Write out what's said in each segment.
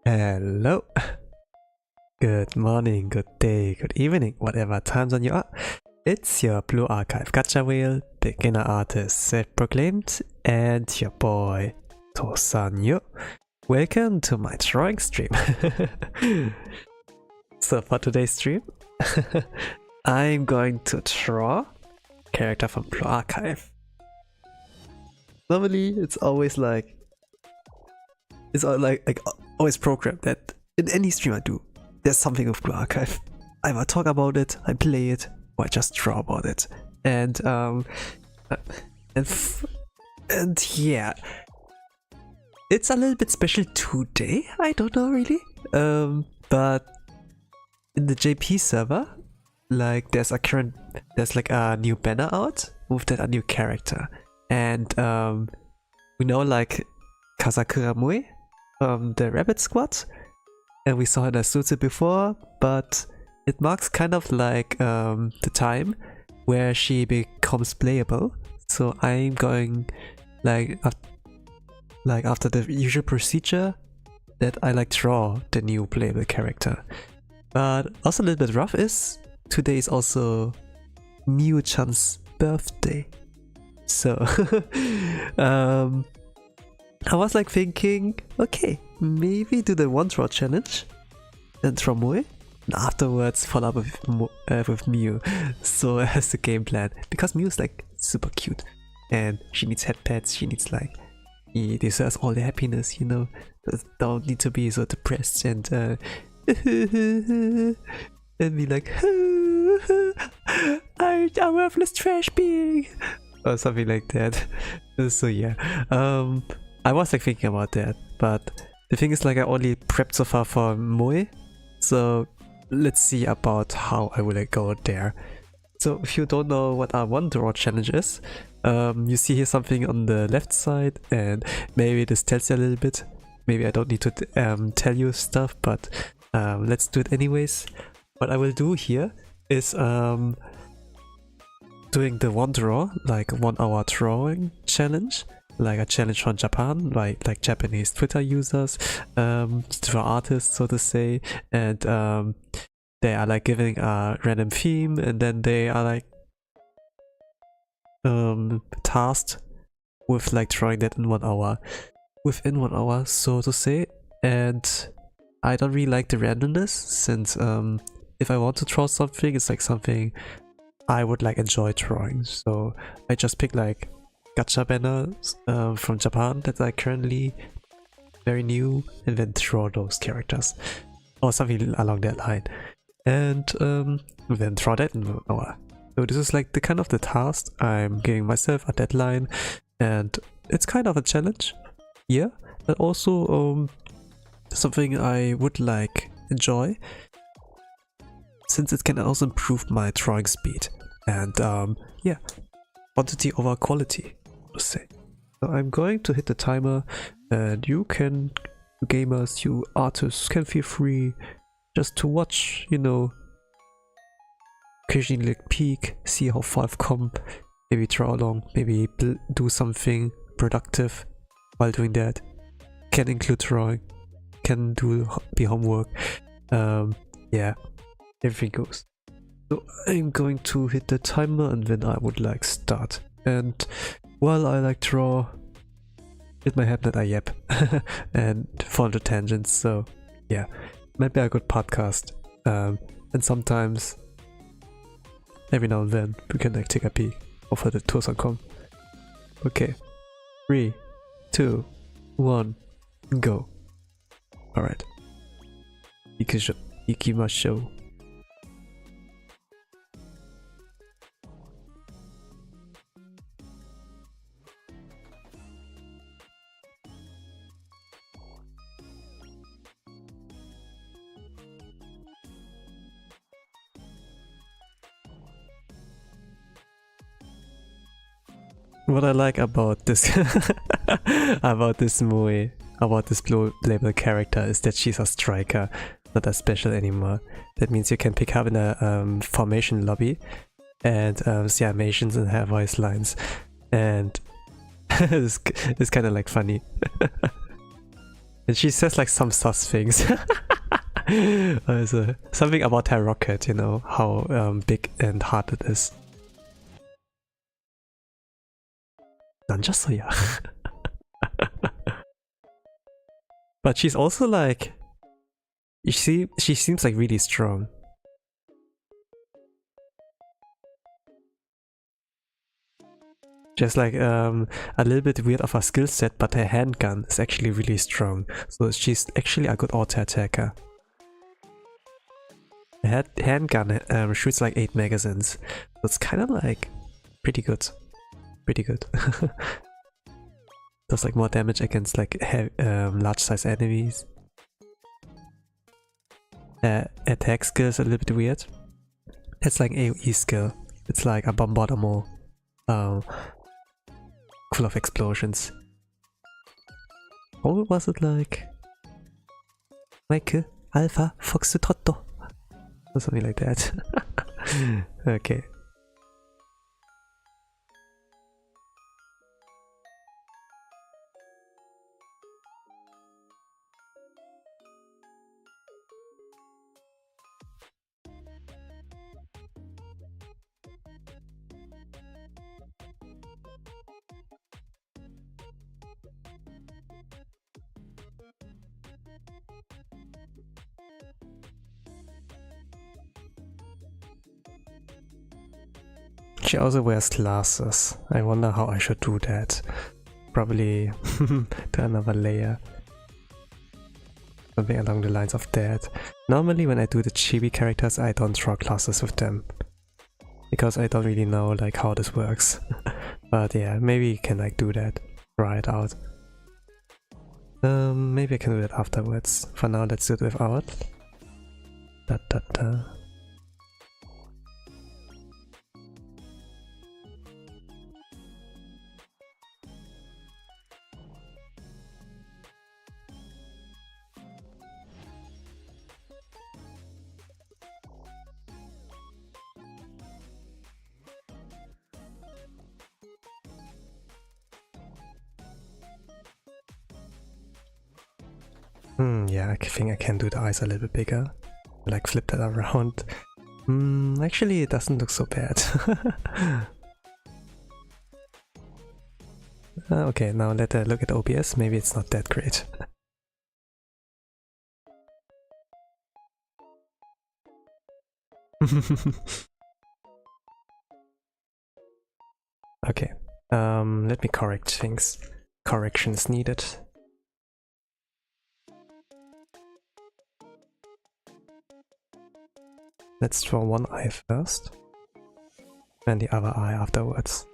Hello, good morning, good day, good evening, whatever time zone you are. It's your Blue Archive Gacha Whale, beginner artist self-proclaimed, and your boy Tosanyo. Welcome to my drawing stream. So for today's stream, I'm going to draw character from Blue Archive. Normally, it's always like always programmed that in any stream I do, there's something of Blue Archive. I either talk about it, I play it, or I just draw about it. And yeah, it's a little bit special today. I don't know really. But in the JP server, like there's like a new banner out with that a new character, and we know like Kazakura Moe from the Rabbit Squad, and we saw her in a Swimsuit before, but it marks kind of like the time where she becomes playable. So I'm going like after the usual procedure that I like draw the new playable character. But also a little bit rough is today is also Miyu-chan's birthday. So I was like thinking, okay, maybe do the Wandoro challenge and draw Moe, and afterwards follow up with Miyu. So as the game plan, because Miyu is like super cute and she needs head pats, she needs like, he deserves all the happiness, you know, don't need to be so depressed and and be like, I'm a worthless trash being, or something like that. So yeah, I was like thinking about that, but the thing is like I only prepped so far for Moe, so let's see about how I will go there. So if you don't know what our Wandoro challenge is, you see here something on the left side, and maybe this tells you a little bit. Maybe I don't need to tell you stuff, but let's do it anyways. What I will do here is doing the Wandoro, like 1 hour drawing challenge, like a challenge from Japan, like Japanese Twitter users, for artists, so to say, and they are like giving a random theme, and then they are like tasked with like drawing that in 1 hour, within 1 hour, so to say. And I don't really like the randomness, since if I want to draw something, it's like something I would like enjoy drawing. So I just pick like gacha banners from Japan that are currently very new, and then draw those characters or something along that line, and then draw that in 1 hour. So this is like the kind of the task I'm giving myself, a deadline, and it's kind of a challenge, yeah, but also something I would like enjoy, since it can also improve my drawing speed and yeah, quantity over quality, let's say. So I'm going to hit the timer, and you can, you gamers, you artists, can feel free just to watch, you know, occasionally like peek, see how far I've come, maybe draw along, maybe do something productive while doing that. Can include drawing, can be homework, yeah, everything goes. So I'm going to hit the timer, and then I would like start. And while I like draw, hit my head that I yap and fall into tangents. So yeah, might be a good podcast. And sometimes, every now and then, we can like take a peek of the tours.com. Okay, 3, 2, 1, go. Alright. Ikimashou. What I like about this about this Moe, about this blue label character, is that she's a striker, not a special anymore. That means you can pick her in a formation lobby and see animations and have voice lines, and it's kind of like funny. And she says like some sus things. So, something about her rocket, you know, how big and hard it is. Nanjasoya. But she's also like, she seems like really strong. Just like a little bit weird of a skill set, but her handgun is actually really strong. So she's actually a good auto attacker. Her handgun shoots like 8 magazines. So it's kind of like pretty good. Pretty good. Does like more damage against like large size enemies. Attack skill is a little bit weird. It's like AoE skill. It's like a bombardment full of explosions. Or was it like Mike Alpha Foxtrotto or something like that? Okay. She also wears glasses. I wonder how I should do that. Probably to another layer. Something along the lines of that. Normally when I do the chibi characters, I don't draw glasses with them. Because I don't really know like how this works. But yeah, maybe you can like do that. Try it out. Maybe I can do that afterwards. For now, let's do it without. Da da da. Yeah, I think I can do the eyes a little bit bigger. Like flip that around. Actually it doesn't look so bad. Okay, now let us look at OBS. Maybe it's not that great. Okay, let me correct things. Corrections needed. Let's draw one eye first, and the other eye afterwards.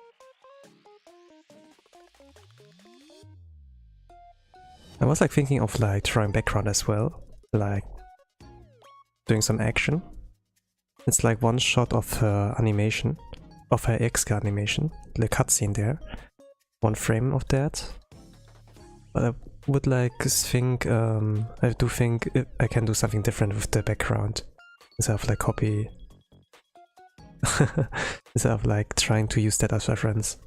I was like thinking of like drawing background as well, like doing some action. It's like one shot of her animation, of her extra animation, the cutscene there. One frame of that. But I would like think, I do think I can do something different with the background. Instead of like copy, instead of like trying to use that as reference.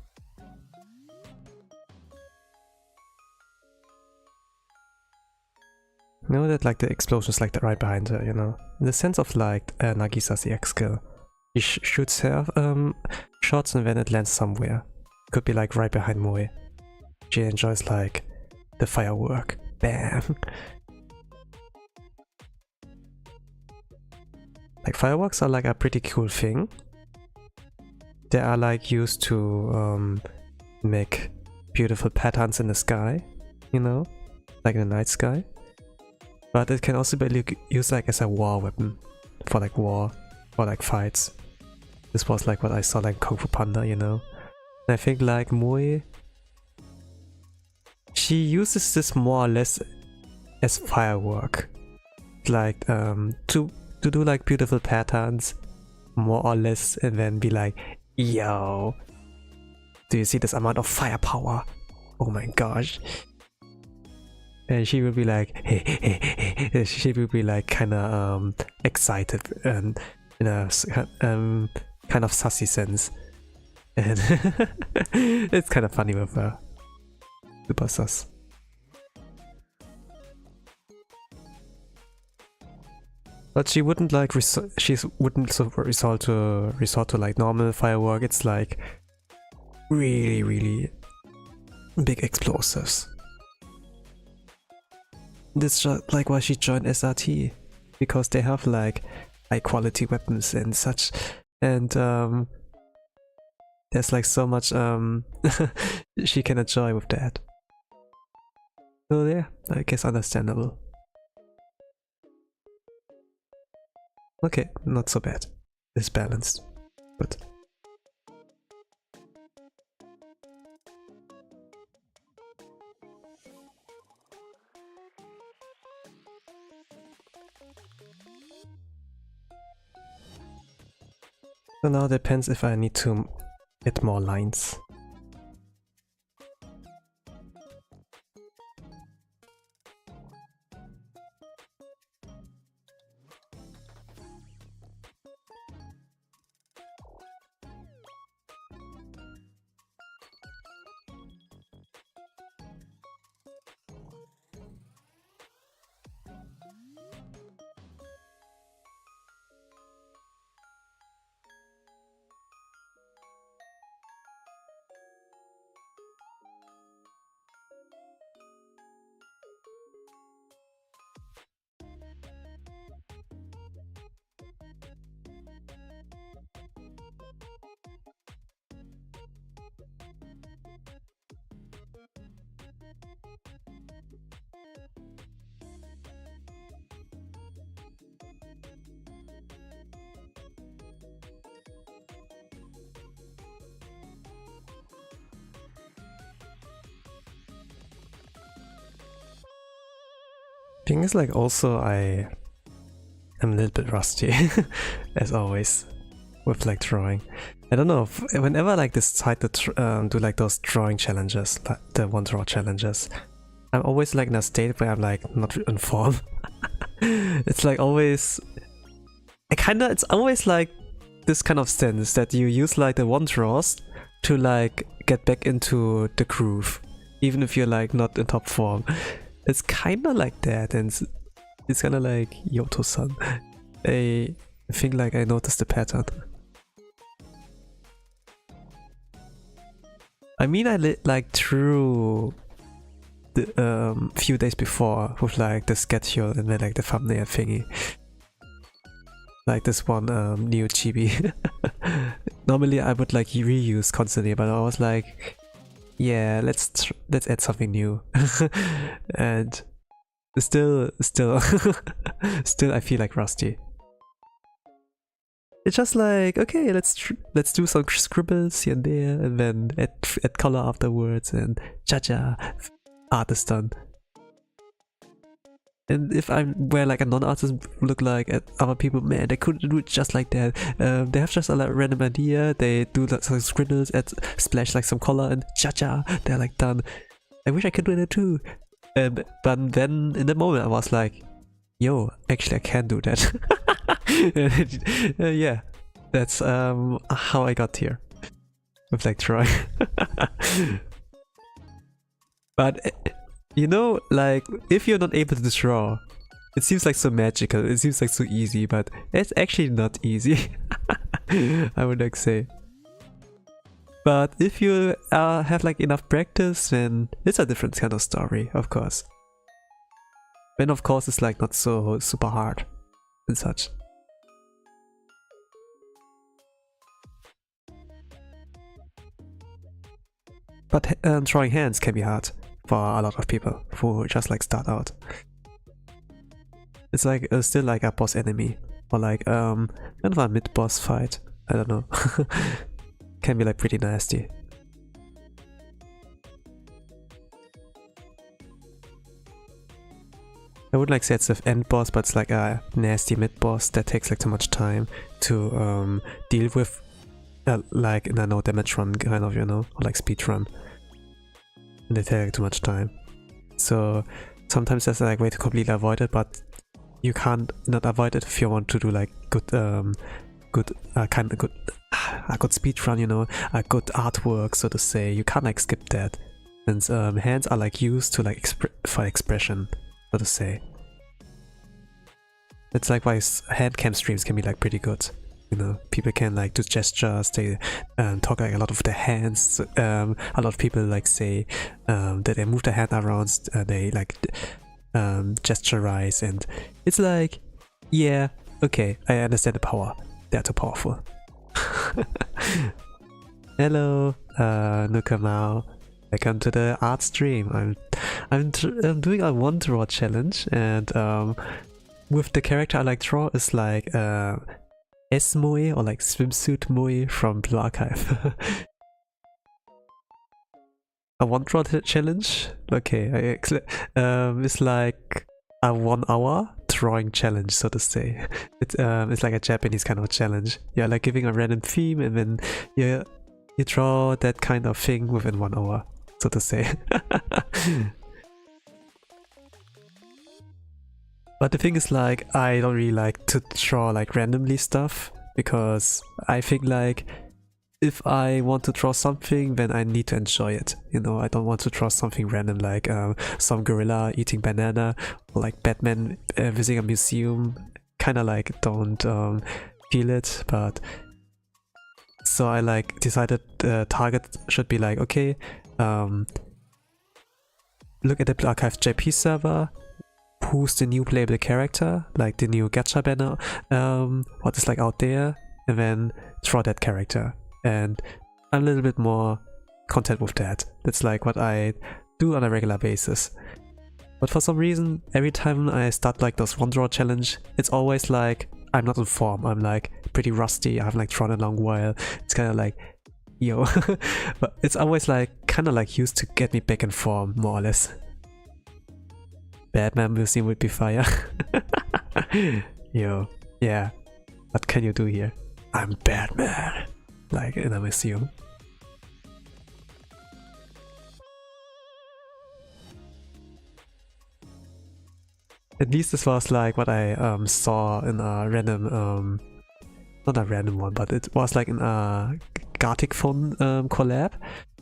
You know that like the explosion's like right behind her, you know? In the sense of like Nagisa's EX skill. She shoots her shots and then it lands somewhere. Could be like right behind Moe. She enjoys like the firework. Bam! Like fireworks are like a pretty cool thing. They are like used to make beautiful patterns in the sky, you know? Like in the night sky. But it can also be used like as a war weapon. For like war, or like fights. This was like what I saw like Kung Fu Panda, you know? And I think like Moe, she uses this more or less as firework. Like to do like beautiful patterns, more or less, and then be like, yo, do you see this amount of firepower? Oh my gosh. And she will be like, hey. She will be like kinda excited and in a kind of sassy sense. And it's kind of funny with her. Super sus. But she wouldn't like resort to like normal firework. It's like really big explosives. This is just like why she joined SRT, because they have like high quality weapons and such, and there's like so much she can enjoy with that. So yeah, I guess understandable. Okay, not so bad. It's balanced. Good. So now depends if I need to add more lines. Thing is, like, also I am a little bit rusty, as always, with like drawing. I don't know, whenever like decide to do like those drawing challenges, like the Wandoro challenges, I'm always like in a state where I'm like not in form. It's like always, it's always like this kind of sense that you use like the Wandoros to like get back into the groove, even if you're like not in top form. It's kinda like that, and it's kinda like Yoto-san. I think like I noticed the pattern. I mean, I like drew the few days before with like the schedule and then like the thumbnail thingy. Like this one new chibi. Normally I would like reuse constantly, but I was like, yeah, let's add something new. And still I feel like rusty. It's just like, okay, let's do some scribbles here and there, and then add color afterwards, and cha-cha, art is done. And if I'm where like a non-artist look like at other people, man, they couldn't do it just like that. They have just a like, random idea, they do like, some scribbles, splash like some color, and cha-cha, they're like done. I wish I could do that too. But then in the moment I was like, yo, actually I can do that. Yeah, that's how I got here with like drawing. But you know, like if you're not able to draw, it seems like so magical, it seems like so easy, but it's actually not easy. I would like say. But if you have like enough practice, then it's a different kind of story, of course. Then of course it's like not so super hard and such. But drawing hands can be hard for a lot of people who just like start out. It's like still like a boss enemy, or like kind of a mid-boss fight. I don't know. Can be like pretty nasty. I would like say it's an end boss, but it's like a nasty mid-boss that takes like too much time to deal with. Like in a no damage run kind of, you know, or like speed run. And they take like too much time. So sometimes there's like way to completely avoid it, but you can't not avoid it if you want to do like good a good speed run, you know, a good artwork, so to say. You can't like skip that. And hands are like used to like for expression, so to say. It's like why hand cam streams can be like pretty good. You know, people can like do gestures, they talk like a lot with their hands. A lot of people like say that they move their hand around, they like gesturize, and it's like, yeah, okay, I understand the power. They're too powerful. Hello, Nukamao. Welcome to the art stream. I'm doing a Wandoro challenge, and with the character I like draw is like S.Moe or like Swimsuit Moe from Blue Archive. A Wandoro challenge? Okay, it's like a 1 hour drawing challenge, so to say. It's like a Japanese kind of challenge. You're like giving a random theme, and then you draw that kind of thing within 1 hour, so to say. But the thing is, like, I don't really like to draw like randomly stuff, because I think like if I want to draw something, then I need to enjoy it. You know, I don't want to draw something random like some gorilla eating banana, or like Batman visiting a museum. Kind of like don't feel it, but so I like decided the target should be like, okay, look at the Blue Archive JP server. Who's the new playable character, like the new gacha banner, what is like out there, and then draw that character. And a little bit more content with that. That's like what I do on a regular basis. But for some reason, every time I start like those Wandoro challenge, it's always like I'm not in form. I'm like pretty rusty. I haven't like drawn in a long while. It's kind of like, yo. But it's always like kind of like used to get me back in form, more or less. Batman museum would be fire. Yo, yeah. What can you do here? I'm Batman. Like in a museum. At least this was like what I saw in a random, not a random one, but it was like in a Gartic phone collab.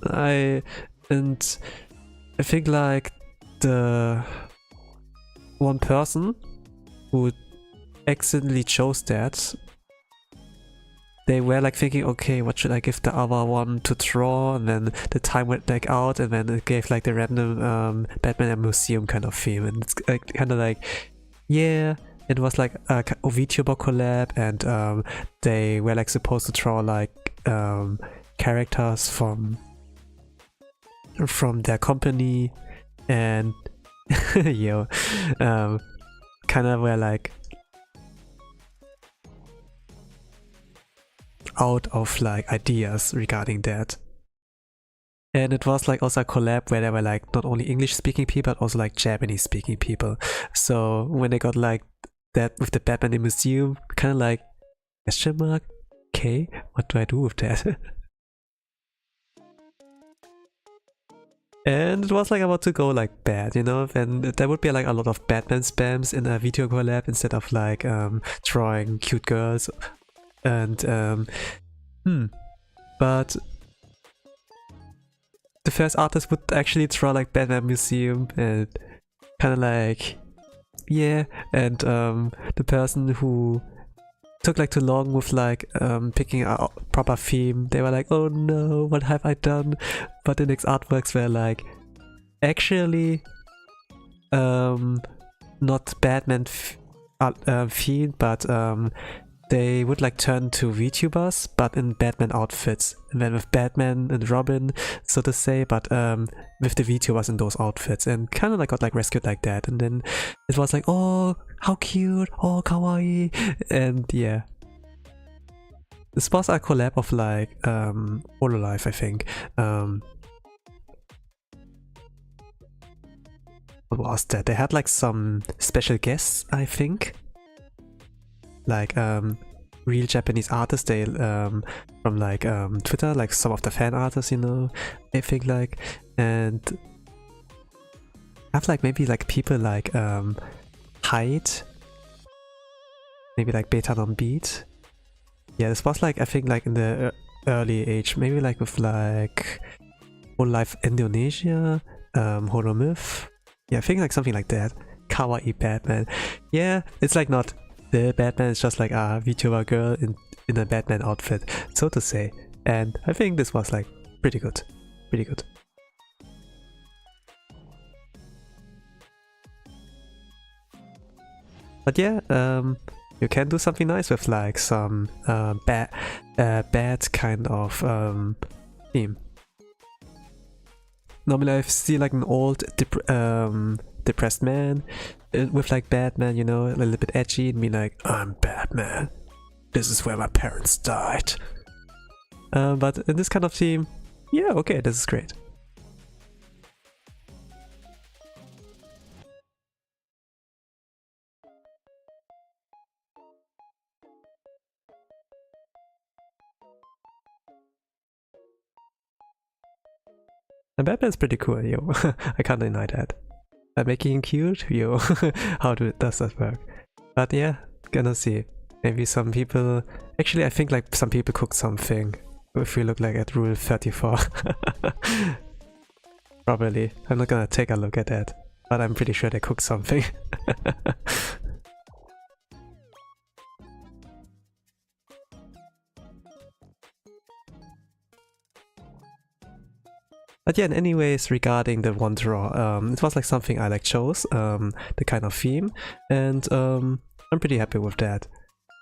I think like the one person who accidentally chose that, they were like thinking, okay, what should I give the other one to draw? And then the time went like out, and then it gave like the random Batman and Museum kind of theme, and it's like kind of like, yeah, it was like a VTuber collab, and they were like supposed to draw like characters from their company, and yo, kind of were like out of like ideas regarding that. And it was like also a collab where there were like not only English speaking people but also like Japanese speaking people. So when they got like that with the Batman in Museum, kind of like, question mark, okay, what do I do with that? And it was like about to go like bad, you know, and there would be like a lot of Batman spams in a video collab instead of like drawing cute girls. And but the first artist would actually draw like Batman Museum, and kind of like, yeah, and the person who took like too long with like picking a proper theme, they were like, oh no, what have I done? But the next artworks were like, actually not Batman themed, but they would like turn to VTubers, but in Batman outfits, and then with Batman and Robin, so to say, but with the VTubers in those outfits, and kind of like got like rescued like that. And then it was like, oh, how cute, oh, kawaii, and yeah. This was a collab of like Hololive, I think. What was that? They had like some special guests, I think. Like real Japanese artists, they from like Twitter, like some of the fan artists, you know, I think, like, and have like maybe like people like Hyde, maybe like Beta on Beat. Yeah, this was like, I think, like in the early age, maybe like with like Hololive Indonesia, Holomyth. Yeah, I think like something like that. Kawaii Batman. Yeah, it's like not the Batman, is just like a VTuber girl in a Batman outfit, so to say. And I think this was like pretty good. Pretty good. But yeah, you can do something nice with like some bad kind of theme. Normally I see like an old depressed man with like Batman, you know, a little bit edgy, and be like, I'm Batman, this is where my parents died. But in this kind of theme, yeah, okay, this is great. And Batman's pretty cool, yo. I can't deny that. Making him cute, yo. How does that work? But yeah, gonna see. Maybe some people... Actually, I think like some people cooked something. If we look like at Rule 34. Probably. I'm not gonna take a look at that. But I'm pretty sure they cooked something. But yeah, anyways, regarding the Wandoro, it was like something I like chose, the kind of theme, and I'm pretty happy with that.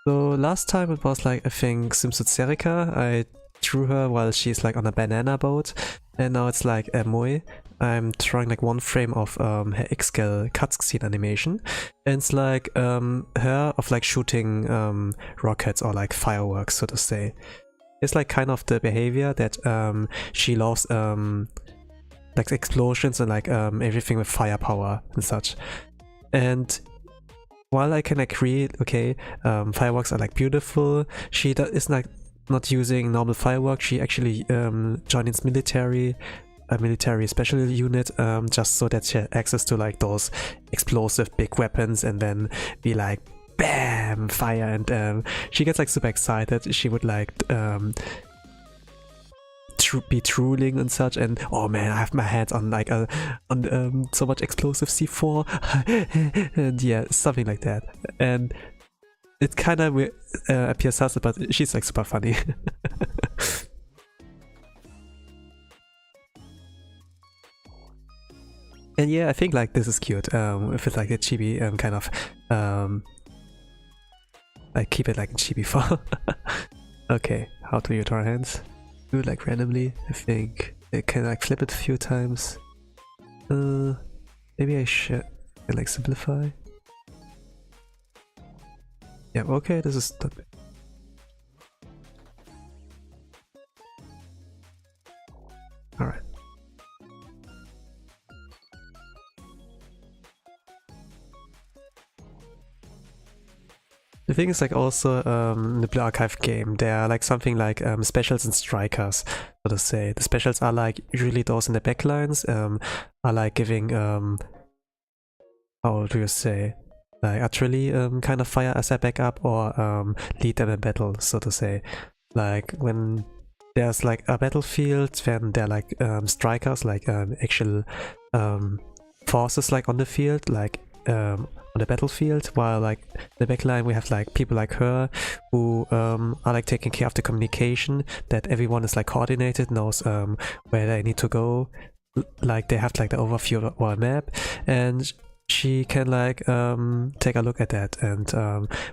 So last time it was like, I think, Swimsuit Serika. I drew her while she's like on a banana boat, and now it's like Moe. I'm drawing like one frame of her X-Scale cutscene animation, and it's like her of like shooting rockets or like fireworks, so to say. It's like kind of the behavior that she loves, like explosions and like everything with firepower and such. And while I can agree, okay, fireworks are like beautiful, she is like not using normal fireworks. She actually joined its military, a military special unit, just so that she had access to like those explosive big weapons, and then be like, bam, fire. And she gets like super excited. She would like be drooling and such, and oh man, I have my hands on like so much explosive C4 and yeah, something like that. And it kind of appears sus, but she's like super funny. And yeah, I think like this is cute. If it's like a chibi kind of I keep it like in chibi form. Okay, how to use our hands? Do it like randomly. I think I can like flip it a few times. Maybe I should like simplify. Yeah, okay, this is not bad. Alright. The thing is like also in the Blue Archive game there are like something like specials and strikers, so to say. The specials are like usually those in the backlines, are like giving how do you say, like artillery kind of fire as a backup, or lead them in battle, so to say. Like when there's like a battlefield, then there are like strikers, like actual forces like on the field, like on the battlefield, while like the backline we have like people like her who are like taking care of the communication, that everyone is like coordinated, knows where they need to go, like they have like the overview of our map, and she can like take a look at that, and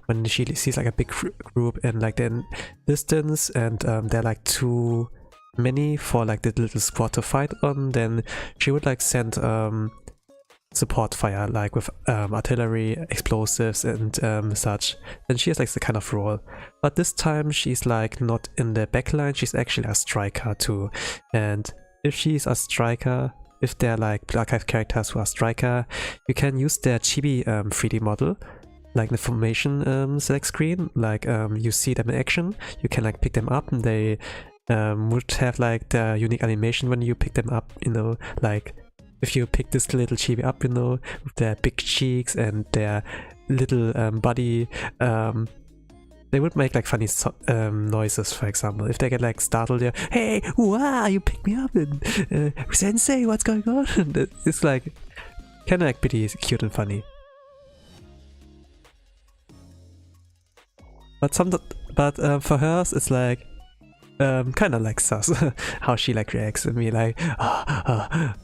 when she sees like a big group in like the distance, and they're like too many for like the little squad to fight on, then she would like send support fire, like with artillery, explosives, and such. And she has like the kind of role, but this time she's like not in the backline, she's actually a striker too. And if she's a striker, if they're like Blue Archive characters who are striker, you can use their chibi 3D model, like the formation select screen, like you see them in action, you can like pick them up, and they would have like the unique animation when you pick them up, you know, like if you pick this little chibi up, you know, with their big cheeks and their little body, they would make like funny noises, for example. If they get like startled, they're, hey, wow, you picked me up, and sensei, what's going on? It's like kind of like pretty cute and funny. But for hers, it's like kind of like sus how she like reacts at me, like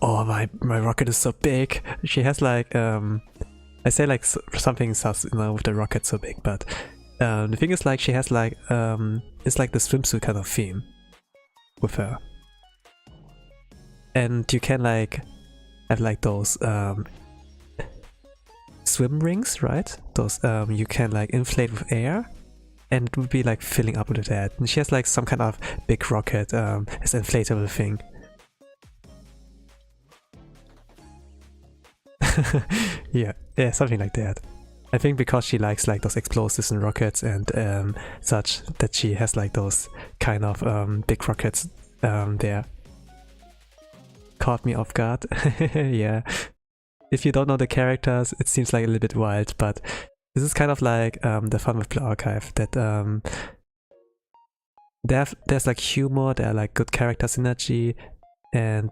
oh my rocket is so big. She has like I say like something sus, you know, with the rocket so big, but the thing is like she has like it's like the swimsuit kind of theme with her, and you can like have like those swim rings, right? Those you can like inflate with air, and it would be like filling up with that. And she has like some kind of big rocket as an inflatable thing. yeah, something like that. I think because she likes like those explosives and rockets and such, that she has like those kind of big rockets there. Caught me off guard. Yeah. If you don't know the characters, it seems like a little bit wild, but this is kind of like the fun with Blue Archive, that there's like humor, there are like good character synergy, and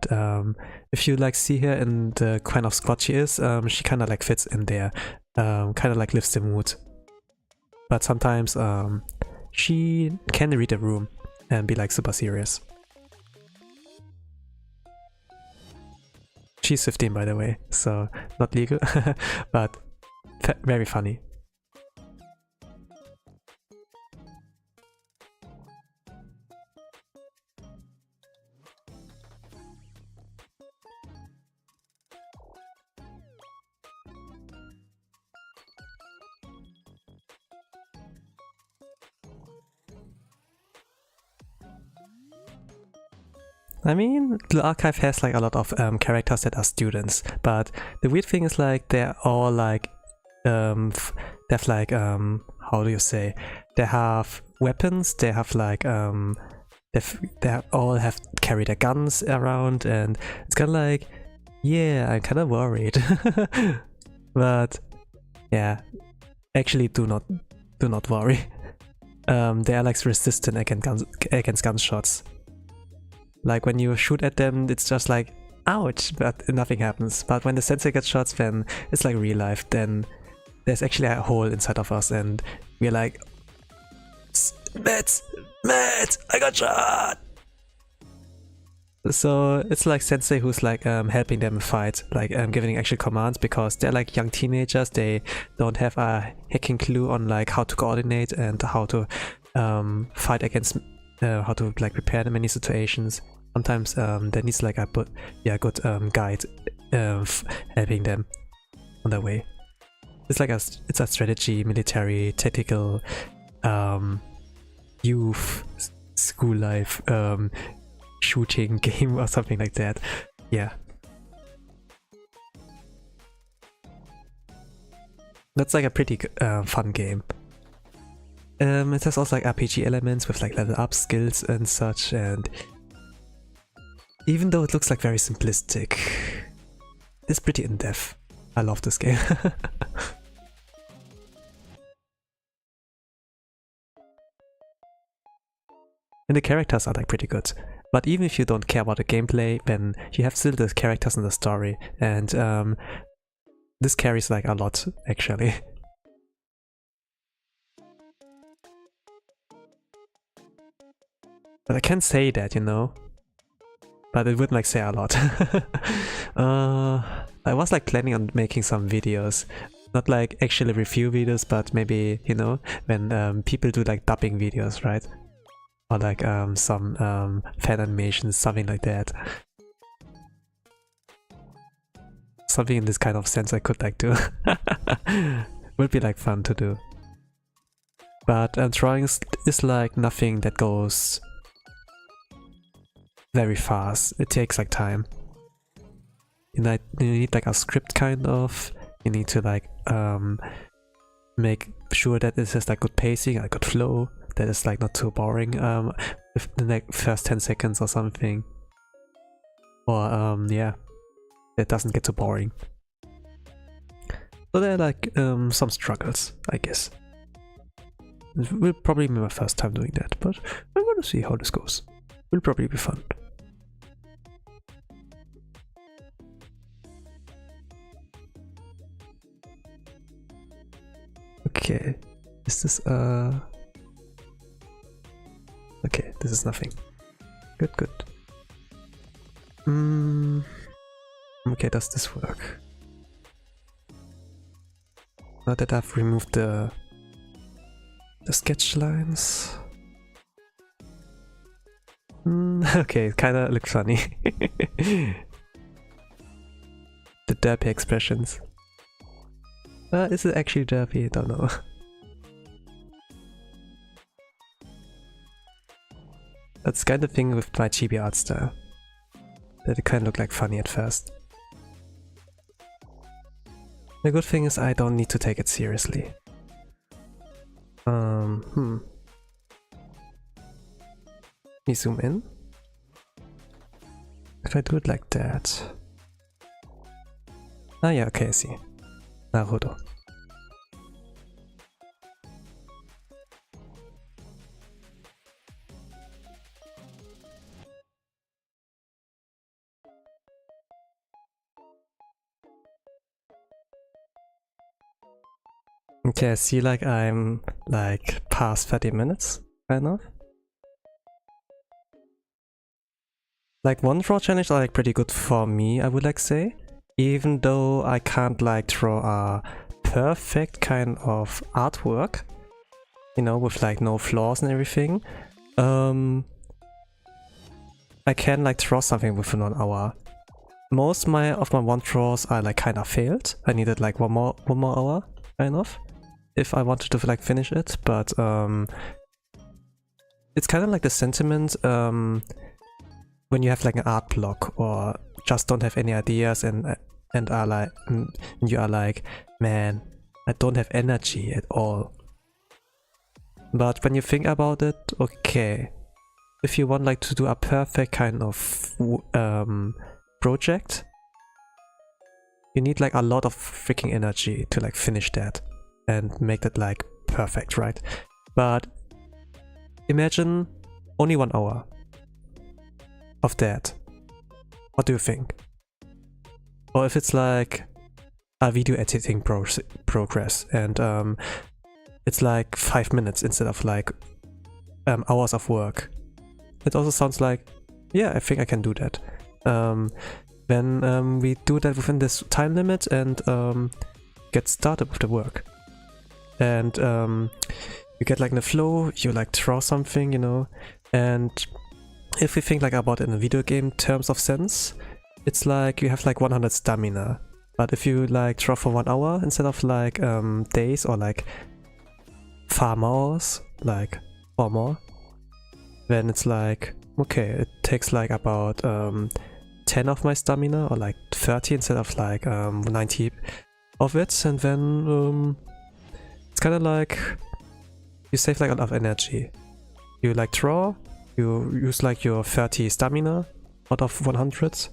if you like see her in the kind of squad she is, she kind of like fits in there, kind of like lifts the mood. But sometimes she can read the room and be like super serious. She's 15, by the way, so not legal, but very funny. I mean, the archive has like a lot of characters that are students, but the weird thing is like they're all like they have like how do you say, they have weapons, they have like they all have carry their guns around, and it's kind of like, yeah, I'm kind of worried. But yeah, actually do not worry. They are like resistant against gunshots. Like when you shoot at them, it's just like ouch, but nothing happens. But when the sensei gets shots, then it's like real life. Then there's actually a hole inside of us, and we're like, Matt, I got shot. So it's like Sensei who's like helping them fight, like giving actual commands, because they're like young teenagers. They don't have a hacking clue on like how to coordinate and how to fight against, how to like prepare in many situations. Sometimes there needs like a good guide helping them on their way. It's like it's a strategy, military, tactical, youth, school life, shooting game or something like that. Yeah. That's like a pretty fun game. It has also like RPG elements with like level up skills and such, and even though it looks like very simplistic, it's pretty in-depth. I love this game. And the characters are like pretty good. But even if you don't care about the gameplay, then you have still the characters in the story, and this carries like a lot actually. But I can't say that, you know. But it would like say a lot. I was like planning on making some videos, not like actually review videos, but maybe, you know, when people do like dubbing videos, right? Or like some fan animations, something like that. Something in this kind of sense I could like do. Would be like fun to do. But drawing is like nothing that goes very fast. It takes like time. You need like a script kind of. You need to like make sure that it has like good pacing, a good flow, that is like not too boring with the like first 10 seconds or something. Or yeah, it doesn't get too boring. So there are like some struggles, I guess. It will probably be my first time doing that, but I'm gonna see how this goes. Will probably be fun. Okay, is this okay, this is nothing. Good, good. Okay, does this work? Now that I've removed the sketch lines. Okay, it kinda looks funny. The derpy expressions. Is it actually derpy? I don't know. That's kind of thing with my chibi art style. That it kind of look like funny at first. The good thing is I don't need to take it seriously. Let me zoom in. If I do it like that. Ah yeah, okay, I see. Naruto. Okay, I see like I'm like past 30 minutes, kind of. Like one draw challenge are like pretty good for me, I would like say. Even though I can't like draw a perfect kind of artwork, you know, with like no flaws and everything. I can like draw something within 1 hour. Most of my one draws are like kind of failed. I needed like one more hour, kind of, if I wanted to like finish it. But it's kind of like the sentiment when you have like an art block or just don't have any ideas and are like you are like, man, I don't have energy at all. But when you think about it, okay, if you want like to do a perfect kind of project, you need like a lot of freaking energy to like finish that and make that like perfect, right? But imagine only 1 hour of that. What do you think? Or if it's like a video editing progress and it's like 5 minutes instead of like hours of work. It also sounds like, yeah, I think I can do that. Then we do that within this time limit and get started with the work. And you get like in the flow, you like draw something, you know, and if we think like about it in a video game terms of sense, it's like you have like 100 stamina. But if you like draw for 1 hour instead of like days or like farm hours, like 4 more, then it's like, okay, it takes like about 10 of my stamina or like 30 instead of like 90 of it, and then it's kind of like you save like a lot of energy. You like draw, you use like your 30 stamina out of 100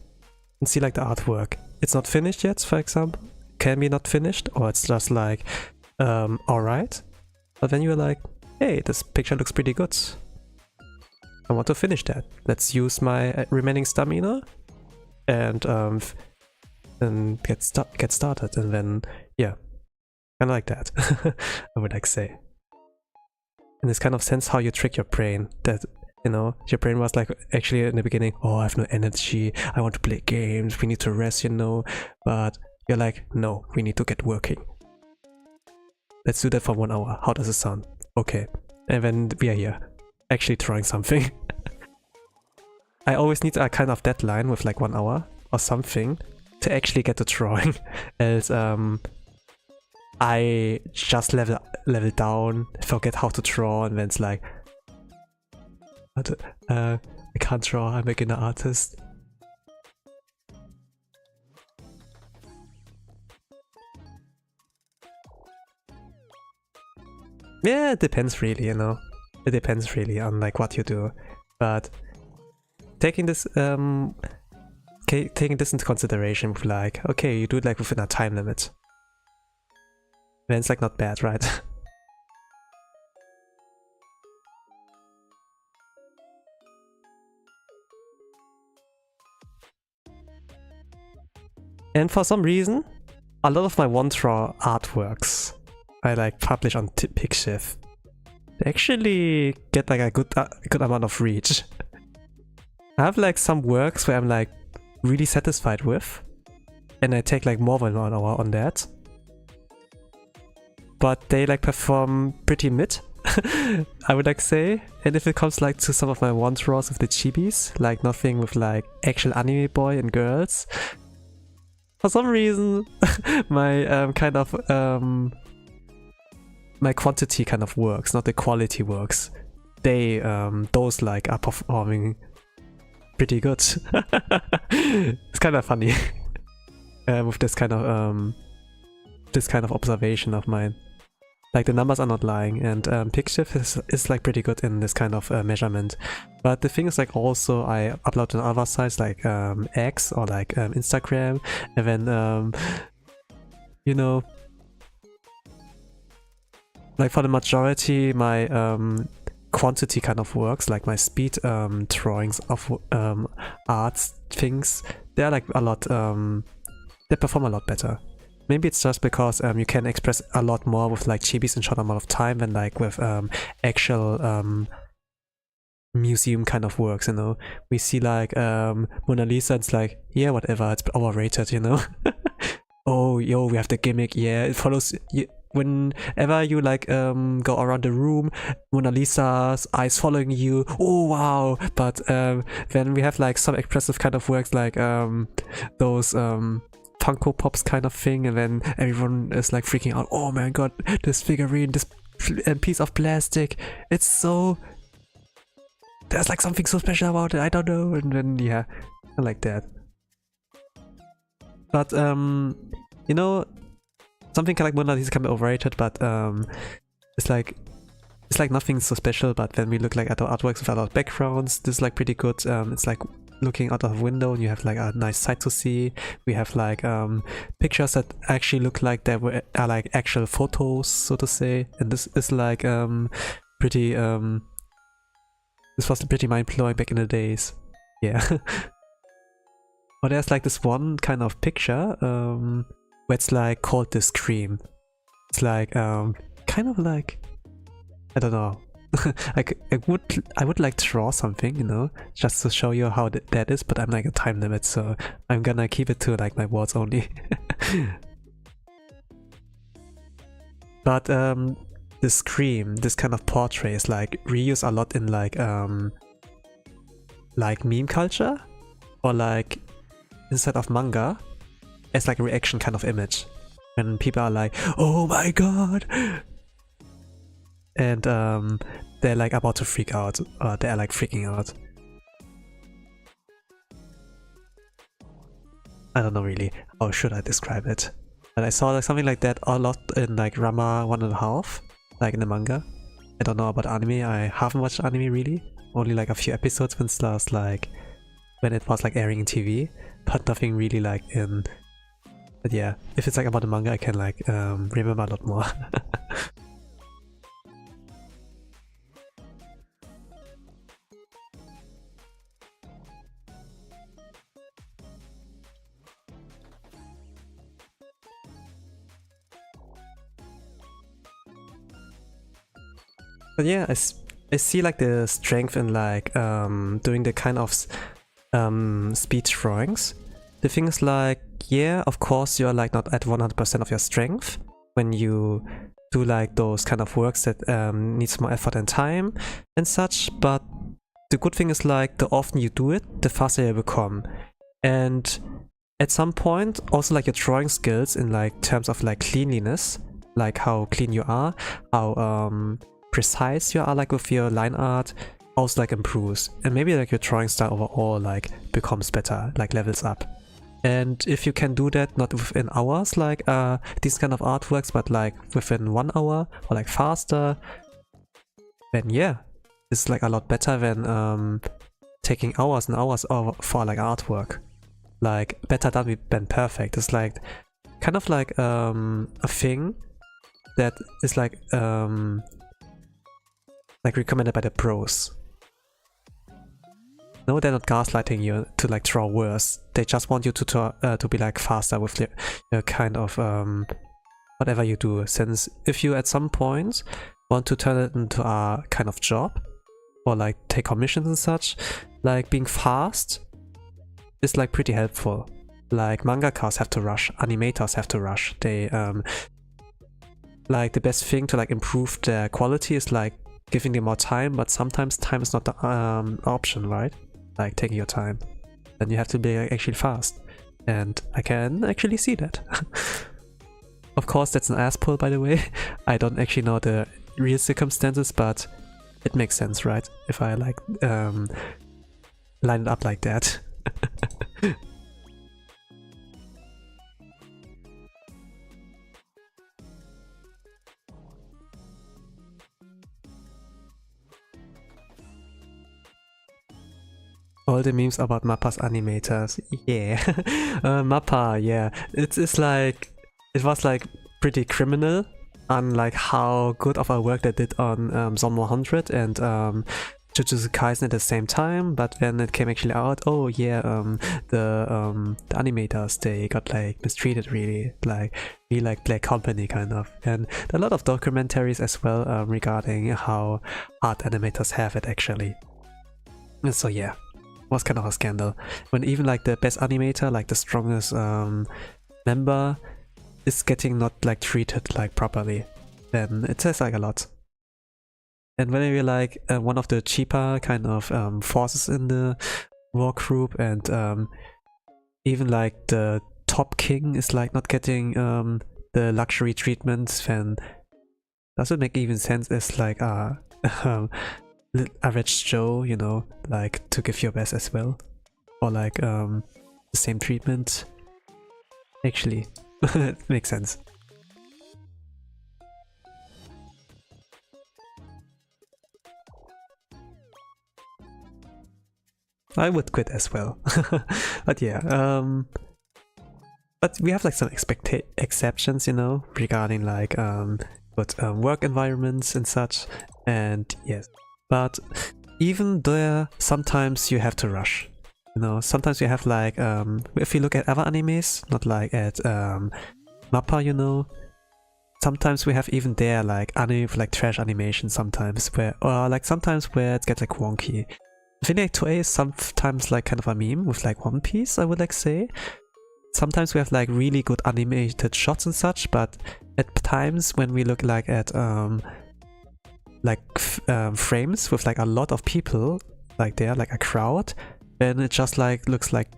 and see like the artwork. It's not finished yet, for example, can be not finished, or it's just like alright, but then you're like, hey, this picture looks pretty good, I want to finish that, let's use my remaining stamina and get started, and then yeah, kind of like that. I would like say in this kind of sense how you trick your brain, that you know, your brain was like actually in the beginning, oh, I have no energy, I want to play games, we need to rest, you know, but you're like, no, we need to get working, let's do that for 1 hour, how does it sound? Okay, and then we are here actually drawing something. I always need a kind of deadline with like 1 hour or something to actually get to drawing, else I just level down, forget how to draw, and then it's like, I can't draw, I'm a beginner artist. Yeah, it depends really, you know. It depends really on like what you do, but taking this taking this into consideration with like, okay, you do it like within a time limit, then it's like not bad, right? And for some reason, a lot of my Wandoro artworks I like publish on Pixiv. They actually get like a good amount of reach. I have like some works where I'm like really satisfied with, and I take like more than 1 hour on that, but they like perform pretty mid, I would like say. And if it comes like to some of my Wandoros with the chibis, like nothing with like actual anime boy and girls, for some reason my kind of my quantity kind of works, not the quality works. They those like are performing pretty good. It's kind of funny with this kind of observation of mine. Like the numbers are not lying, and Pixiv is like pretty good in this kind of measurement. But the thing is, like, also I upload on other sites like X or like Instagram, and then you know, like for the majority my quantity kind of works, like my speed drawings of arts things, they're like a lot they perform a lot better. Maybe it's just because you can express a lot more with like chibis in short amount of time than like with actual museum kind of works, you know. We see like Mona Lisa, it's like, yeah, whatever, it's overrated, you know. Oh, yo, we have the gimmick, yeah, it follows you. Whenever you like go around the room, Mona Lisa's eyes following you, oh wow. But then we have like some expressive kind of works like those Funko Pops kind of thing, and then everyone is like freaking out, oh my god, this figurine, this piece of plastic, it's so, there's like something so special about it, I don't know. And then yeah, I like that. But you know, something like Mona Lisa can be overrated, but it's like nothing so special. But when we look like at our artworks with a lot of backgrounds, this is like pretty good. It's like looking out of a window and you have like a nice sight to see. We have like pictures that actually look like they are like actual photos, so to say. And this is like pretty this was pretty mind-blowing back in the days. Yeah. But there's like this one kind of picture where it's like called the Scream. It's like kind kind of like, I don't know. I would like to draw something, you know, just to show you how that is, but I'm like a time limit, so I'm gonna keep it to like my words only. But the scream, this kind of portrait is like reused a lot in like meme culture, or like instead of manga, as like a reaction kind of image. When people are like, oh my god! And they're like about to freak out, or they're like freaking out. I don't know really, how should I describe it? But I saw like something like that a lot in like Rama 1.5, like in the manga. I don't know about anime, I haven't watched anime really. Only like a few episodes when it was like airing in TV, but nothing really like in... But yeah, if it's like about the manga, I can like remember a lot more. But yeah, I see like the strength in like doing the kind of speed drawings. The thing is like, yeah, of course you're like not at 100% of your strength when you do like those kind of works that needs more effort and time and such, but the good thing is like the often you do it, the faster you become. And at some point also like your drawing skills in like terms of like cleanliness, like how clean you are, how precise you are like with your line art, also like improves, and maybe like your drawing style overall like becomes better, like levels up. And if you can do that not within hours like these kind of artworks, but like within 1 hour or like faster, then yeah, it's like a lot better than taking hours and hours for like artwork. Like better than perfect. It's like kind of like a thing that is like recommended by the pros. No, they're not gaslighting you to like draw worse. They just want you to be like faster with your kind of whatever you do. Since if you at some point want to turn it into a kind of job or like take commissions and such, like being fast is like pretty helpful. Like mangakas have to rush, animators have to rush. They like the best thing to like improve their quality is like giving them more time, but sometimes time is not the option, right? Like taking your time, then you have to be actually fast, and I can actually see that. Of course that's an ass pull, by the way. I don't actually know the real circumstances, but it makes sense, right? If I like line it up like that. All the memes about Mappa's animators, yeah. Mappa, yeah. It's like, it was like pretty criminal on like how good of a work they did on Zone 100 and Jujutsu Kaisen at the same time, but when it came actually out, oh yeah, the animators, they got like mistreated really like Black Company kind of. And there are a lot of documentaries as well regarding how hard animators have it actually. And so yeah, was kind of a scandal when even like the best animator, like the strongest member, is getting not like treated like properly. Then it says like a lot. And when you're like one of the cheaper kind of forces in the war group, and even like the top king is like not getting the luxury treatment, then does it make even sense as like average Joe, you know, like to give your best as well, or like the same treatment? Actually, it makes sense. I would quit as well. But yeah, but we have like some exceptions, you know, regarding like work environments and such, and yes. But even there, sometimes you have to rush. You know, sometimes you have like, if you look at other animes, not like at Mappa, you know, sometimes we have even there like anime like trash animation sometimes where, or like sometimes where it gets like wonky. Fanart 2A is sometimes like kind of a meme with like One Piece, I would like say. Sometimes we have like really good animated shots and such, but at times when we look like at frames with like a lot of people like there, like a crowd, then it just like looks like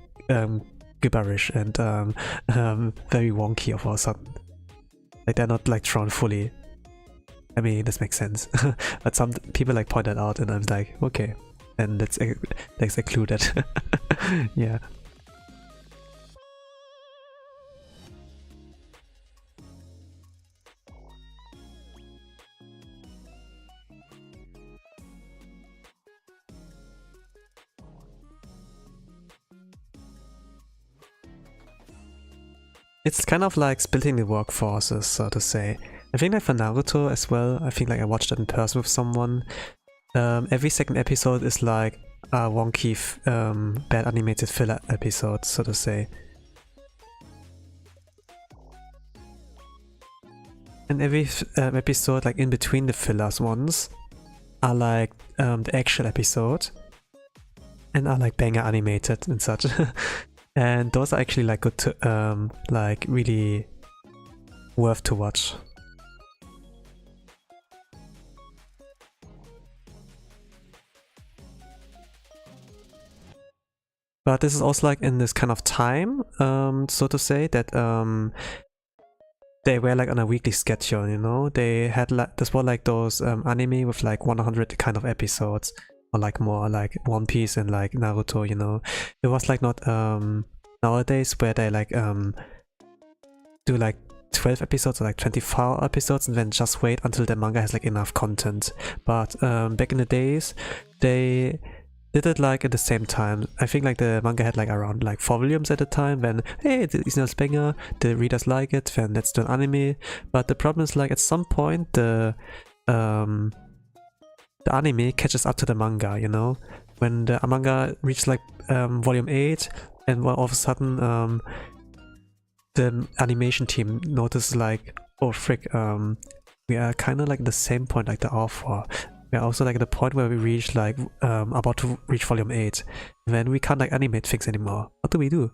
gibberish and very wonky all of a sudden. Like they're not like drawn fully. I mean, this makes sense. But some people like point that out and I'm like, okay, and that's included. Yeah. It's kind of like splitting the workforces, so to say. I think like for Naruto as well, I think like I watched it in person with someone. Every second episode is like a wonky, bad animated filler episode, so to say. And every episode, like in between the fillers ones, are like the actual episode. And are like banger animated and such. And those are actually like good to, like really worth to watch. But this is also like in this kind of time, so to say, that they were like on a weekly schedule, you know? They had like, this was like those anime with like 100 kind of episodes. Or like more like One Piece and like Naruto, you know. It was like not nowadays where they like do like 12 episodes or like 24 episodes and then just wait until the manga has like enough content. But back in the days they did it like at the same time. I think like the manga had like around like 4 volumes at the time, when hey, it's not banger, the readers like it, then let's do an anime. But the problem is like at some point the anime catches up to the manga, you know? When the manga reaches like volume 8 and all of a sudden the animation team notices like, oh frick, we are kind of like the same point like the author. We are also like at the point where we reach like about to reach volume 8. And then we can't like animate things anymore. What do we do?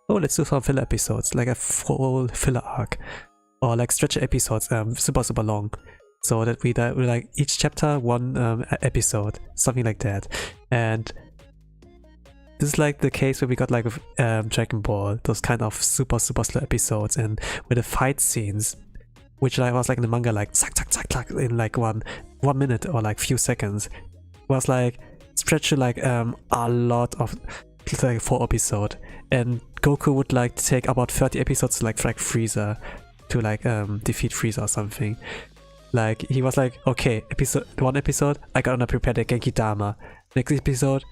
Oh, let's do some filler episodes, like a full filler arc. Or like stretch episodes, super long. So that we like each chapter one episode, something like that. And this is like the case where we got like with Dragon Ball, those kind of super slow episodes, and with the fight scenes, which like was like in the manga like zack in like one minute or like few seconds, was like stretched to like a lot of like 4 episodes, and Goku would like take about 30 episodes to like Frieza to like defeat Frieza or something. Like, he was like, okay, one episode, I gotta prepare the Genki Dama. Next episode,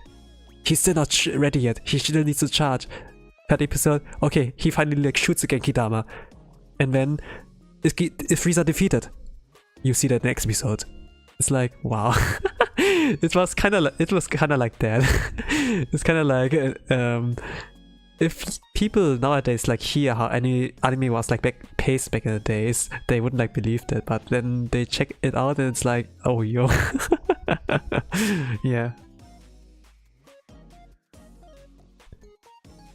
he's still not ready yet, he still needs to charge. Third episode, okay, he finally like shoots the Genki Dama. And then, is Frieza defeated? You see that next episode. It's like, wow. it was kinda like that. It's kinda like, if people nowadays like hear how anime was like paced back in the days, they wouldn't like believe that, but then they check it out and it's like, oh yo. Yeah.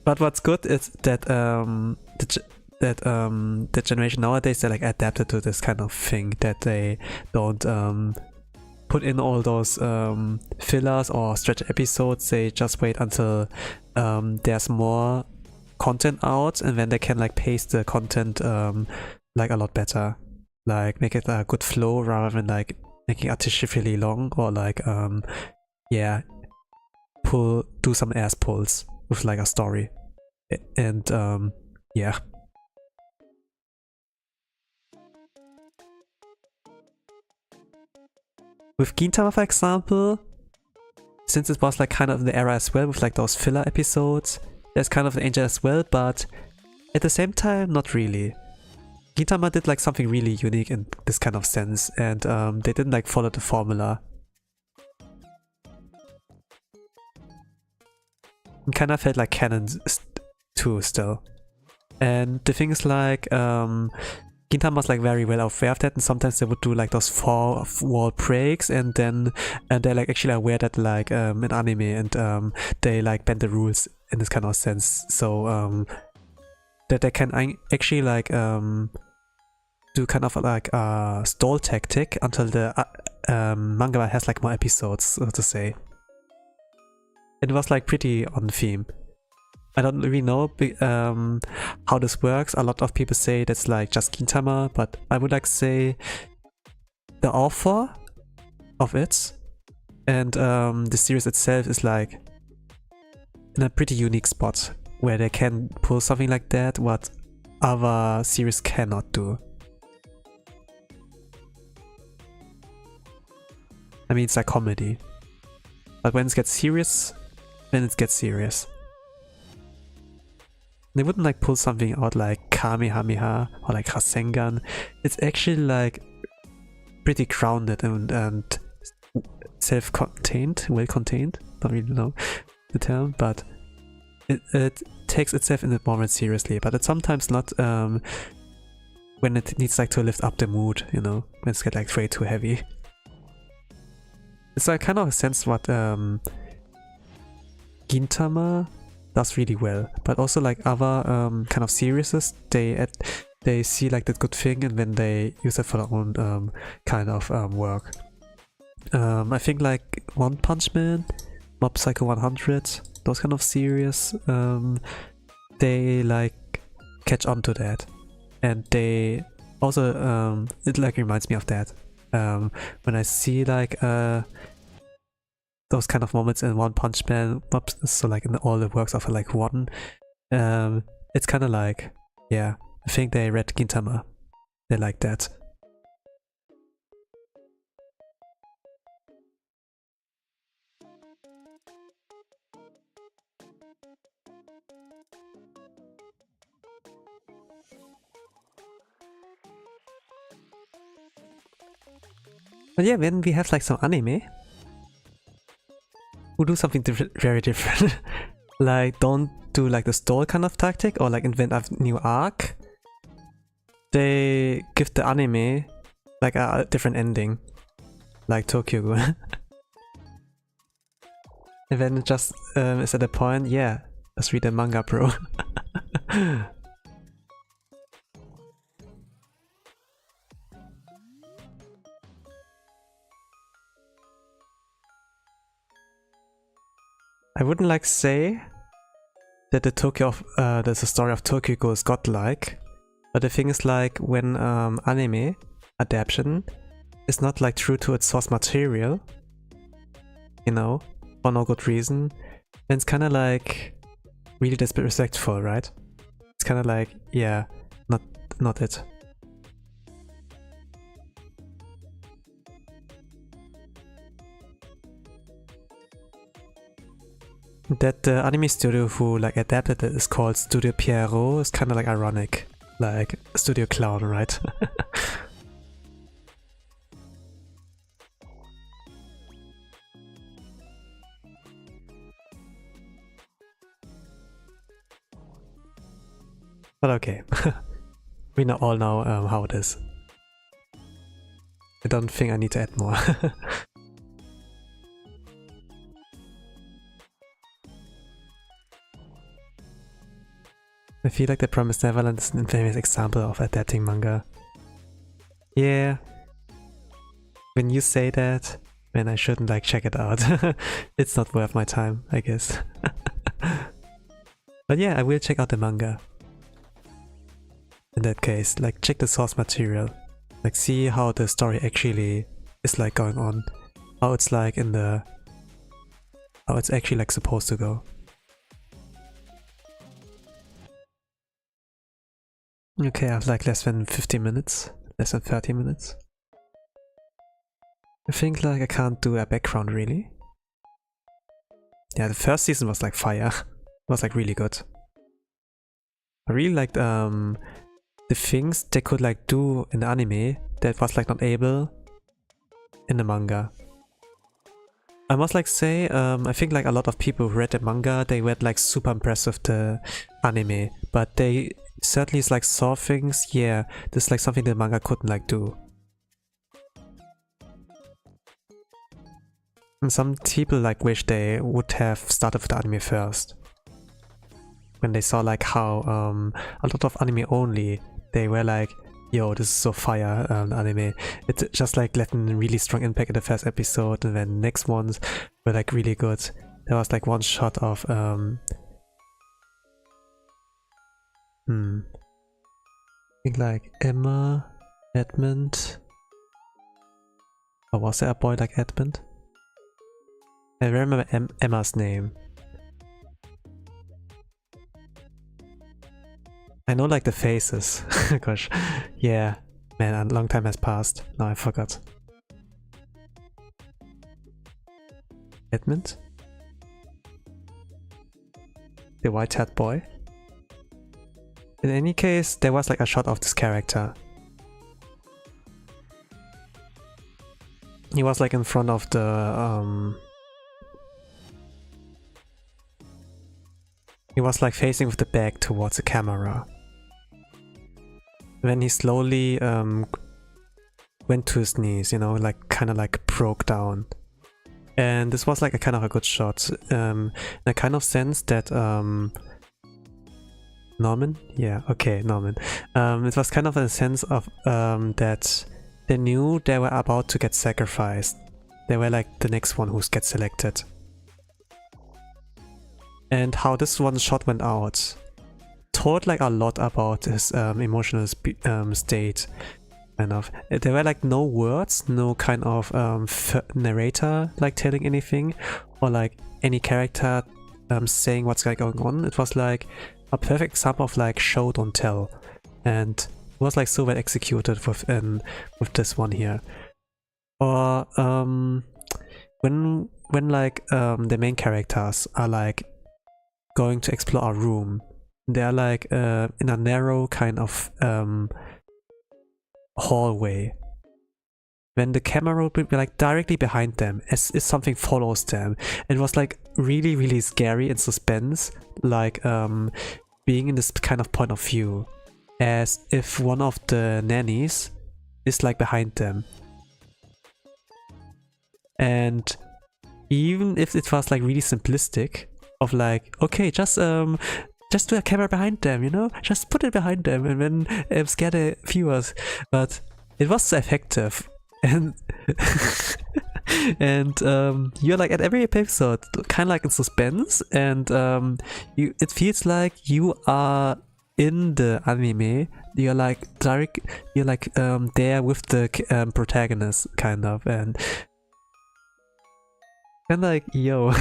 But what's good is that the generation nowadays, they like adapted to this kind of thing, that they don't put in all those fillers or stretch episodes. They just wait until there's more content out, and then they can like pace the content like a lot better, like make it a good flow rather than like making artificially long, or like yeah, do some ass pulls with like a story. And yeah. With Gintama, for example, since it was like kind of the era as well with like those filler episodes, there's kind of the danger as well, but at the same time, not really. Gintama did like something really unique in this kind of sense, and they didn't like follow the formula. It kind of felt like canon too still. And the thing is like, Gintama's like very well aware of that, and sometimes they would do like those 4-wall breaks, and then they're like actually aware that like in anime, and they like bend the rules in this kind of sense, so that they can actually like do kind of like a stall tactic until the manga has like more episodes, so to say. It was like pretty on theme. I don't really know how this works. A lot of people say that's like just Gintama, but I would like say the author of it and the series itself is like in a pretty unique spot where they can pull something like that what other series cannot do. I mean, it's like comedy, but when it gets serious, then it gets serious. They wouldn't like pull something out like Kamehameha or like Rasengan. It's actually like pretty grounded and self-contained, well-contained. Don't really know the term, but it takes itself in the moment seriously. But it's sometimes not when it needs like to lift up the mood, you know, when it's get like way too heavy. It's like kind of a sense what Gintama does really well, but also like other kind of series, they see like the good thing and then they use it for their own kind of work. I think like One Punch Man, Mob Psycho 100, those kind of series, they like catch on to that, and they also it like reminds me of that when I see like those kind of moments in One Punch Man, so like in all the works of like one, it's kind of like, yeah, I think they read Gintama, they like that. But yeah, when we have like some anime who do something very different, like don't do like the stall kind of tactic or like invent a new arc, they give the anime like a different ending, like Tokyo Ghoul. And then it just is at the point, yeah, let's read the manga, bro. I wouldn't like say that the story of Tokyo Ghoul is godlike, but the thing is like when anime adaptation is not like true to its source material, you know, for no good reason, then it's kind of like really disrespectful, right? It's kind of like, yeah, not it. That the anime studio who like adapted it is called Studio Pierrot is kind of like ironic, like Studio Clown, right? But okay, we all know how it is. I don't think I need to add more. I feel like The Promised Neverland is an infamous example of adapting manga. Yeah. When you say that, then I shouldn't like check it out. It's not worth my time, I guess. But yeah, I will check out the manga. In that case, like check the source material. Like see how the story actually is like going on. How it's like in the... how it's actually like supposed to go. Okay, I have like less than 50 minutes, less than 30 minutes. I think like I can't do a background really. Yeah, the first season was like fire. It was like really good. I really liked the things they could like do in the anime that was like not able in the manga. I must like say, I think like a lot of people who read the manga, they were like super impressed with the anime, but they certainly is like saw things. Yeah, this is like something the manga couldn't like do. And some people like wish they would have started with the anime first. When they saw like how a lot of anime only, they were like, yo, this is so fire, anime. It just like left a really strong impact in the first episode, and then next ones were like really good. There was like one shot of I think like Emma, Edmund. Or was there a boy like Edmund? I remember Emma's name. I know like the faces. Gosh, yeah. Man, a long time has passed. Now I forgot. Edmund? The white-haired boy? In any case, there was like a shot of this character. He was like in front of the he was like facing with the back towards the camera. Then he slowly went to his knees, you know, like kind of like broke down. And this was like a kind of a good shot, in a kind of sense that Norman? Yeah, okay, Norman. It was kind of a sense of that they knew they were about to get sacrificed. They were like the next one who gets selected. And how this one shot went out told like a lot about his emotional state. Kind of. There were like no words, no kind of narrator like telling anything, or like any character saying what's like going on. It was like a perfect example of like show don't tell, and it was like so well executed with this one here. Or when like the main characters are like going to explore a room, they're like in a narrow kind of hallway. When the camera would be like directly behind them as if something follows them. It was like really scary and suspense, like being in this kind of point of view, as if one of the nannies is like behind them. And even if it was like really simplistic, of like, okay, just do a camera behind them, you know, just put it behind them and then scare the viewers. But it was so effective, and and you're like at every episode kind of like in suspense, and it feels like you are in the anime. You're like there with the protagonist kind of, and like, yo.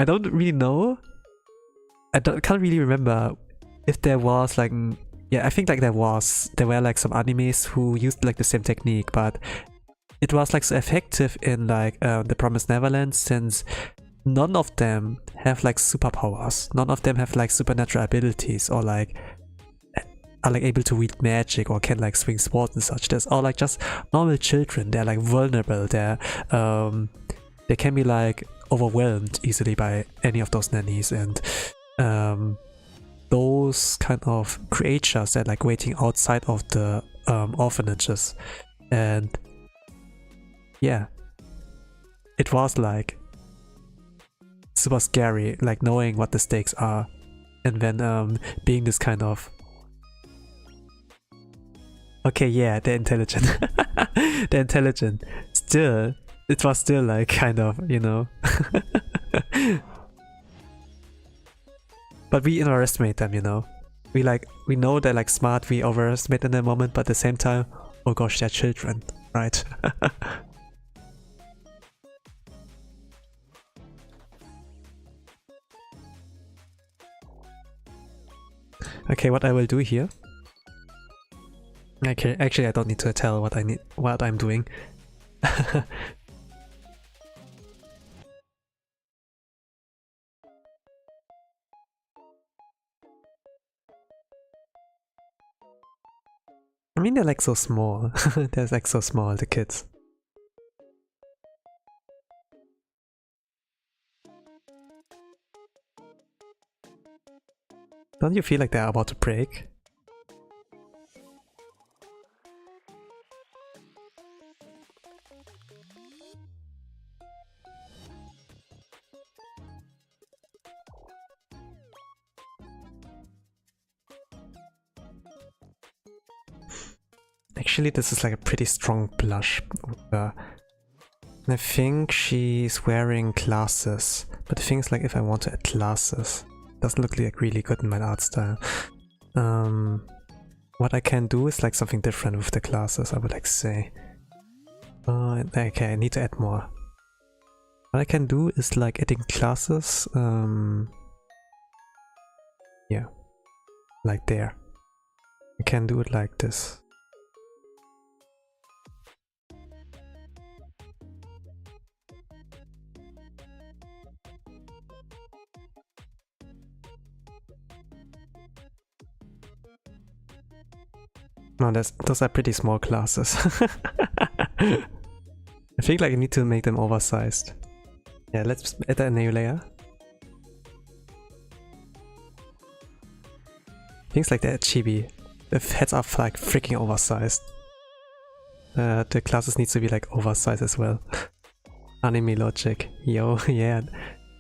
I don't really know. Can't really remember if there was like, yeah, I think like there were like some animes who used like the same technique, but it was like so effective in like The Promised Neverland, since none of them have like superpowers. None of them have like supernatural abilities, or like are like able to wield magic, or can like swing swords and such. There's all like just normal children. They're like vulnerable. They can be like overwhelmed easily by any of those nannies, and those kind of creatures that like waiting outside of the orphanages. And yeah, it was like super scary, like knowing what the stakes are, and then being this kind of, okay, yeah, they're intelligent. They're intelligent. Still, it was still like kind of, you know. But we underestimate them, you know. We know they're like smart, we overestimate in the moment, but at the same time, oh gosh, they're children, right? Okay, what I will do here. Okay, actually I don't need to tell what I'm doing. I mean, they're like so small. They're like so small, the kids. Don't you feel like they're about to break? Actually, this is like a pretty strong blush. And I think she's wearing glasses. But the thing is, like, if I want to add glasses, it doesn't look like really good in my art style. What I can do is like something different with the glasses, I would like say. Okay, I need to add more. What I can do is like adding glasses, yeah, like there. I can do it like this. No, those are pretty small glasses. I think like I need to make them oversized. Yeah, let's add a new layer. Things like that chibi. The heads are like freaking oversized. The glasses needs to be like oversized as well. Anime logic. Yo, yeah,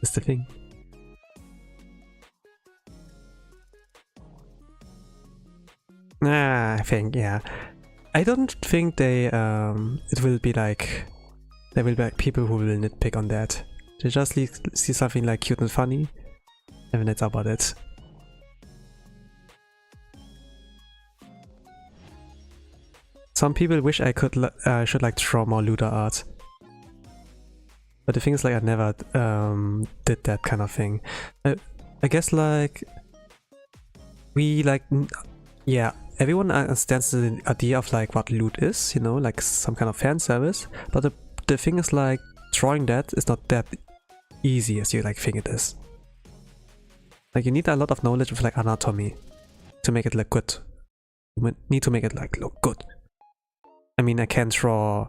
that's the thing. I think, yeah. I don't think they, it will be like, there will be like people who will nitpick on that. They just see something like cute and funny, and that's about it. Some people wish I could, should like draw more Luda art. But the thing is, like, I never did that kind of thing. I guess like, we like, yeah, everyone understands the idea of like what loot is, you know, like some kind of fan service. But the thing is, like, drawing that is not that easy as you like think it is. Like, you need a lot of knowledge of like anatomy to make it look good. You need to make it like look good. I mean, I can draw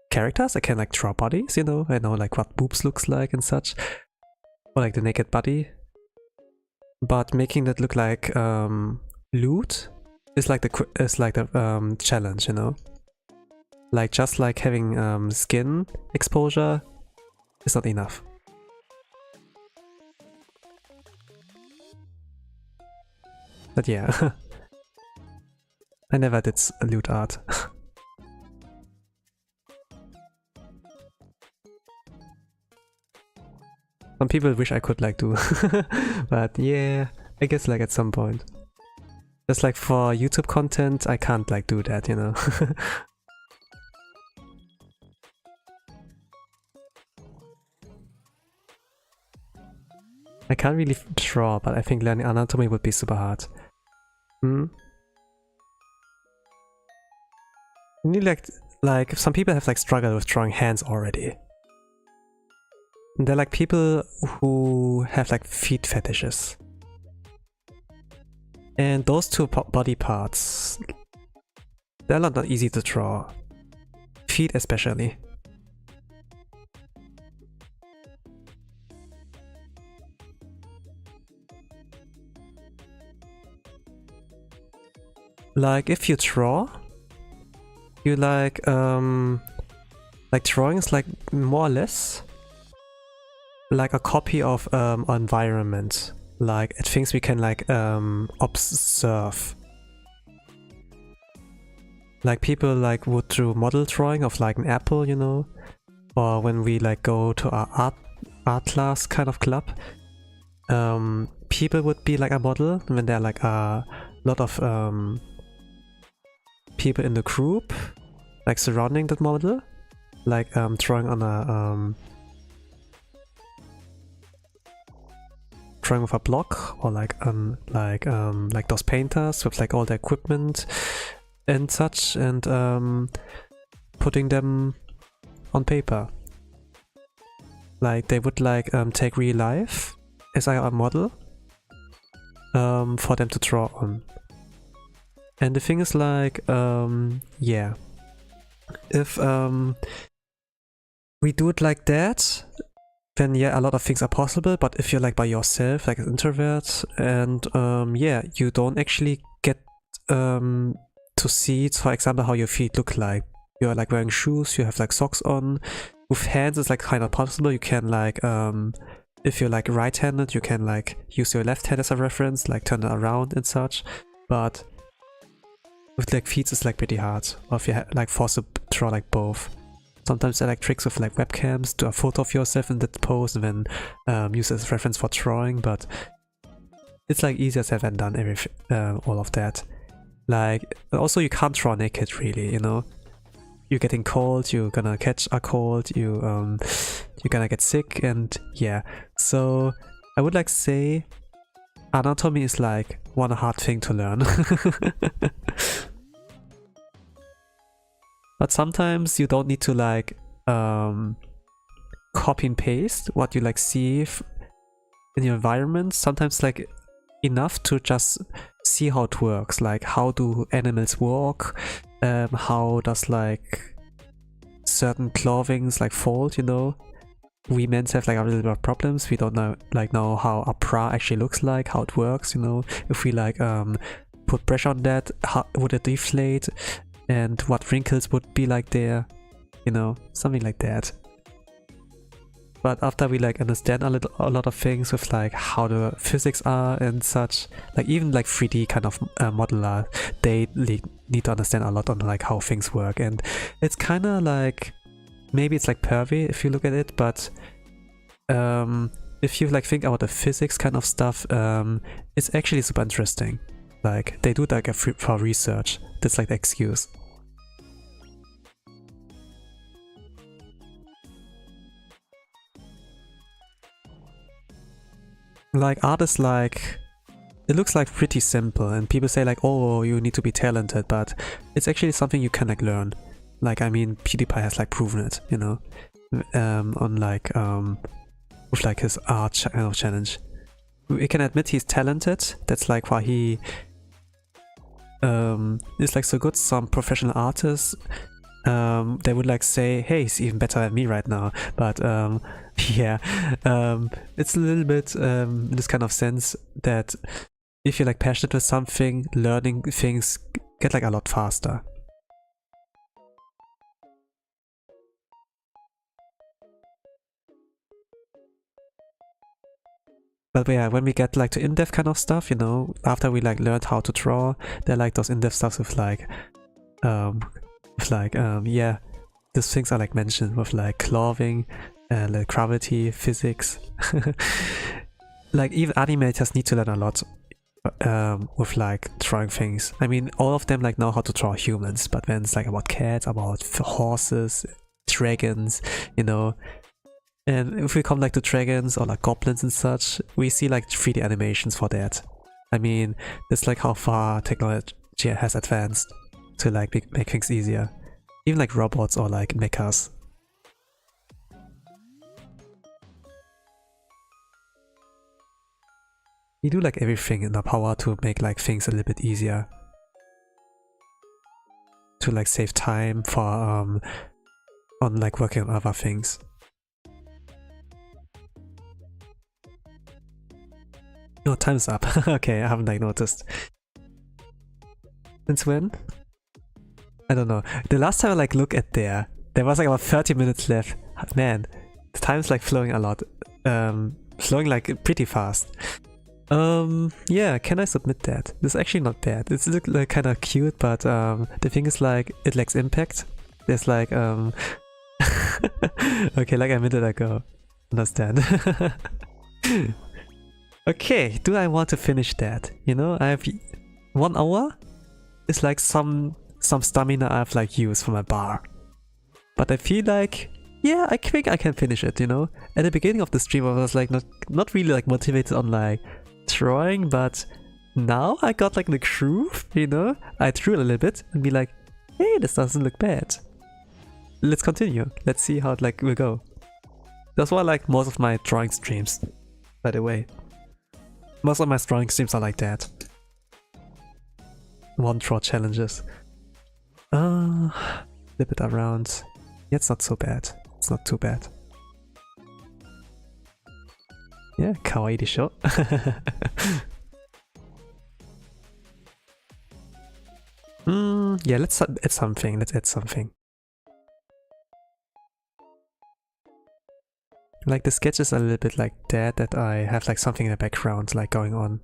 characters, I can like draw bodies, you know, I know like what boobs looks like and such, or like the naked body. But making that look like loot is like the challenge, you know. Like just like having skin exposure is not enough. But yeah, I never did loot art. Some people wish I could like do, but yeah, I guess like at some point. Just like for YouTube content, I can't like do that, you know. I can't really draw, but I think learning anatomy would be super hard. You need like some people have like struggled with drawing hands already. And they're like people who have like feet fetishes. And those two body parts, they're not that easy to draw. Feet especially. Like if you draw, you like drawing is like more or less like a copy of environment, like things we can like observe. Like people like would do model drawing of like an apple, you know, or when we like go to our art class kind of club, people would be like a model when there are like a lot of people in the group like surrounding that model, like drawing on a drawing with a block, or like those painters with like all the equipment and such, and putting them on paper. Like they would like take real life as a model for them to draw on. And the thing is like, yeah, if we do it like that, then yeah, a lot of things are possible. But if you're like by yourself, like an introvert, and yeah, you don't actually get to see, for example, how your feet look like. You're like wearing shoes, you have like socks on. With hands, it's like kind of possible. You can like if you're like right-handed, you can like use your left hand as a reference, like turn it around and such. But with like feet, it's like pretty hard. Or if you like forced to draw like both. Sometimes I like tricks with like webcams, do a photo of yourself in that pose and then use it as reference for drawing. But it's like easier said than done. All of that. Like also you can't draw naked really, you know. You're getting cold, you're gonna catch a cold, you're gonna get sick, and yeah. So I would like say anatomy is like one hard thing to learn. But sometimes you don't need to like copy and paste what you like see in your environment. Sometimes like enough to just see how it works, like how do animals walk, how does like certain clothings like fold, you know. We men have like a little bit of problems. We don't know how a bra actually looks like, how it works, you know. If we like put pressure on that, how would it deflate, and what wrinkles would be like there, you know, something like that. But after we like understand a lot of things with like how the physics are and such, like even like 3D kind of modeler, they need to understand a lot on like how things work. And it's kind of like, maybe it's like pervy if you look at it, but if you like think about the physics kind of stuff, it's actually super interesting. Like they do like for research. That's like the excuse. Like art is like, it looks like pretty simple, and people say like, oh, you need to be talented, but it's actually something you can like learn. Like I mean, PewDiePie has like proven it, you know, on like with like his art kind of challenge. We can admit he's talented. That's like why he is like so good. Some professional artists, they would like say, hey, he's even better than me right now. But yeah, it's a little bit in this kind of sense that if you're like passionate with something, learning things get like a lot faster. But yeah, when we get like to in-depth kind of stuff, you know, after we like learned how to draw, they're like those in-depth stuff with like yeah, these things are like mentioned with like clothing and like gravity, physics. Like even animators need to learn a lot with like drawing things. I mean, all of them like know how to draw humans, but when it's like about cats, about horses, dragons, you know. And if we come like to dragons or like goblins and such, we see like 3D animations for that. I mean, that's like how far technology has advanced to like make things easier. Even like robots or like mechas. We do like everything in our power to make like things a little bit easier. To like save time for on like working on other things. Oh, time's up. Okay, I haven't like noticed. Since when? I don't know. The last time I like look at there was like about 30 minutes left. Man, the time's like flowing a lot. Flowing like pretty fast. Yeah, can I submit that? This is actually not bad. It's like kind of cute, but the thing is like it lacks impact. There's like okay, like a minute ago. Understand. Okay, do I want to finish that? You know, I have 1 hour. It's like some stamina I've like used for my bar. But I feel like, yeah, I think I can finish it, you know? At the beginning of the stream I was like not really like motivated on like drawing, but now I got like the groove, you know? I drew a little bit and be like, hey, this doesn't look bad. Let's continue. Let's see how it like will go. That's why I like most of my drawing streams, by the way. Most of my drawing streams are like that. One draw challenges. Flip it around. Yeah, it's not so bad. It's not too bad. Yeah, kawaii desho. Yeah, let's add something. Let's add something. Like the sketch is a little bit like that I have like something in the background like going on.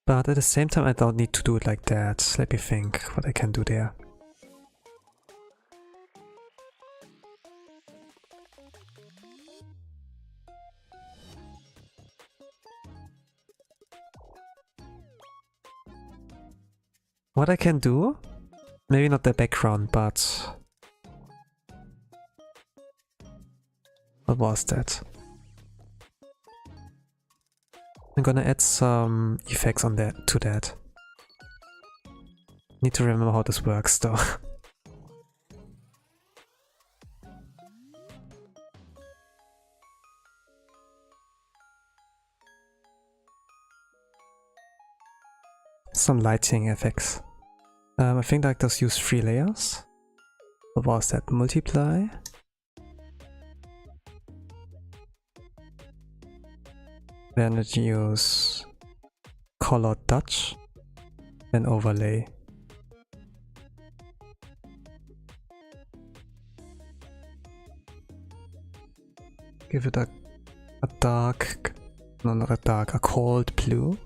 But at the same time I don't need to do it like that. Let me think what I can do there. What I can do? Maybe not the background, but... What was that? I'm gonna add some effects on that to that. Need to remember how this works though. Some lighting effects. I think like those use 3 layers. What was that? Multiply. Then it use color touch. Then overlay. Give it a dark, no, not a dark, a cold blue.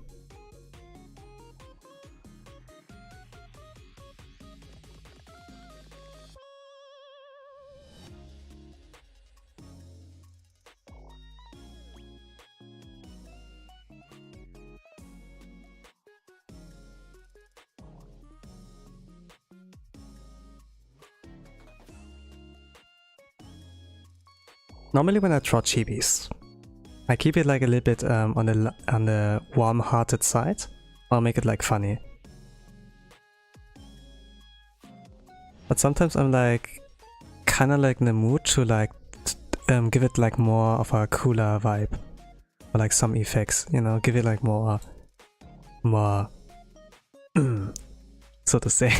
Normally when I draw chibis, I keep it like a little bit on the warm-hearted side. I'll make it like funny. But sometimes I'm like kind of like in the mood to like give it like more of a cooler vibe, or like some effects, you know, give it like more so to say.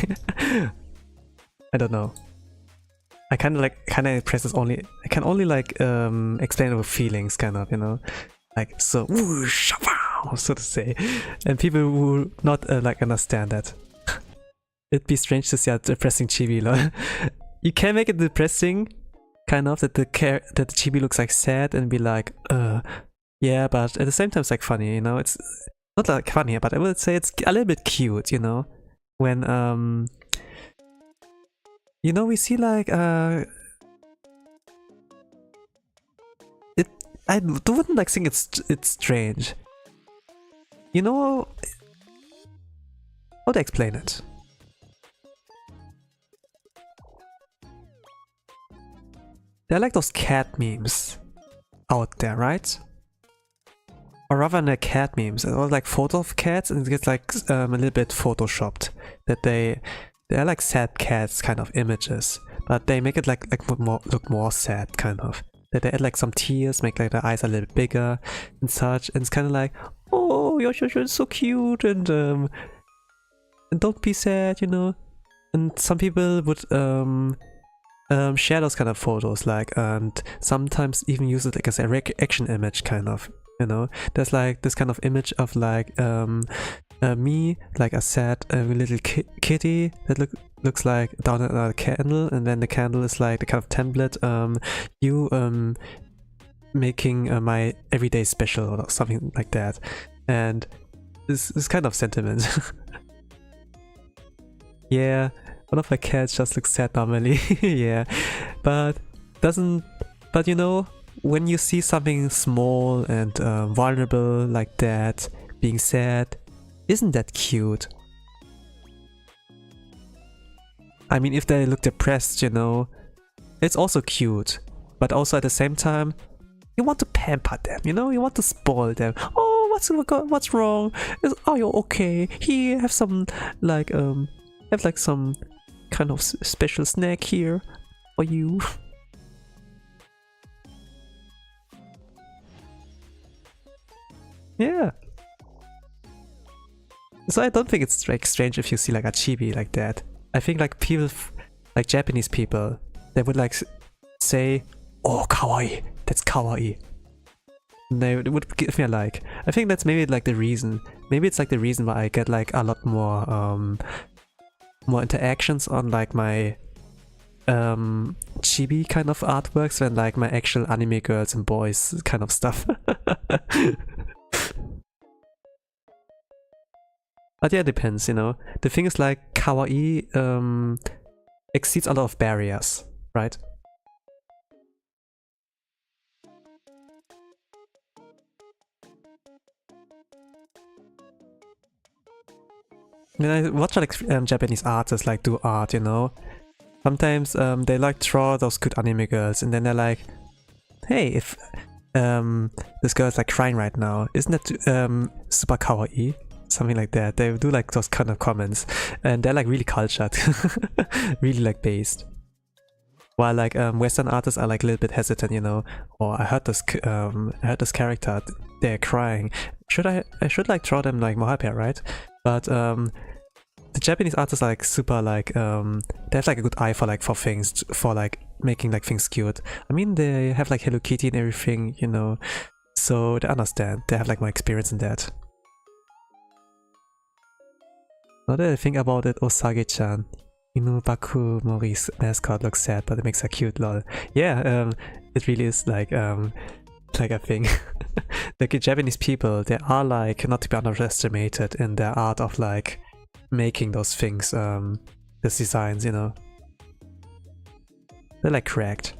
I don't know. I kind of express this only. I can only like explain it with feelings, kind of, you know, like so whoosh, wow, so to say, and people will not like understand that. It'd be strange to see a depressing chibi. You can make it depressing, kind of, that the chibi looks like sad and be like, yeah, but at the same time it's like funny, you know. It's not like funny, but I would say it's a little bit cute, you know, when you know, we see like I wouldn't like think it's strange. You know how to explain it? There are like those cat memes out there, right? Or rather than cat memes, it was like photo of cats and it gets like a little bit photoshopped. That they're like sad cats kind of images, but they make it like look more sad, kind of. That they add like some tears, make like the eyes a little bit bigger and such, and it's kind of like, oh, you're so cute, and don't be sad, you know. And some people would share those kind of photos, like, and sometimes even use it like as a reaction image, kind of. You know, there's like this kind of image of like me, like a sad little kitty that looks like down at a candle, and then the candle is like the kind of template, you making my everyday special or something like that, and this kind of sentiment. Yeah, one of my cats just looks sad normally. Yeah, but you know, when you see something small and vulnerable like that being sad, isn't that cute? I mean, if they look depressed, you know, it's also cute. But also at the same time, you want to pamper them, you know? You want to spoil them. Oh, what's wrong? Are you okay? Here, have some, like, some kind of special snack here for you. Yeah. So I don't think it's like strange if you see like a chibi like that. I think like people, like Japanese people, they would like say, "Oh, kawaii, that's kawaii." And they would give me a like. I think that's maybe like the reason. Maybe it's like the reason why I get like a lot more more interactions on like my chibi kind of artworks than like my actual anime girls and boys kind of stuff. But yeah, it depends, you know. The thing is like kawaii exceeds a lot of barriers, right? When I watch like Japanese artists like do art, you know, sometimes they like draw those good anime girls, and then they're like, "Hey, if this girl's like crying right now, isn't that super kawaii?" Something like that. They do like those kind of comments, and they're like really cultured, really like based. While like Western artists are like a little bit hesitant, you know. Or I heard this character, they're crying. I should like draw them like more happy, right? But the Japanese artists are like super like they have like a good eye for like things, for like making like things cute. I mean, they have like Hello Kitty and everything, you know, so they understand. They have like more experience in that. Now that I think about it, Osage-chan, Inu Baku Mori's mascot looks sad, but it makes her cute, lol. Yeah, it really is like a thing. Like Japanese people, they are like not to be underestimated in their art of like making those things, those designs, you know. They're like cracked.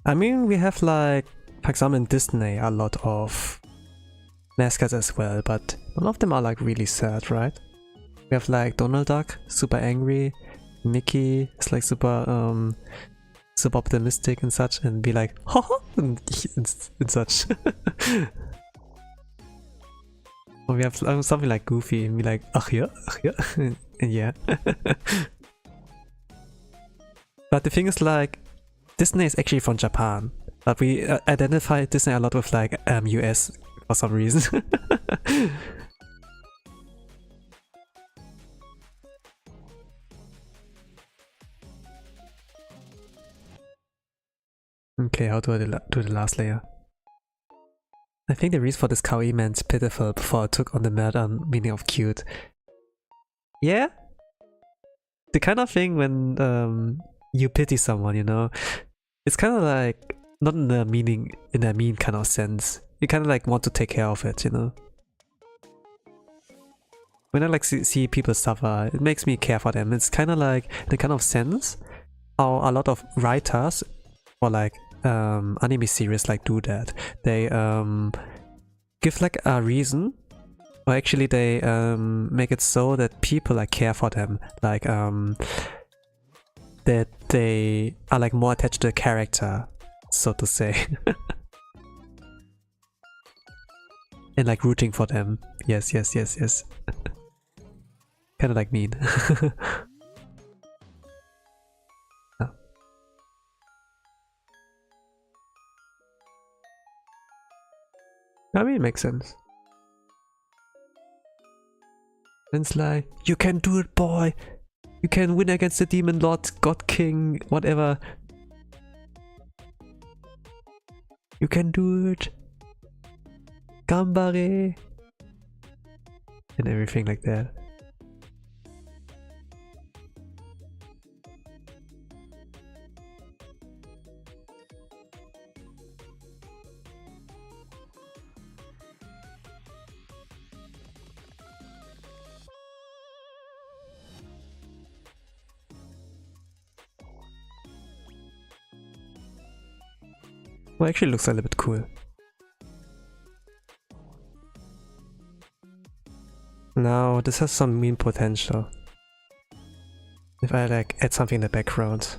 I mean, we have like, for example in Disney, a lot of mascots as well, but none of them are like really sad, right? We have like Donald Duck, super angry, Mickey is like super super optimistic and such, and be like haha and such. Or we have something like Goofy and be like ach yeah, and yeah. But the thing is like, Disney is actually from Japan, but we identify Disney a lot with like US for some reason. Okay, how do I do the last layer? I think the reason for this kawaii meant pitiful before I took on the modern meaning of cute. Yeah? The kind of thing when you pity someone, you know? It's kind of like, not in the meaning, in a mean kind of sense. You kind of like want to take care of it, you know? When I like see people suffer, it makes me care for them. It's kind of like the kind of sense how a lot of writers or like anime series like do that. They give like a reason, or actually they make it so that people like care for them, like that they are like more attached to the character, so to say. And like rooting for them. Yes. Kind of like mean. Yeah. I mean, it makes sense. And it's like, you can do it, boy! You can win against the Demon Lord, God King, whatever. You can do it! Gambare! And everything like that. Well, actually looks a little bit cool. Now, this has some meme potential. If I like add something in the background.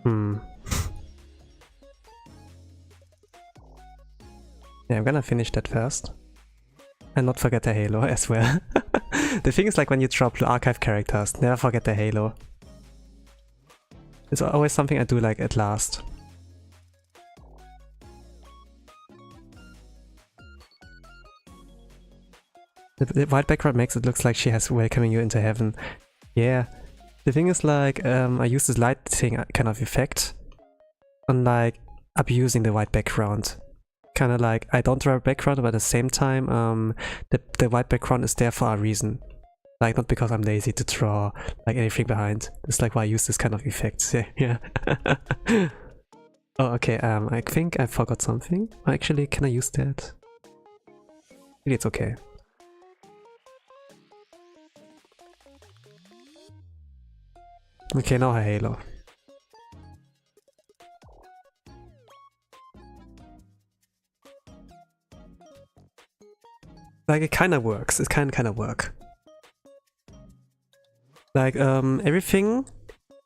Yeah, I'm gonna finish that first. And not forget the halo as well. The thing is, like, when you drop archive characters, never forget the halo. It's always something I do like at last. The white background makes it look like she has welcoming you into heaven. Yeah. The thing is, like, I use this lighting kind of effect on, like, abusing the white background. Kind of like, I don't draw a background, but at the same time, the white background is there for a reason. Like, not because I'm lazy to draw, like, anything behind. It's like why I use this kind of effects. Yeah. Oh, okay, I think I forgot something. Actually, can I use that? Maybe it's okay. Okay, now her halo. Like, it kinda works. It kinda work. Like, everything,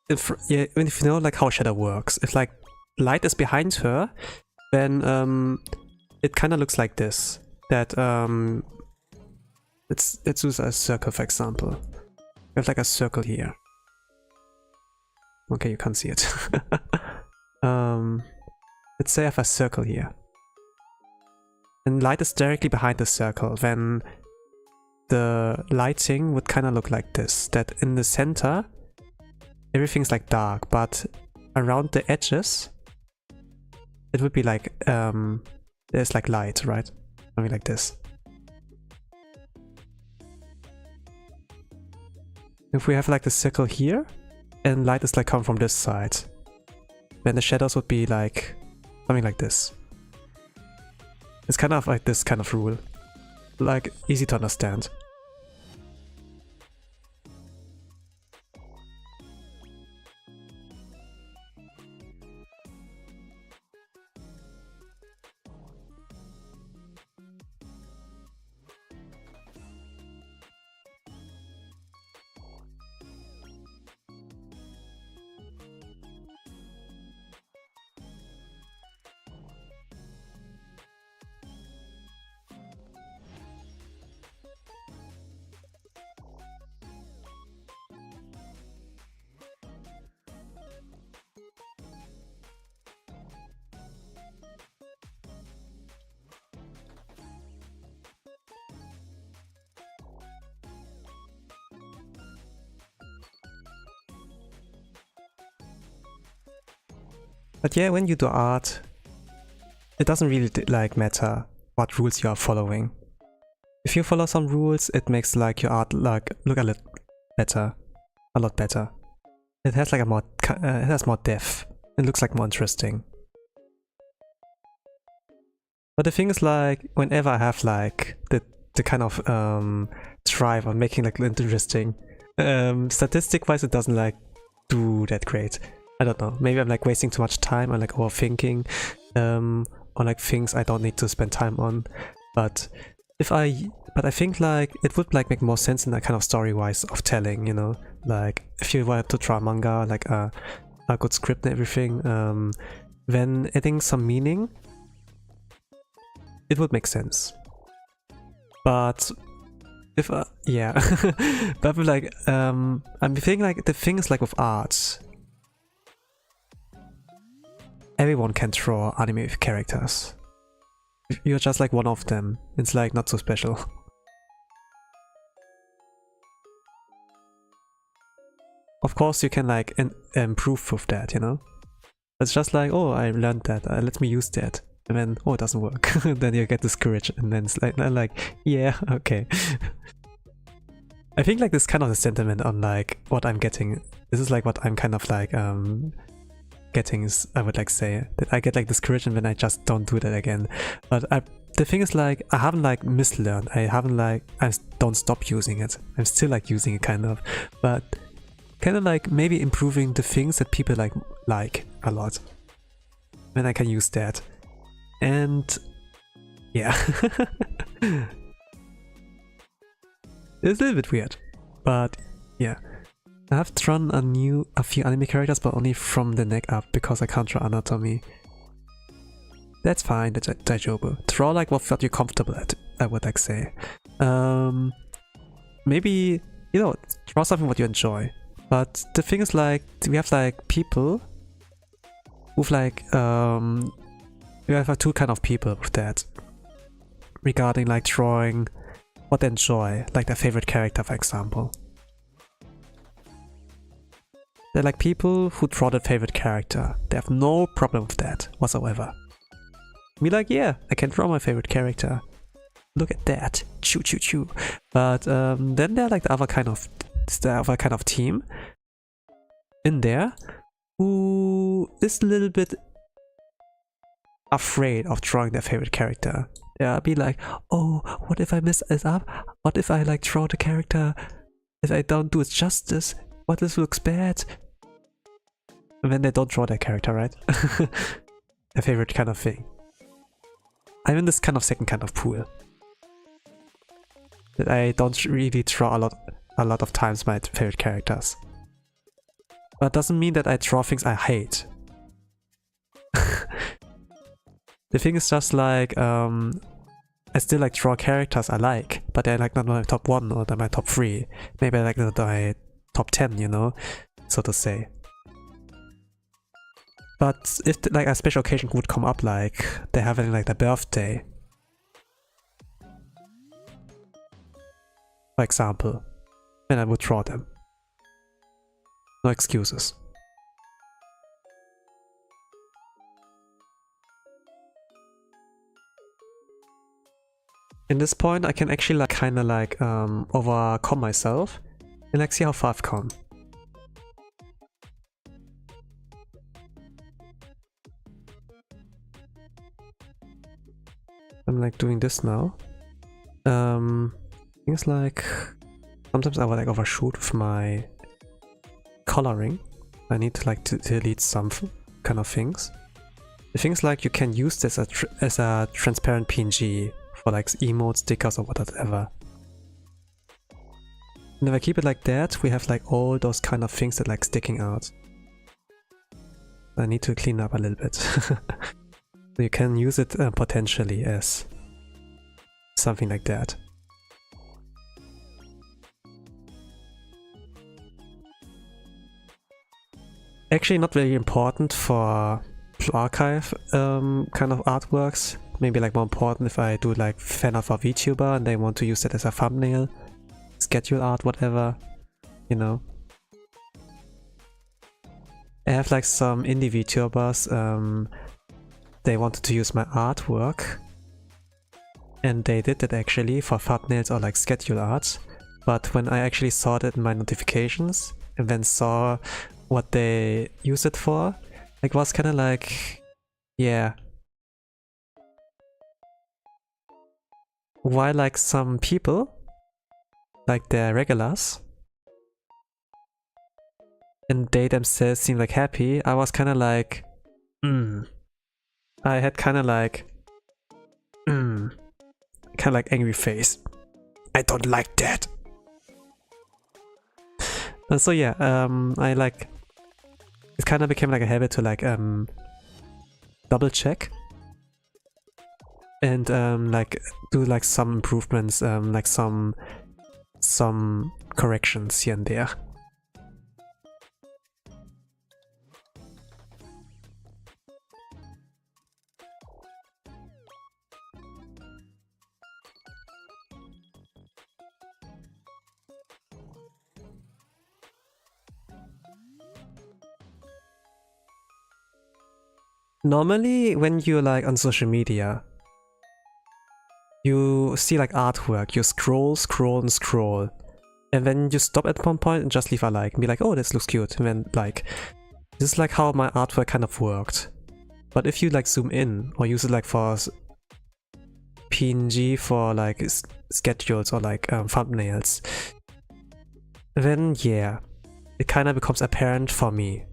if you know, like, how shadow works. If, like, light is behind her, then, it kinda looks like this. That, let's use a circle, for example. We have, like, a circle here. Okay, you can't see it. Let's say I have a circle here. And light is directly behind the circle, then the lighting would kind of look like this. That in the center, everything's like dark, but around the edges, it would be like, there's like light, right? Something like this. If we have like the circle here, and light is like coming from this side, then the shadows would be like something like this. It's kind of like this kind of rule. Like, easy to understand. But yeah, when you do art, it doesn't really like matter what rules you are following. If you follow some rules, it makes like your art like look a lot better. It has like a more, it has more depth. It looks like more interesting. But the thing is, like, whenever I have like the kind of drive on making like interesting, statistic-wise, it doesn't like do that great. I don't know, maybe I'm like wasting too much time on like overthinking on like things I don't need to spend time on. But I think like it would like make more sense in that kind of story-wise of telling, you know, like if you were to draw a manga, like a good script and everything, then adding some meaning, it would make sense. But if yeah, but like I'm thinking like the thing is like with art. Everyone can draw anime characters. If you're just like one of them, it's like not so special. Of course you can like improve with that, you know? It's just like, oh, I learned that, let me use that. And then, oh, it doesn't work. Then you get discouraged and then it's like yeah, okay. I think like this kind of the sentiment on like what I'm getting. This is like what I'm kind of like getting, is I would like say that I get like discouraged and then I just don't do that again. But the thing is like I haven't like mislearned. I don't stop using it. I'm still like using it kind of, but kind of like maybe improving the things that people like a lot. Then I can use that. And yeah. It's a little bit weird, but yeah. I have drawn a few anime characters, but only from the neck up because I can't draw anatomy. That's fine, that's daijoubu. Draw like what felt you comfortable at, I would like say. Maybe, you know, draw something what you enjoy. But the thing is like, we have like people with like, we have two kind of people with that. Regarding like drawing what they enjoy, like their favorite character for example. They're like people who draw their favorite character. They have no problem with that whatsoever. Be like, yeah, I can draw my favorite character. Look at that, choo choo choo. But then there are like the other kind of team in there who is a little bit afraid of drawing their favorite character. They'll be like, oh, what if I mess it up? What if I like draw the character? If I don't do it justice, what if it looks bad? And then they don't draw their character, right? Their favorite kind of thing. I'm in this kind of second kind of pool. That I don't really draw a lot of times my favorite characters. But it doesn't mean that I draw things I hate. The thing is just like, I still like draw characters I like, but they're like not my top 1 or they're my top 3. Maybe like my top 10, you know, so to say. But if like a special occasion would come up, like they're having like their birthday, for example, then I would draw them. No excuses. In this point, I can actually like kinda like overcome myself and like see how far I've come. I'm like doing this now. Things like sometimes I will like overshoot with my coloring. I need to like to delete some kind of things. The things like you can use this as a transparent PNG for like emotes, stickers or whatever. And if I keep it like that, we have like all those kind of things that like sticking out. I need to clean up a little bit. So you can use it potentially as something like that. Actually not very important for archive kind of artworks. Maybe like more important if I do like Fanart of VTuber and they want to use it as a thumbnail, schedule art, whatever, you know. I have like some indie VTubers, they wanted to use my artwork and they did it actually for thumbnails or like schedule art, but when I actually saw it in my notifications and then saw what they use it for, like was kind of like, yeah, why like some people, like they're regulars, and they themselves seem like happy, I was kind of like, I had kind of like, angry face. I don't like that. And so yeah, I like, it kind of became like a habit to like double check and like do like some improvements, like some corrections here and there. Normally, when you're like on social media, you see like artwork, you scroll and scroll, and then you stop at one point and just leave a like and be like, oh, this looks cute, and then like, this is like how my artwork kind of worked. But if you like zoom in or use it like for PNG for like schedules or like thumbnails, then yeah, it kind of becomes apparent for me.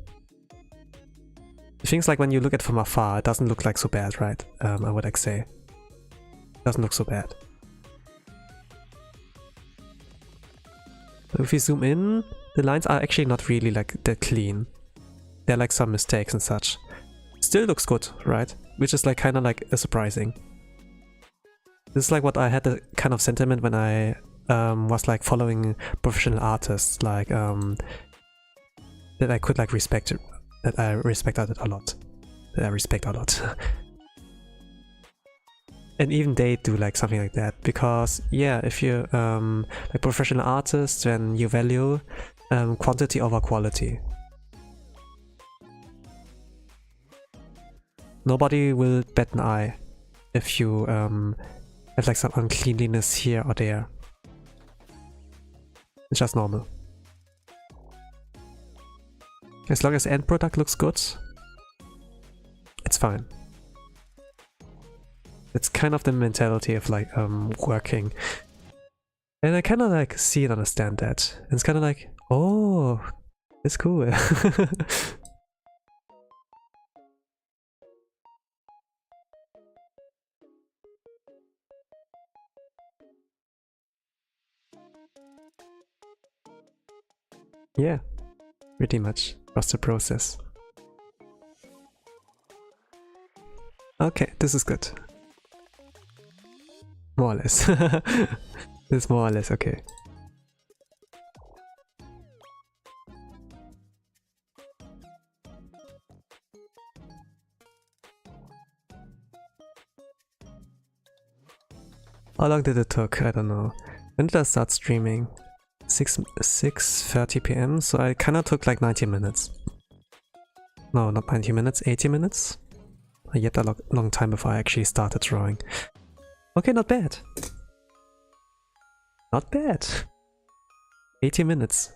Things like when you look at it from afar, it doesn't look like so bad, right? I would like say. It doesn't look so bad. But if we zoom in, the lines are actually not really like that clean. There are like some mistakes and such. Still looks good, right? Which is like kind of like surprising. This is like what I had the kind of sentiment when I was like following professional artists, like that I could like respect it, that I respected it a lot. That I respect a lot. And even they do like something like that, because yeah, if you're like professional artists, then you value quantity over quality. Nobody will bat an eye if you have like some uncleanliness here or there. It's just normal. As long as the end product looks good, it's fine. It's kind of the mentality of like working. And I kind of like see and understand that. And it's kind of like, oh, it's cool. Yeah, pretty much. Trust the process. Okay, this is good. More or less. This is more or less okay. How long did it took? I don't know. When did I start streaming? 6:30 p.m. So I kinda took like 90 minutes. No, not 90 minutes, 80 minutes? Yet a long time before I actually started drawing. Okay, not bad. Not bad. 80 minutes.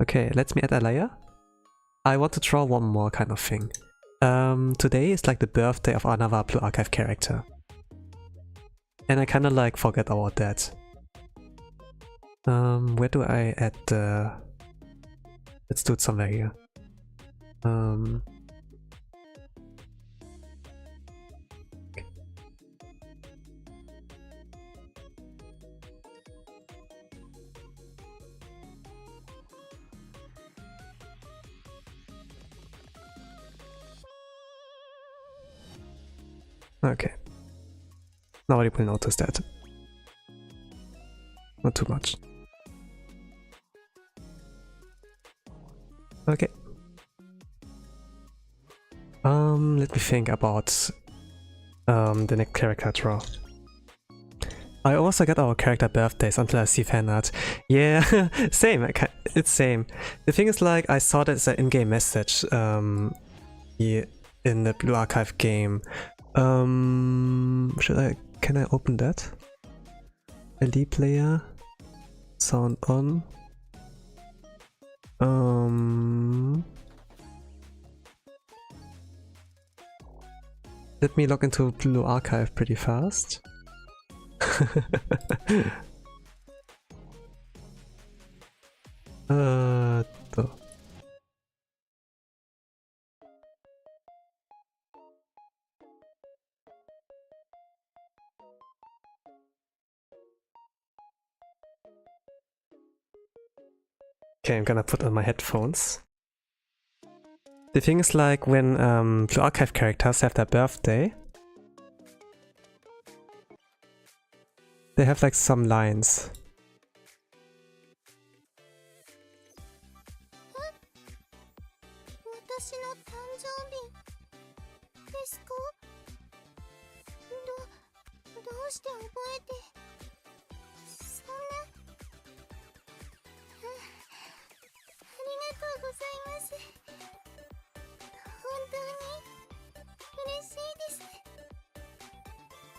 Okay, let me add a layer. I want to draw one more kind of thing. Today is like the birthday of another Blue Archive character. And I kinda like forget about that. Where do I add the... Let's do it somewhere here. Okay. Nobody will notice that. Not too much. Okay. Let me think about the next character I draw. I also got our character birthdays until I see fan art. Yeah, same. It's same. The thing is, like, I saw that as an in-game message here in the Blue Archive game. Can I open that? LD player, sound on. Let me log into Blue Archive pretty fast. Okay, I'm gonna put on my headphones. The thing is, like, when Blue Archive characters have their birthday, they have like some lines.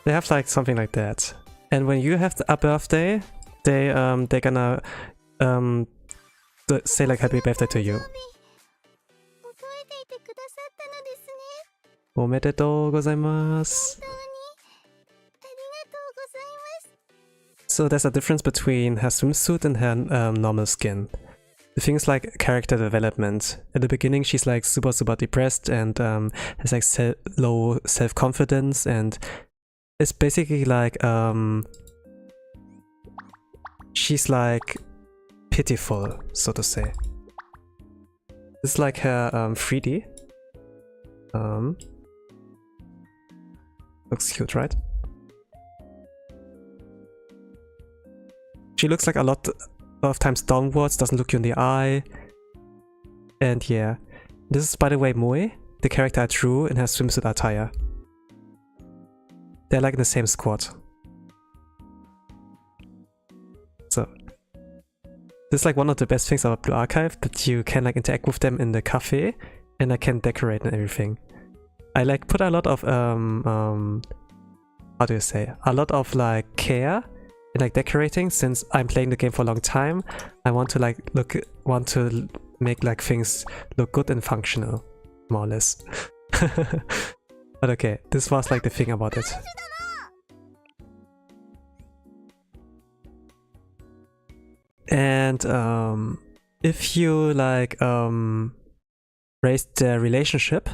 They have like something like that. And when you have a birthday, they're gonna say like happy birthday to you. Omedetou gozaimasu. So there's a difference between her swimsuit and her normal skin. The thing is, like, character development. At the beginning she's like super depressed and has like low self-confidence, and it's basically like she's like pitiful, so to say. This is like her 3D. Looks cute, right? She looks like a lot of times downwards, doesn't look you in the eye. And yeah. This is, by the way, Moe, the character I drew in her swimsuit attire. They're like in the same squad. So this is like one of the best things about Blue Archive, that you can like interact with them in the cafe and I can decorate and everything. I like put a lot of how do you say? A lot of like care in like decorating. Since I'm playing the game for a long time, I want to like make like things look good and functional, more or less. But okay, this was like the thing about it. And if you like raise the relationship,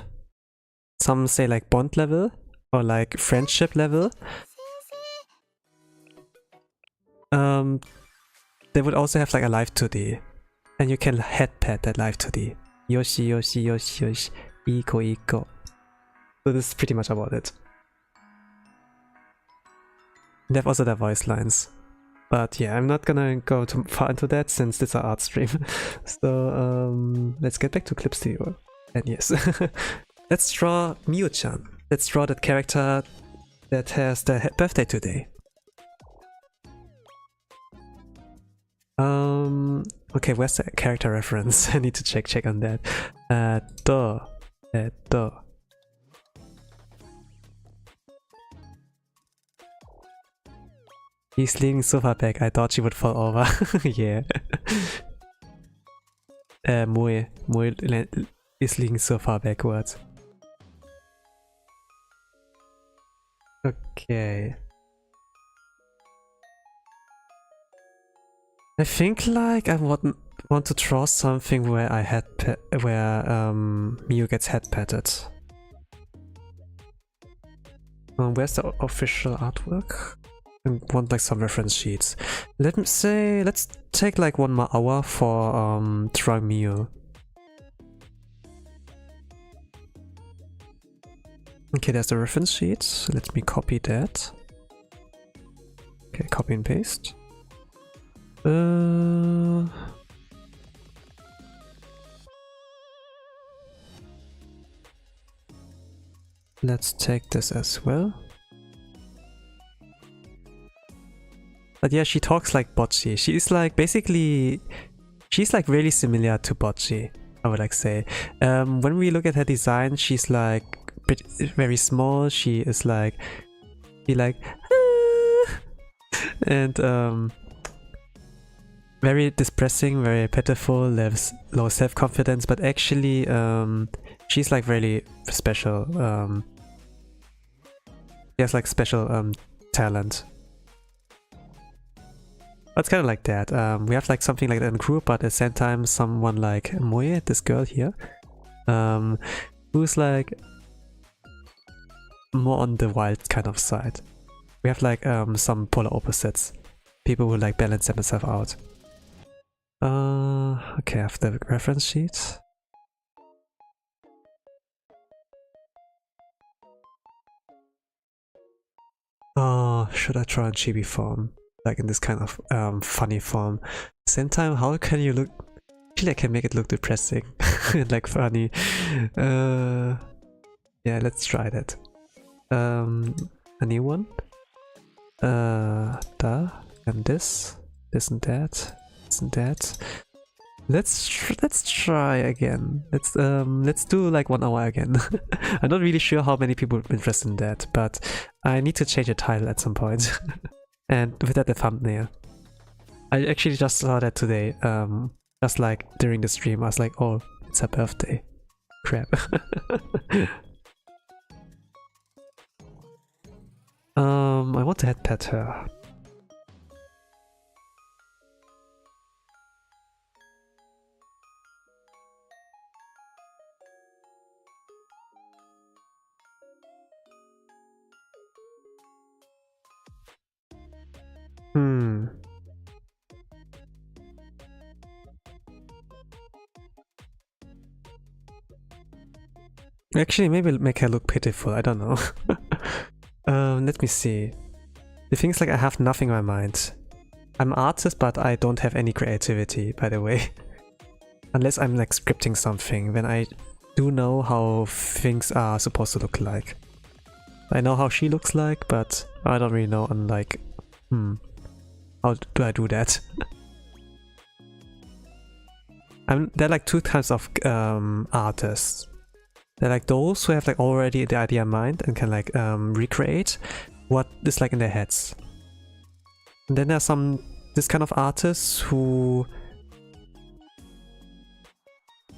some say like bond level or like friendship level, they would also have like a live 2D, and you can head pet that live 2D. Yoshi, Yoshi, Yoshi, Yoshi, Iko, Iko. So this is pretty much about it. They have also their voice lines. But yeah, I'm not gonna go too far into that since it's an art stream. So let's get back to Clip Studio. And yes, let's draw Miyu-chan. Let's draw that character that has the birthday today. Okay, where's the character reference? I need to check on that. He's leaning so far back, I thought she would fall over. Yeah. Moe is leaning so far backwards. Okay. I think like I want to draw something where Miyu gets head patted. Where's the official artwork? I want like some reference sheets. Let's take like 1 more hour for drawing Miyu. Okay, there's the reference sheet. Let me copy that. Okay, copy and paste. Let's take this as well. But yeah, she talks like Bocchi. She's like basically, she's like really similar to Bocchi, I would like say. When we look at her design, she's like very small. She is like, and very depressing, very pitiful, lives low self-confidence, but actually she's like really special. She has like special talent. It's kind of like that. We have like something like that in group, but at the same time someone like Moe, this girl here, who's like more on the wild kind of side. We have like some polar opposites. People who like balance themselves out. Okay, I have the reference sheet. Oh, should I try in chibi form? Like in this kind of funny form. Same time, how can you look? Actually, I can make it look depressing and like funny. Yeah, let's try that. A new one. And this and that, this and that. Let's try again. Let's do like 1 hour again. I'm not really sure how many people are interested in that, but I need to change the title at some point. And with that, the thumbnail. I actually just saw that today. Just like during the stream, I was like, oh, it's her birthday. Crap. I want to head pet her. Actually, maybe make her look pitiful, I don't know. Let me see. The thing is, like, I have nothing in my mind. I'm an artist, but I don't have any creativity, by the way. Unless I'm like scripting something, then I do know how things are supposed to look like. I know how she looks like, but I don't really know on like, how do I do that? There are like two types of artists. They're like those who have like already the idea in mind and can like recreate what is like in their heads. And then there's this kind of artists who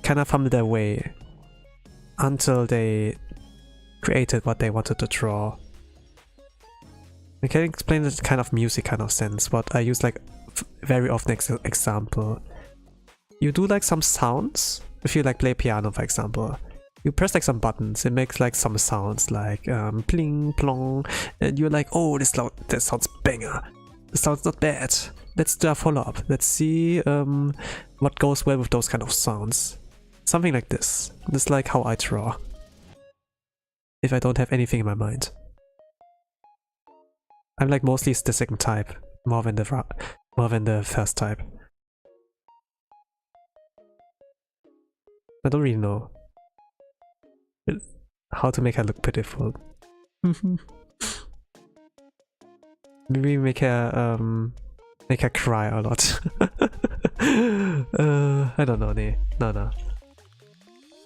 kind of fumble their way until they created what they wanted to draw. I can explain this kind of music kind of sense, but I use like very often example. You do like some sounds, if you like play piano for example. You press like some buttons, it makes like some sounds like pling plong, and you're like, oh, that sounds banger. This sounds not bad. Let's do a follow-up. Let's see what goes well with those kind of sounds. Something like this. This is like how I draw. If I don't have anything in my mind. I'm like mostly the second type, more than the first type. I don't really know how to make her look pitiful. Maybe make her cry a lot. I don't know, no.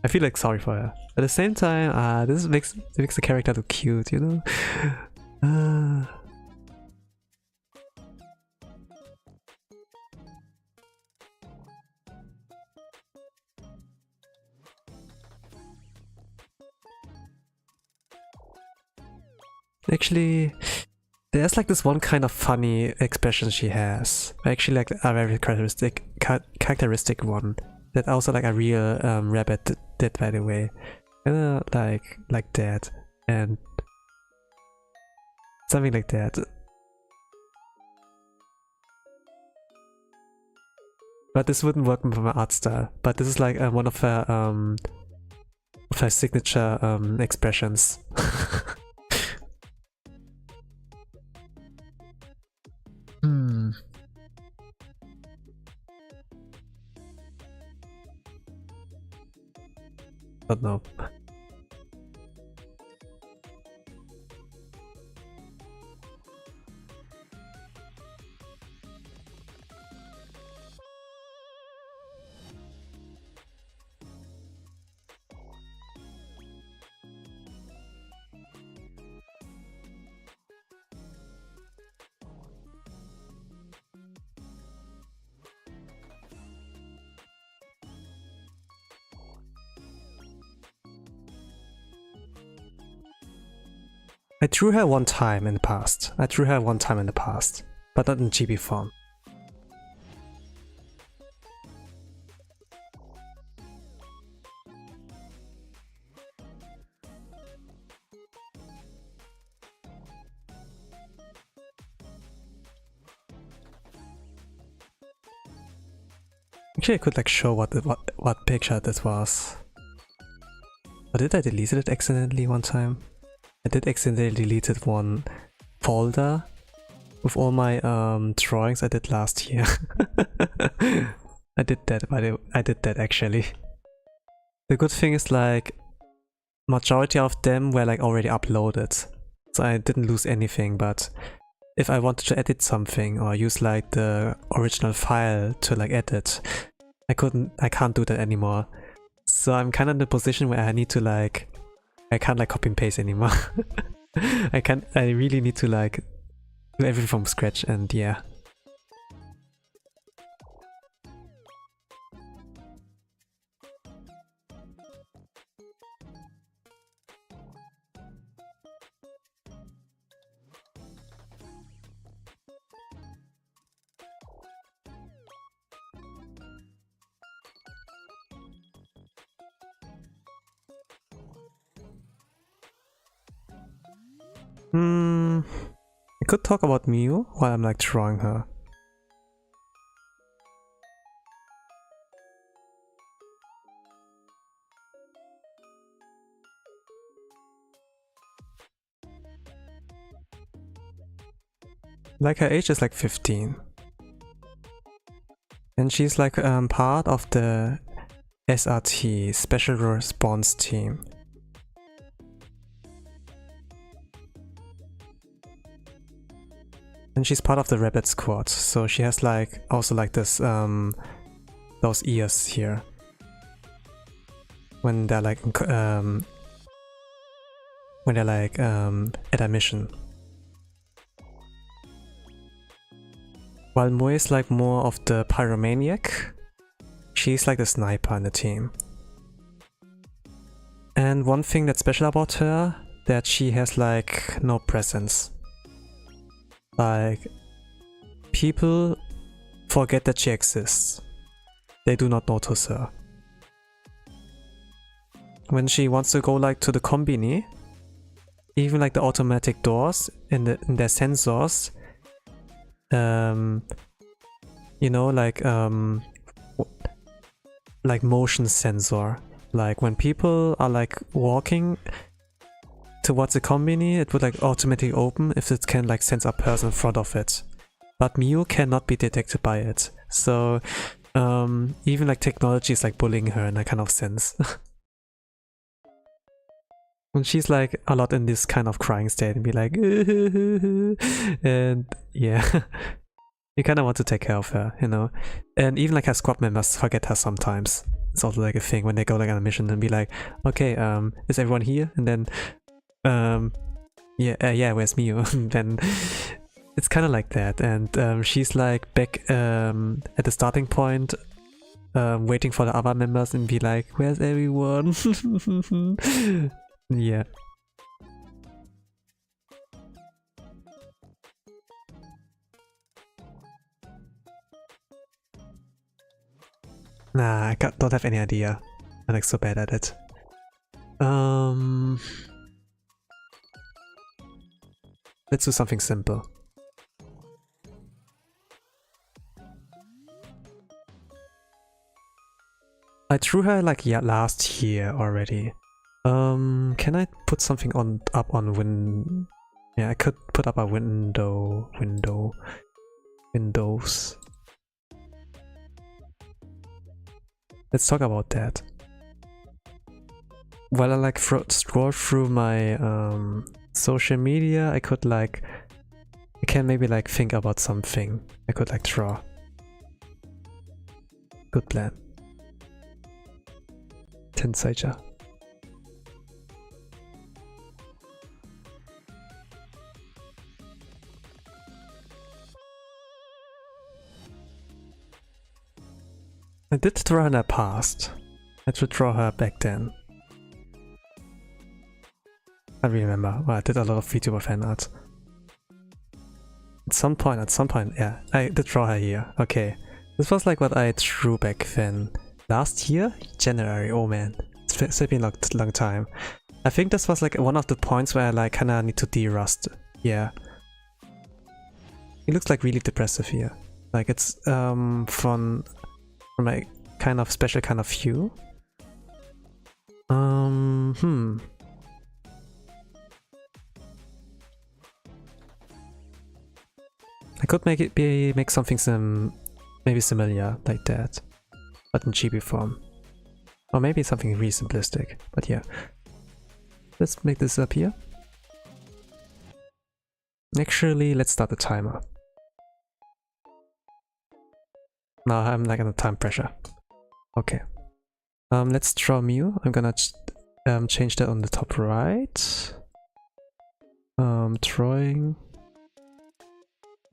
I feel like sorry for her. At the same time, this makes the character look cute, you know? Actually, there's like this one kind of funny expression she has. Actually, like a very characteristic one that also like a real rabbit did, by the way. Like that and something like that. But this wouldn't work with my art style. But this is like one of her signature expressions. Don't know. I drew her one time in the past. But not in chibi form. Actually, I could like show what picture this was. Or did I delete it accidentally one time? I did accidentally deleted one folder with all my drawings I did last year. I did that actually. The good thing is like majority of them were like already uploaded, so I didn't lose anything. But if I wanted to edit something or use like the original file to like edit, I can't do that anymore. So I'm kind of in the position where I need to like, I can't like copy and paste anymore. I really need to like do everything from scratch, and yeah. I could talk about Miyu while I'm like drawing her. Like her age is like 15. And she's like part of the SRT, Special Response Team. And she's part of the Rabbit Squad, so she has like also like this those ears here when they're like at a mission. While Moe is like more of the pyromaniac, she's like the sniper in the team. And one thing that's special about her, that she has like no presence. Like, people forget that she exists. They do not notice her. When she wants to go like to the combini, even like the automatic doors in their sensors, you know, like motion sensor. Like when people are like walking towards the combini, it would like automatically open if it can like sense a person in front of it. But Miyu cannot be detected by it. So even like technology is like bullying her in that kind of sense. And she's like a lot in this kind of crying state and be like and yeah. You kind of want to take care of her, you know. And even like her squad members forget her sometimes. It's also like a thing when they go like on a mission and be like, okay, is everyone here? And then yeah, where's Miyu? And then it's kind of like that. And she's like back at the starting point, waiting for the other members and be like, where's everyone? Yeah. Nah, I don't have any idea. I'm like so bad at it. Let's do something simple. I drew her like last year already. Can I put something up on Yeah, I could put up a windows. Let's talk about that. While I like scroll through my social media, I can maybe like think about something I could like draw. Good plan. Tenseicha. I did draw her in the past. I should draw her back then. I remember. Well, I did a lot of VTuber fan art. At some point, yeah, I did draw her here. Okay. This was like what I drew back then. Last year? January, oh man. It's been a long time. I think this was like one of the points where I like kinda need to de-rust. Yeah. It looks like really depressive here. Like it's from a kind of special kind of view. I could make something maybe similar like that, but in chibi form. Or maybe something really simplistic, but yeah. Let's make this up here. Actually, let's start the timer. Now I'm like under time pressure. Okay. Let's draw Miyu. I'm gonna change that on the top right. Drawing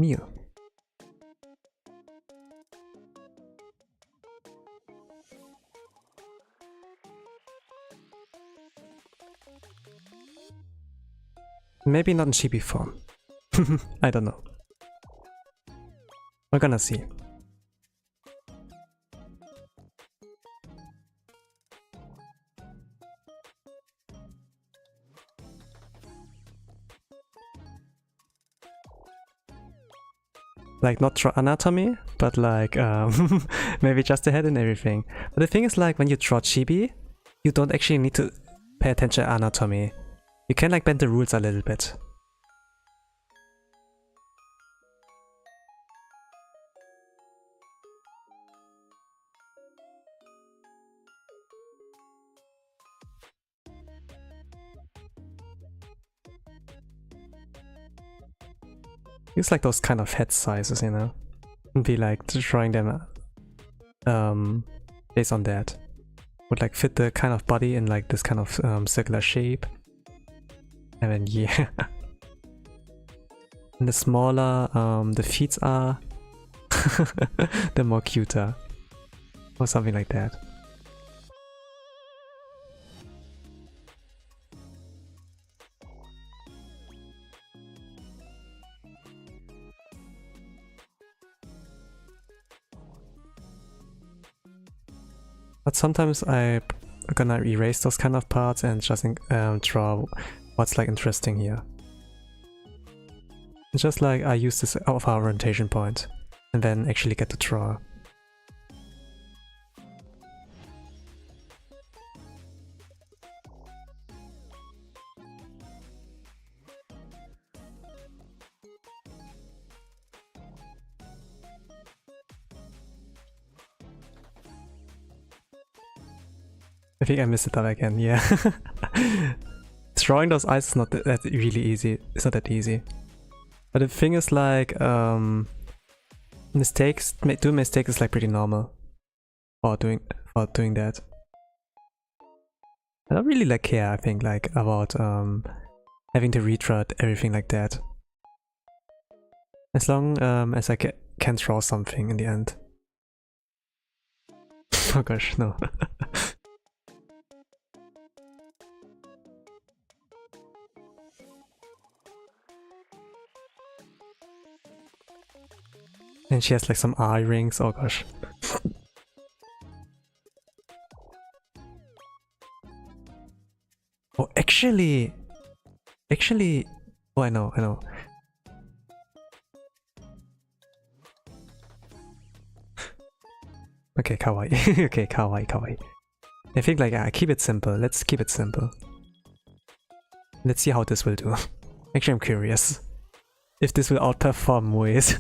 Miyu. Maybe not in chibi form. I don't know. We're gonna see. Like not draw anatomy, but like maybe just the head and everything. But the thing is, like when you draw chibi, you don't actually need to pay attention to anatomy. You can like bend the rules a little bit. Use like those kind of head sizes, you know? And be like drawing them based on that. Would like fit the kind of body in like this kind of circular shape. And then yeah. And the smaller the feet are, the more cuter. Or something like that. But sometimes I'm gonna erase those kind of parts and just draw what's like interesting here. It's just like I use this of our orientation point and then actually get to draw. I think I messed it up again, yeah. Drawing those eyes is not that really easy. It's not that easy. But the thing is like, doing mistakes is like pretty normal for doing that. I don't really like care, I think, like about having to redraw everything like that. As long as I can draw something in the end. Oh gosh, no. And she has like some eye rings, oh gosh. Oh, actually, oh I know. Okay, kawaii. Okay, kawaii. I think like I keep it simple. Let's keep it simple. Let's see how this will do. Actually, I'm curious if this will outperform Moe's.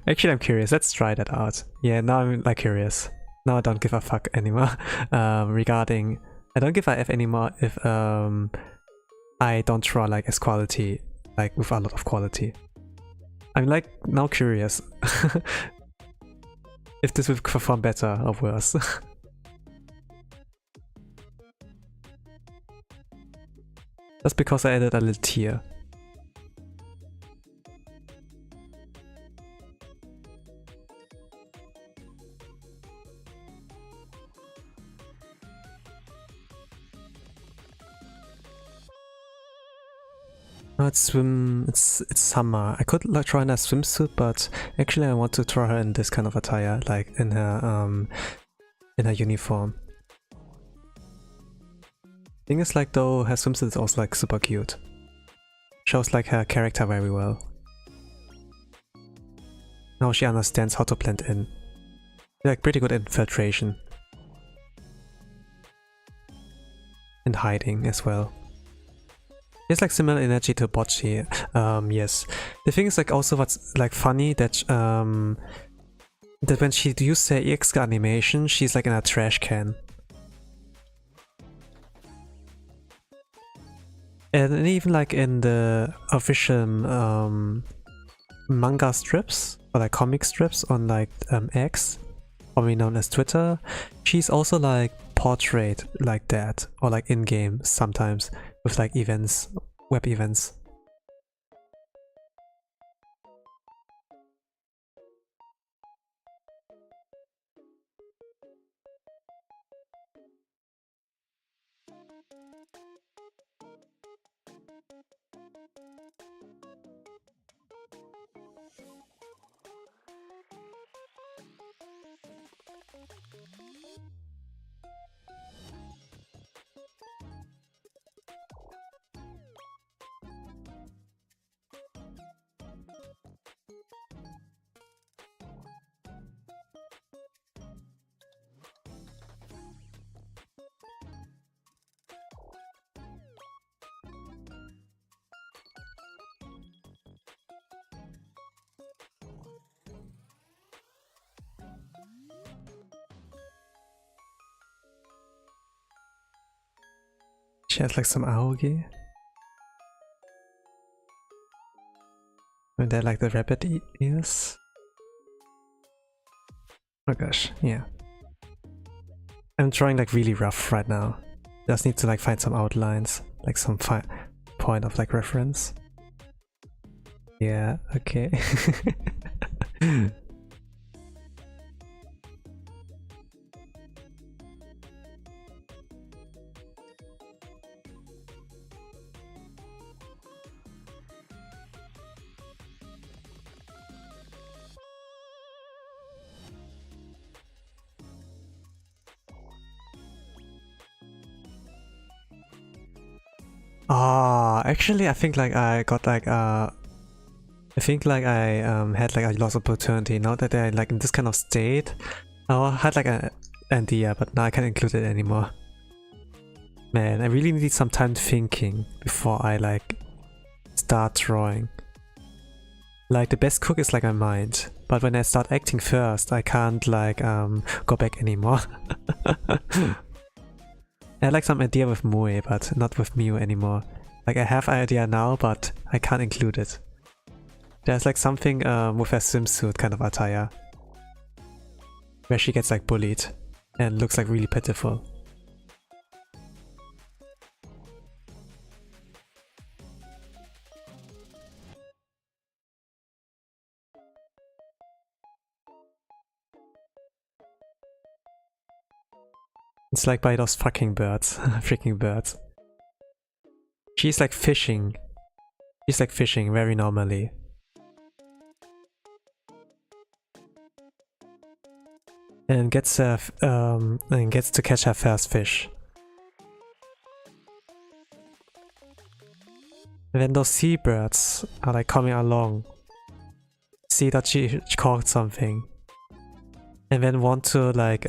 Actually, I'm curious. Let's try that out. Yeah, now I'm like curious. Now I don't give a fuck anymore regarding. I don't give a f anymore if I don't draw like as quality, like with a lot of quality. I'm like now curious if this will perform better or worse. That's because I added a little tear. No, it's summer. I could like draw in a swimsuit, but actually I want to draw her in this kind of attire, like in her uniform. Thing is like though her swimsuit is also like super cute. Shows like her character very well. Now she understands how to blend in. Like pretty good infiltration. And hiding as well. It's like similar energy to Bocce, yes. The thing is like also what's like funny that that when she used the EX animation, she's like in a trash can. And even like in the official manga strips or like comic strips on like X, formerly known as Twitter, she's also like portrayed like that or like in-game sometimes with like events, web events. She has like some aoge. And they're like the rabbit ears. Oh gosh, yeah. I'm drawing like really rough right now. Just need to like find some outlines, like some point of like reference. Yeah, okay. Actually I think like I got like I think like I had like a lost opportunity. Now that I'm like in this kind of state, I had like an idea, but now I can't include it anymore. Man, I really need some time thinking before I like start drawing. Like the best cook is like my mind, but when I start acting first, I can't like go back anymore. I had like some idea with Moe, but not with Miyu anymore. Like I have an idea now, but I can't include it. There's like something with her swimsuit kind of attire, where she gets like bullied and looks like really pitiful. It's like by those fucking birds, freaking birds. She's like fishing. She's like fishing very normally. And gets to catch her first fish. And then those seabirds are like coming along, see that she caught something, and then want to like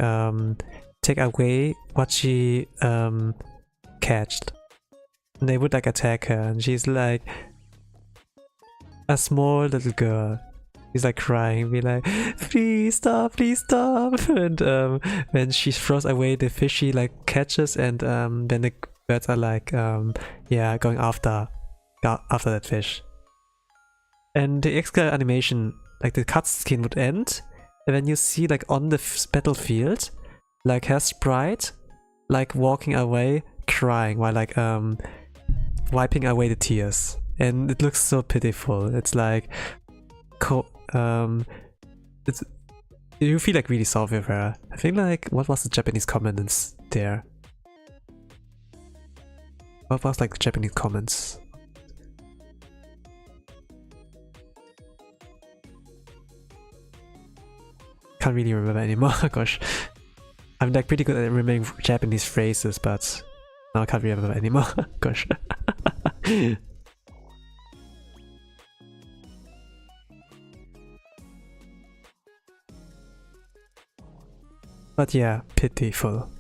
take away what she catched. And they would like attack her, and she's like a small little girl. She's like crying, be like, please stop, and when she throws away the fish she like catches, and then the birds are like yeah, going after that fish. And the extra animation, like the cutscene would end, and then you see like on the battlefield, like her sprite, like walking away, crying while like wiping away the tears, and it looks so pitiful. It's like you feel like really sorry for her. I think like, what was the Japanese comment there? What was like the Japanese comments? Can't really remember anymore. Gosh, I'm like pretty good at remembering Japanese phrases, but now I can't remember anymore. Gosh. But yeah, pitiful.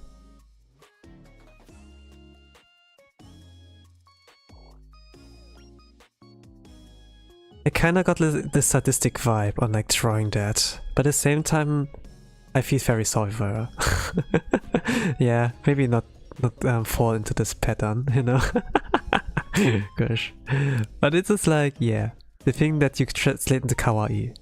I kinda got the sadistic vibe on like drawing that, but at the same time, I feel very sorry for her. Yeah, maybe not fall into this pattern, you know? Gosh. But it's just like, yeah, the thing that you translate into kawaii.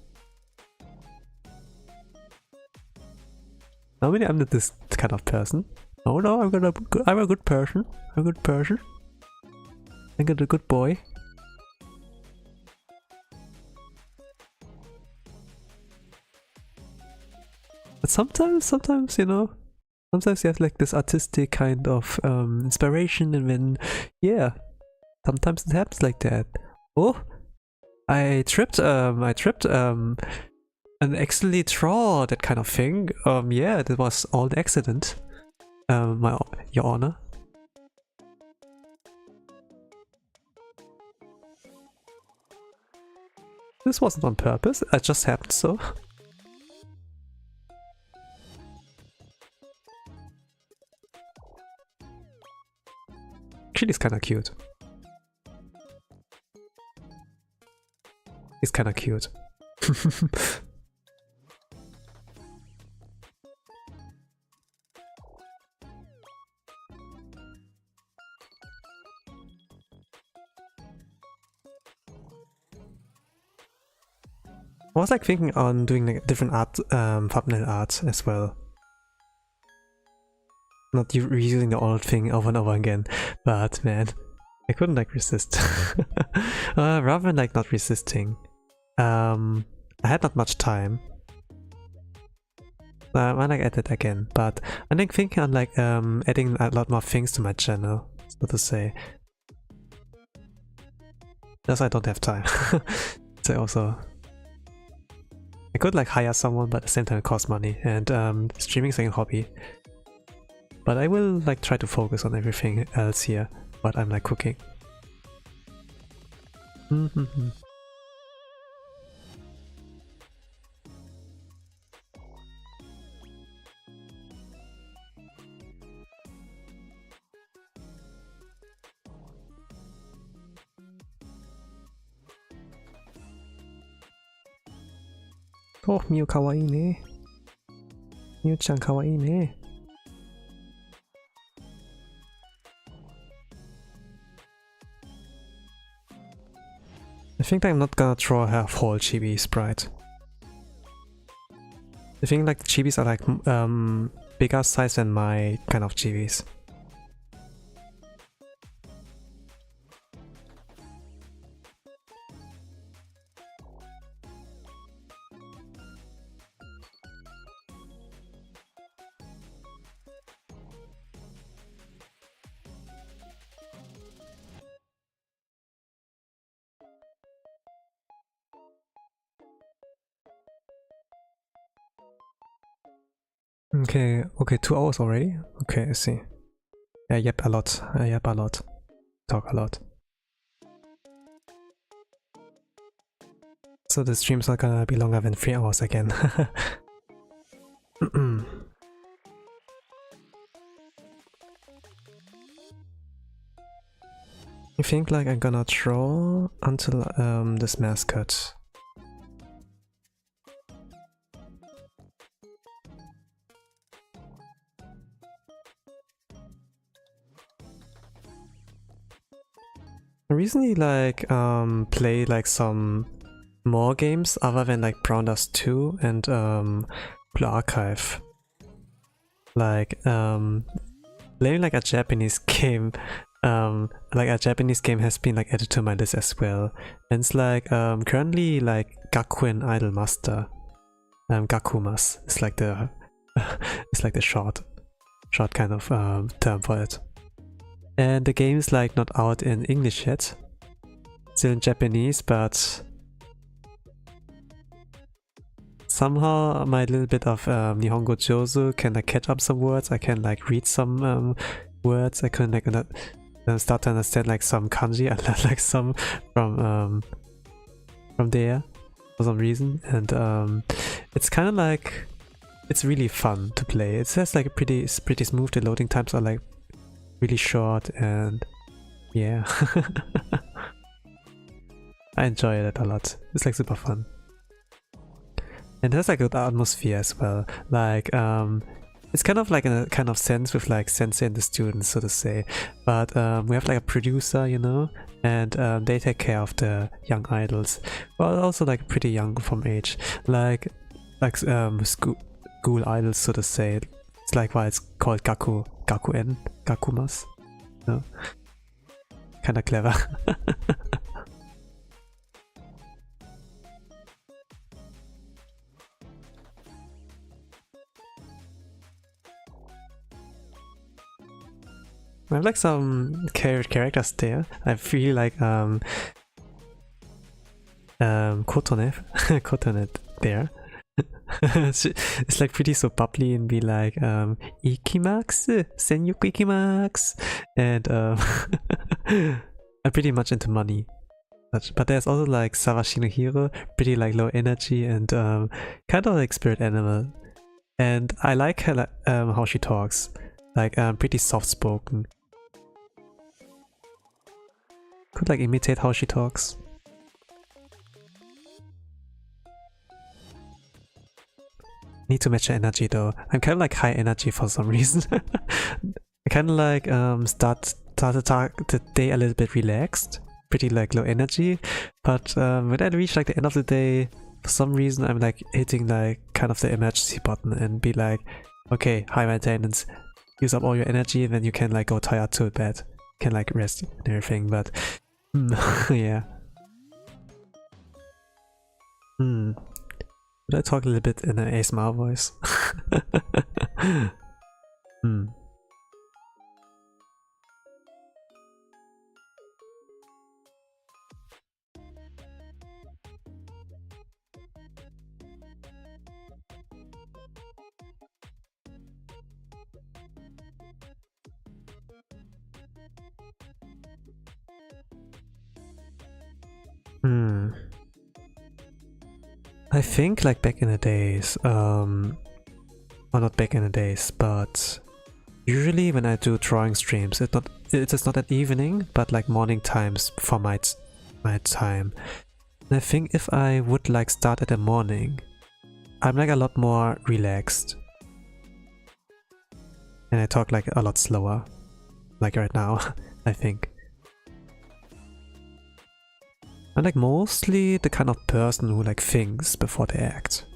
Normally I'm not this kind of person. Oh no, I'm a good person. I'm a good person. I'm a good boy. But sometimes, you know, sometimes you have like this artistic kind of inspiration, and then, yeah, sometimes it happens like that. Oh, I tripped and accidentally draw that kind of thing. Yeah, that was all the accident. Your Honor. This wasn't on purpose, it just happened so. Actually, it's kinda cute. It's kinda cute. I was like thinking on doing like different art, thumbnail art as well. Not reusing the old thing over and over again, but man, I couldn't like resist. Rather than like not resisting, I had not much time. I like edit again, but I think thinking on like adding a lot more things to my channel, so to say. Just I don't have time. So also, I could like hire someone, but at the same time it costs money, and streaming is like a hobby. But I will like try to focus on everything else here, but I'm like cooking. Oh, Miyu kawaii ne. Miyu-chan kawaii ne. I think I'm not gonna draw her whole chibi sprite. I think like the chibis are like bigger size than my kind of chibis. Okay, 2 hours already? Okay, I see. Yeah, yep, a lot. Yep, a lot. Talk a lot. So the stream's not gonna be longer than 3 hours again. I think like I'm gonna draw until this mascot. I recently like played like some more games other than like Brown Dust 2 and Blue Archive. Like playing like a Japanese game, like a Japanese game has been like added to my list as well. And it's like currently like Gakuen Idol Master. Gakumas. It's like the it's like the short kind of term for it. And the game is like not out in English yet, still in Japanese, but somehow my little bit of Nihongo Jozu can like catch up some words. I can like read some words. I can like start to understand like some kanji. I learned like some from there for some reason, and it's kind of like it's really fun to play. It says like pretty smooth. The loading times are like really short, and yeah. I enjoy it a lot. It's like super fun. And it has like a good atmosphere as well. Like it's kind of like in a kind of sense with like sensei and the students, so to say. But we have like a producer, you know, and they take care of the young idols. Well, also like pretty young from age. Like school idols, so to say. It's like why it's called Gakuen, Gakumas. No? Kinda clever. I have like some characters there. I feel like Kotone there. It's like pretty so bubbly and be like ikimasu, senyoku ikimasu, and I'm pretty much into money. But there's also like Savashi no Hero, pretty like low energy and kind of like spirit animal. And I like her how she talks, like pretty soft spoken. Could like imitate how she talks. Need to match her energy though. I'm kind of like high energy for some reason. I kind of like start the day a little bit relaxed, pretty like low energy. But when I reach like the end of the day, for some reason I'm like hitting like kind of the emergency button and be like, okay, high maintenance, use up all your energy and then you can like go tired to bed, can like rest and everything, but yeah. Should I talk a little bit in an ASMR voice? I think like back in the days, well not back in the days, but usually when I do drawing streams, it is not at evening, but like morning times for my time. And I think if I would like start at the morning, I'm like a lot more relaxed. And I talk like a lot slower, like right now, I think. I'm like mostly the kind of person who like thinks before they act.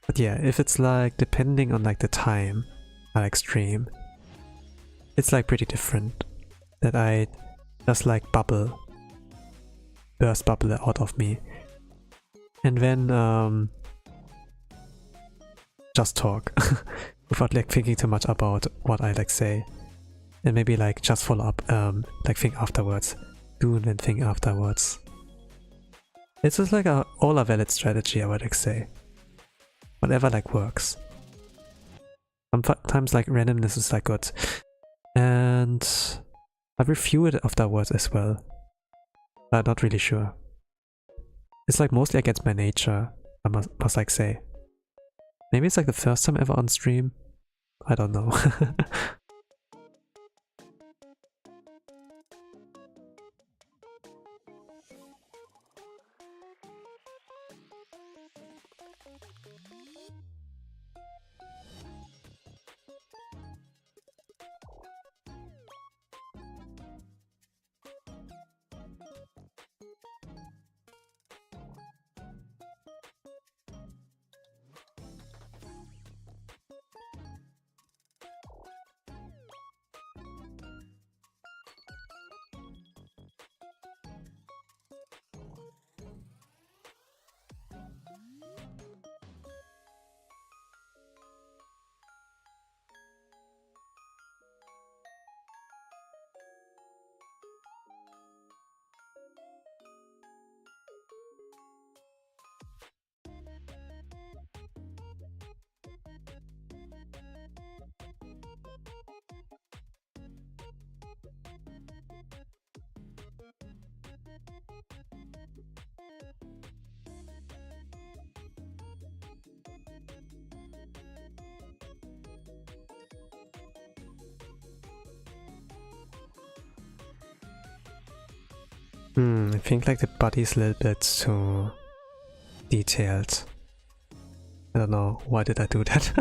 But yeah, if it's like depending on like the time I like stream, it's like pretty different. That I just like burst bubble out of me. And then just talk without like thinking too much about what I like say. And maybe like just follow up, like think afterwards. Do and then think afterwards. It's just like all a valid strategy, I would like say. Whatever like works. Sometimes like randomness is like good. And I review it afterwards as well. But not really sure. It's like mostly against my nature, I must like say. Maybe it's like the first time ever on stream. I don't know. I think like the body's a little bit too detailed. I don't know, why did I do that?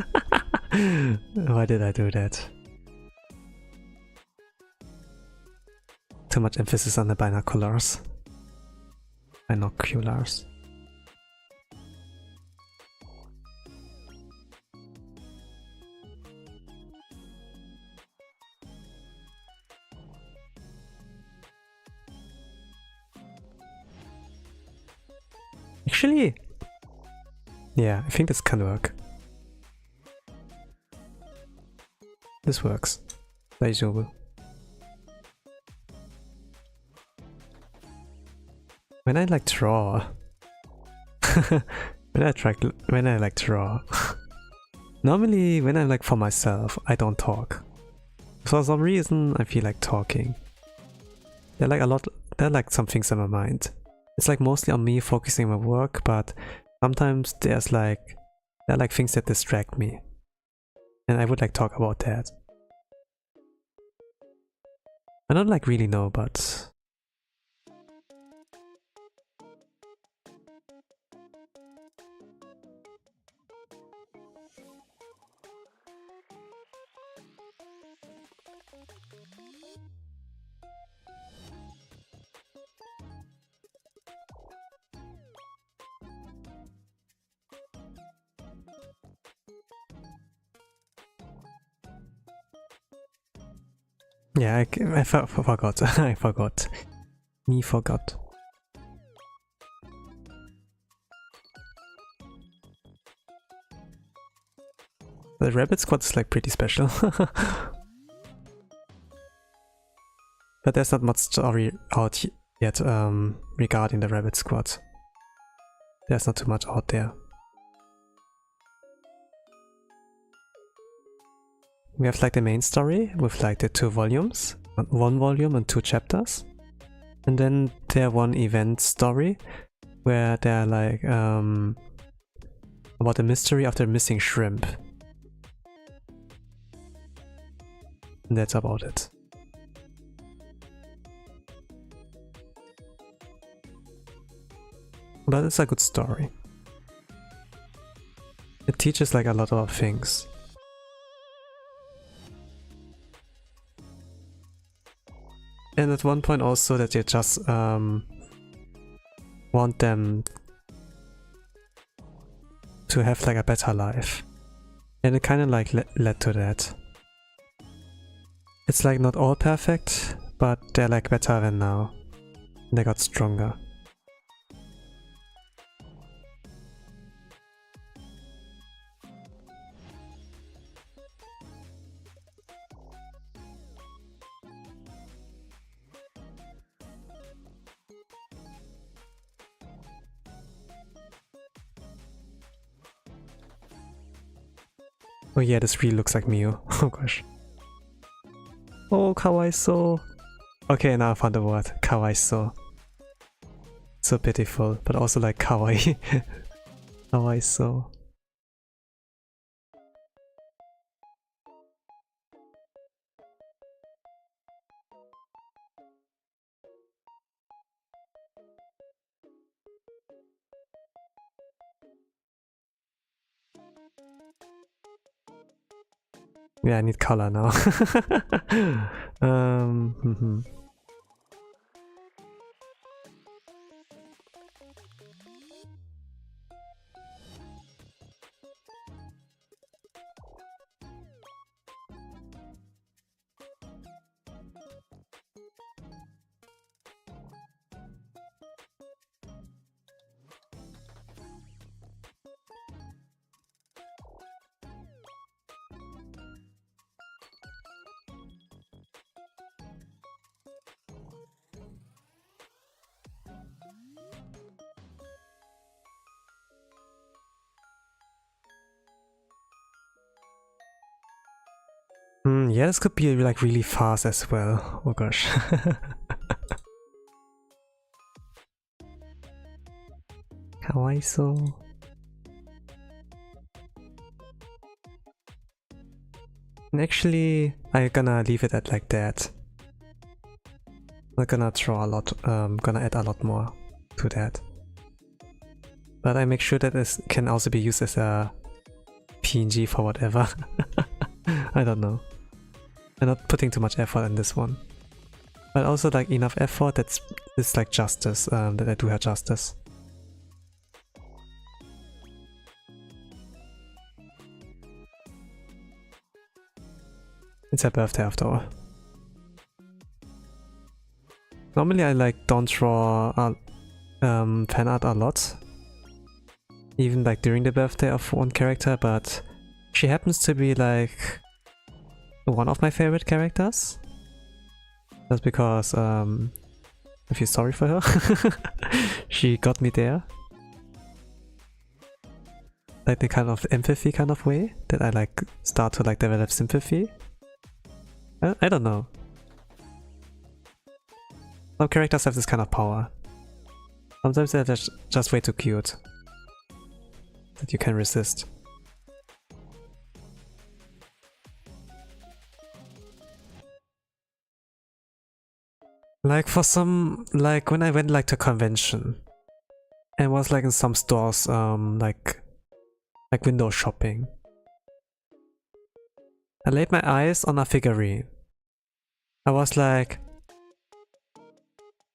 Why did I do that? Too much emphasis on the binoculars. Binoculars. Actually, yeah, I think this can work. This works. Daijoubu. When I like draw, when I like draw, normally when I like for myself, I don't talk. For some reason, I feel like talking. There are like some things in my mind. It's like mostly on me focusing on my work, but sometimes there are like things that distract me. And I would like talk about that. I don't like really know, but Yeah, I forgot. I forgot. Me forgot. The rabbit squad is like pretty special. But there's not much story out yet regarding the rabbit squad. There's not too much out there. We have like the main story with like the 2 volumes, 1 volume and 2 chapters. And then there one event story where they're like about the mystery of the missing shrimp. And that's about it. But it's a good story. It teaches like a lot of things. And at one point also that you just want them to have like a better life. And it kind of like led to that. It's like not all perfect, but they're like better than now. They got stronger. Oh yeah, this really looks like Miyu. Oh gosh. Oh, kawaiso. Okay, now I found the word. Kawaiso. So pitiful, but also like kawaii. Kawaiso. Yeah, I need color now. Yeah, this could be like really fast as well. Oh gosh. Kawaiso. And actually, I'm gonna leave it at like that. I'm not gonna draw a lot, gonna add a lot more to that. But I make sure that this can also be used as a PNG for whatever. I don't know. I'm not putting too much effort in this one. But also like enough effort that's like justice, that I do her justice. It's her birthday after all. Normally I like don't draw fan art a lot. Even like during the birthday of one character, but she happens to be like one of my favorite characters. That's because I feel sorry for her. She got me there. Like the kind of empathy kind of way that I like start to like develop sympathy. I don't know. Some characters have this kind of power. Sometimes they're just way too cute that you can resist. Like for some, like when I went like to a convention and was like in some stores, like window shopping, I laid my eyes on a figurine. I was like,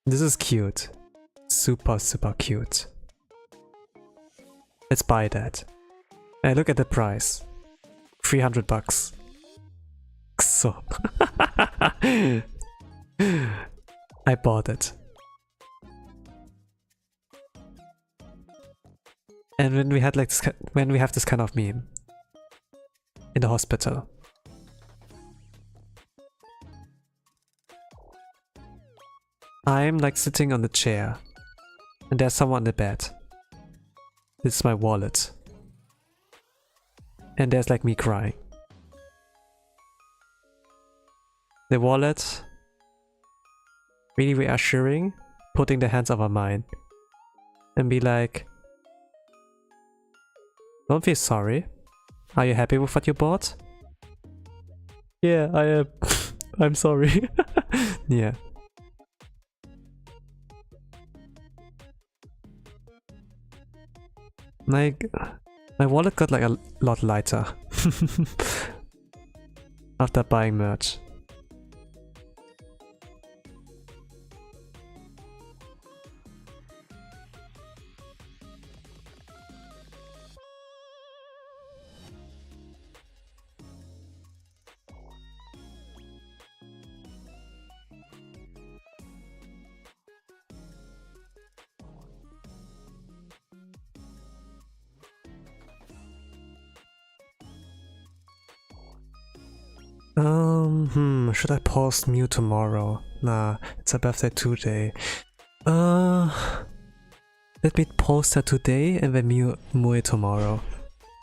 this is cute. Super, super cute. Let's buy that. I look at the price. $300 bucks. So I bought it. And when we had like this, when we have this kind of meme in the hospital. I'm like sitting on the chair and there's someone on the bed. This is my wallet. And there's like me crying. The wallet, really reassuring, putting the hands over mine and be like, don't feel sorry. Are you happy with what you bought? Yeah, I am. I'm sorry. Yeah. Like, my wallet got like a lot lighter after buying merch. Should I post Mew tomorrow? Nah, it's her birthday today. Let me post her today and then Moe tomorrow.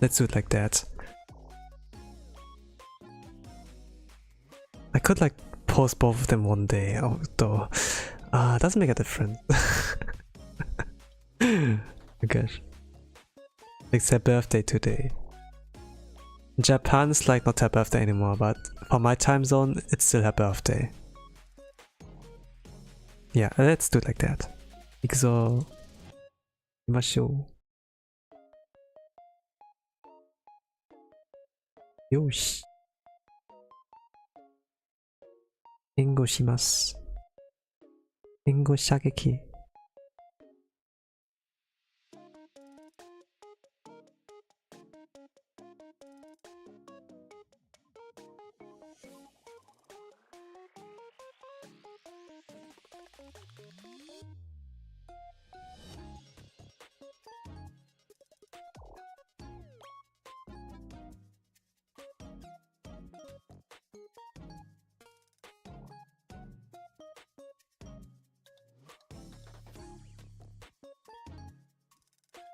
Let's do it like that. I could like post both of them one day, although doesn't make a difference. Oh gosh. It's her birthday today. In Japan it's like not her birthday anymore, but for my time zone it's still her birthday. Yeah, let's do it like that. 行くぞ。行きましょう。よし。援護します。援護射撃。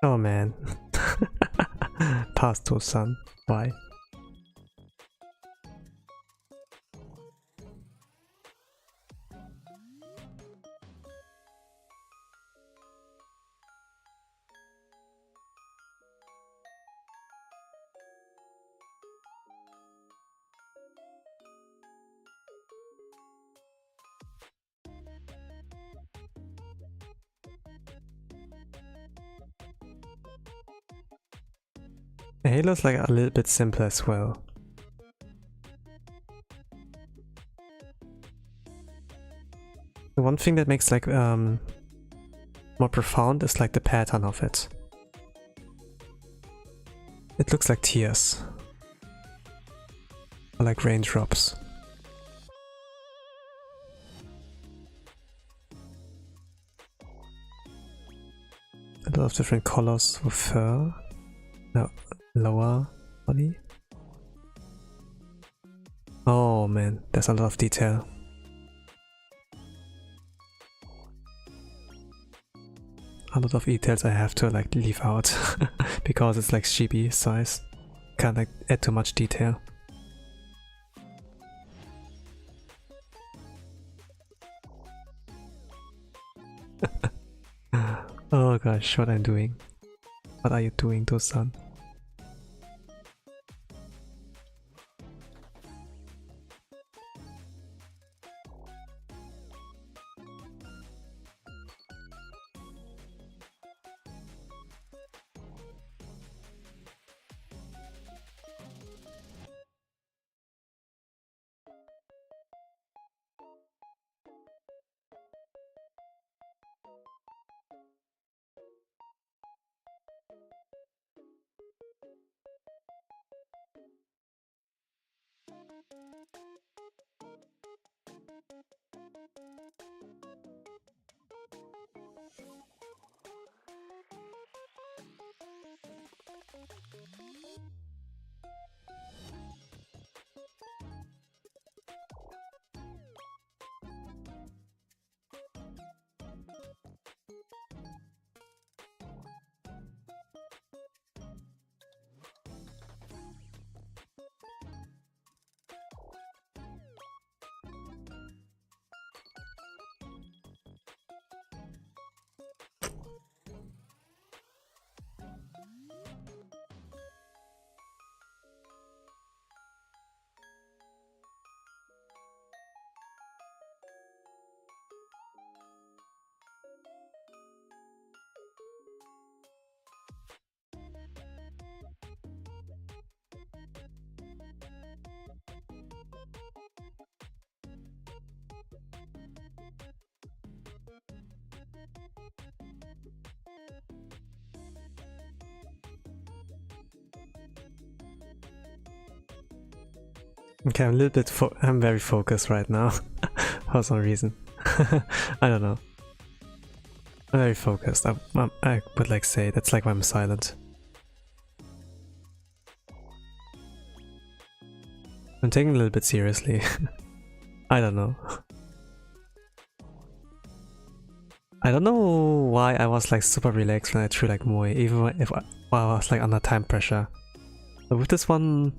Oh man. Past 2-san. Why? Halo's like a little bit simpler as well. The one thing that makes like more profound is like the pattern of it. It looks like tears. Or like raindrops. A lot of different colors of fur. No, lower body. Oh man, there's a lot of detail. A lot of details I have to like leave out because it's like chibi size. Can't like add too much detail. Oh gosh, what I'm doing. What are you doing, Do-san? Okay, I'm a little bit I'm very focused right now for some reason. I don't know. I'm very focused. I would like say that's like why I'm silent. I'm taking it a little bit seriously. I don't know. I don't know why I was like super relaxed when I threw like Moe, even if while I was like under time pressure. But with this one,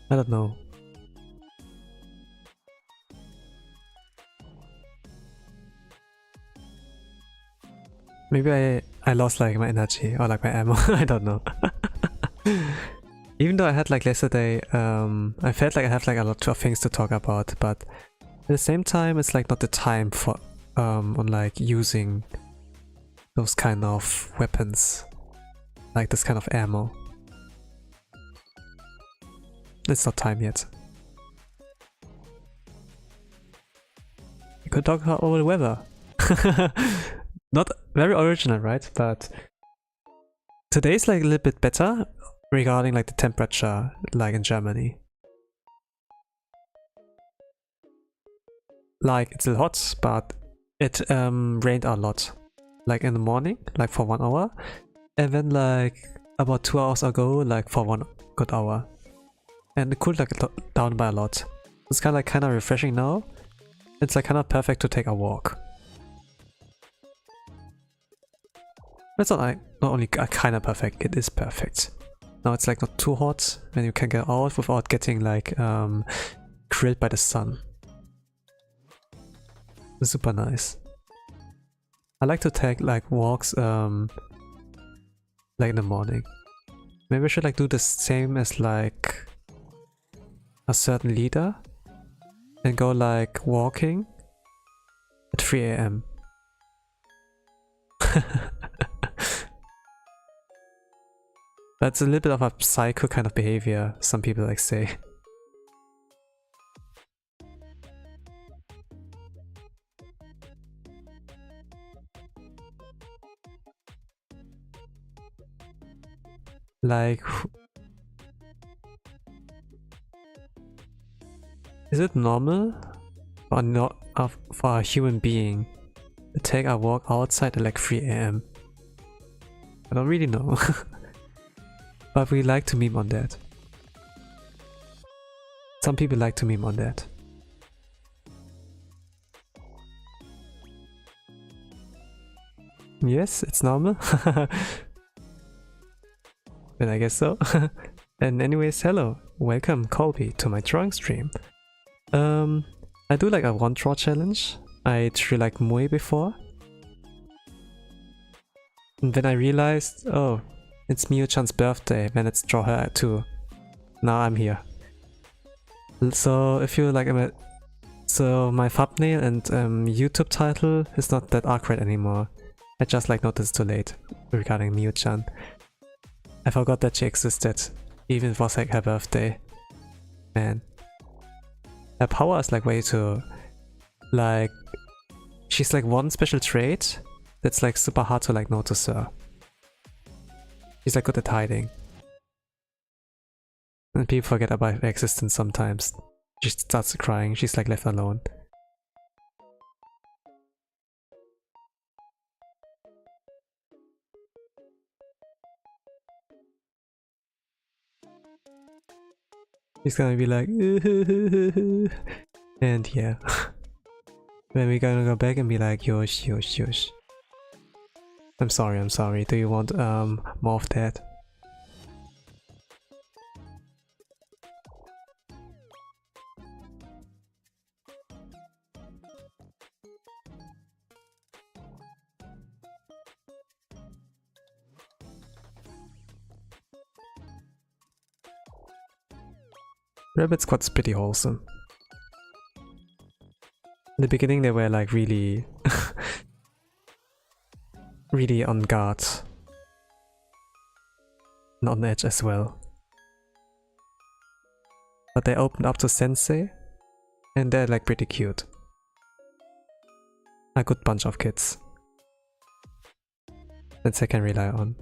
I don't know. Maybe I lost like my energy or like my ammo. I don't know. Even though I had like yesterday, I felt like I have like a lot of things to talk about, but at the same time, it's like not the time for on like using those kind of weapons, like this kind of ammo. It's not time yet. You could talk about the weather. Not very original, right? But today's like a little bit better regarding like the temperature, like in Germany. Like it's still hot, but it rained a lot. Like in the morning, like for 1 hour, and then like about 2 hours ago, like for 1 good hour, and it cooled like down by a lot. It's kind of refreshing now. It's like kind of perfect to take a walk. It's not like not only kind of perfect, it is perfect. Now it's like not too hot, and you can get out without getting like grilled by the sun. It's super nice. I like to take like walks like in the morning. Maybe I should like do the same as like a certain leader and go like walking at 3 AM. That's a little bit of a psycho kind of behavior, some people like say. Like, is it normal or not for a human being to take a walk outside at like 3 AM? I don't really know. But we like to meme on that. Some people like to meme on that. Yes, it's normal. Then I guess so. And anyways, hello, welcome Colby to my drawing stream. I do like a one draw challenge. I drew like Moe before. And then I realized, oh, it's Miyu-chan's birthday, then let's draw her too. Now I'm here. So if you like, so my thumbnail and YouTube title is not that awkward anymore. I just like noticed too late regarding Miyu-chan. I forgot that she existed, even if it was like her birthday. Man. Her power is like way too... like... she's like one special trait that's like super hard to like notice her. She's like good at hiding. And people forget about her existence sometimes. She starts crying, she's like left alone. He's gonna be like, and yeah. Then we're gonna go back and be like, yosh, yosh, yosh. I'm sorry. Do you want more of that? Rabbit Squad's pretty wholesome. In the beginning they were like really really on guard. And on edge as well. But they opened up to Sensei and they're like pretty cute. A good bunch of kids that they can rely on.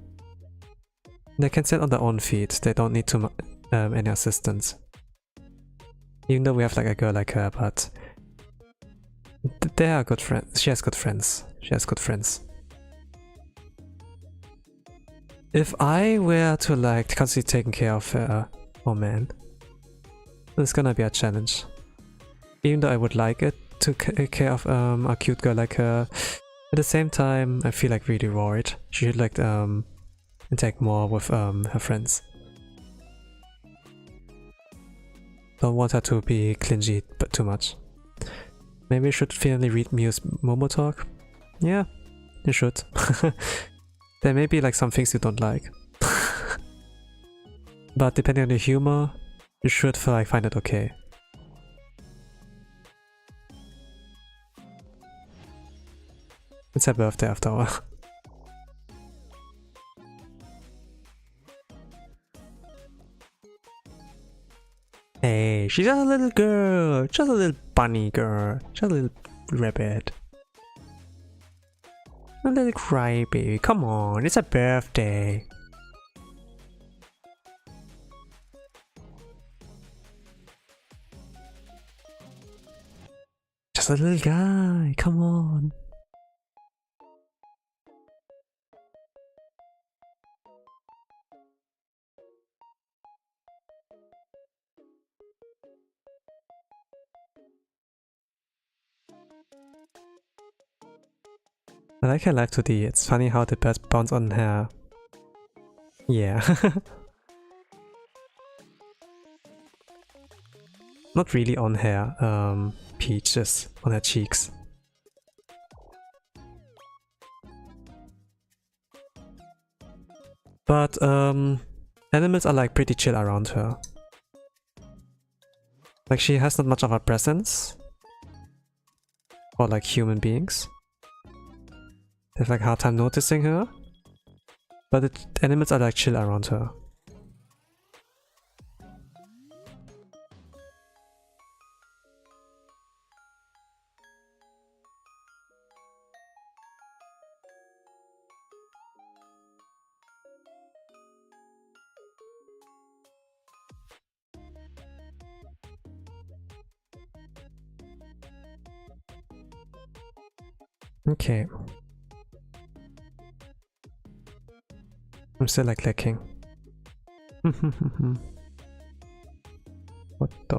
They can stand on their own feet, they don't need too any assistance. Even though we have like a girl like her, but they are good friends. She has good friends. If I were to like constantly taking care of her, oh man, it's gonna be a challenge. Even though I would like it to take care of a cute girl like her, at the same time I feel like really worried. She should like interact more with her friends. Don't want her to be clingy but too much. Maybe you should finally read Miyu's Momo talk. Yeah, you should. There may be like some things you don't like. But depending on the humor, you should like find it okay. It's her birthday after all. Hey, she's just a little girl, just a little bunny girl, just a little rabbit. A little crybaby, come on, it's a birthday. Just a little guy, come on. I like her live 2D, it's funny how the birds bounce on her. Yeah. Not really on her peaches, on her cheeks. But animals are like pretty chill around her. Like she has not much of a presence. Or like human beings. They have like a hard time noticing her. But animals are like chill around her. Okay. I'm still like lacking. What the?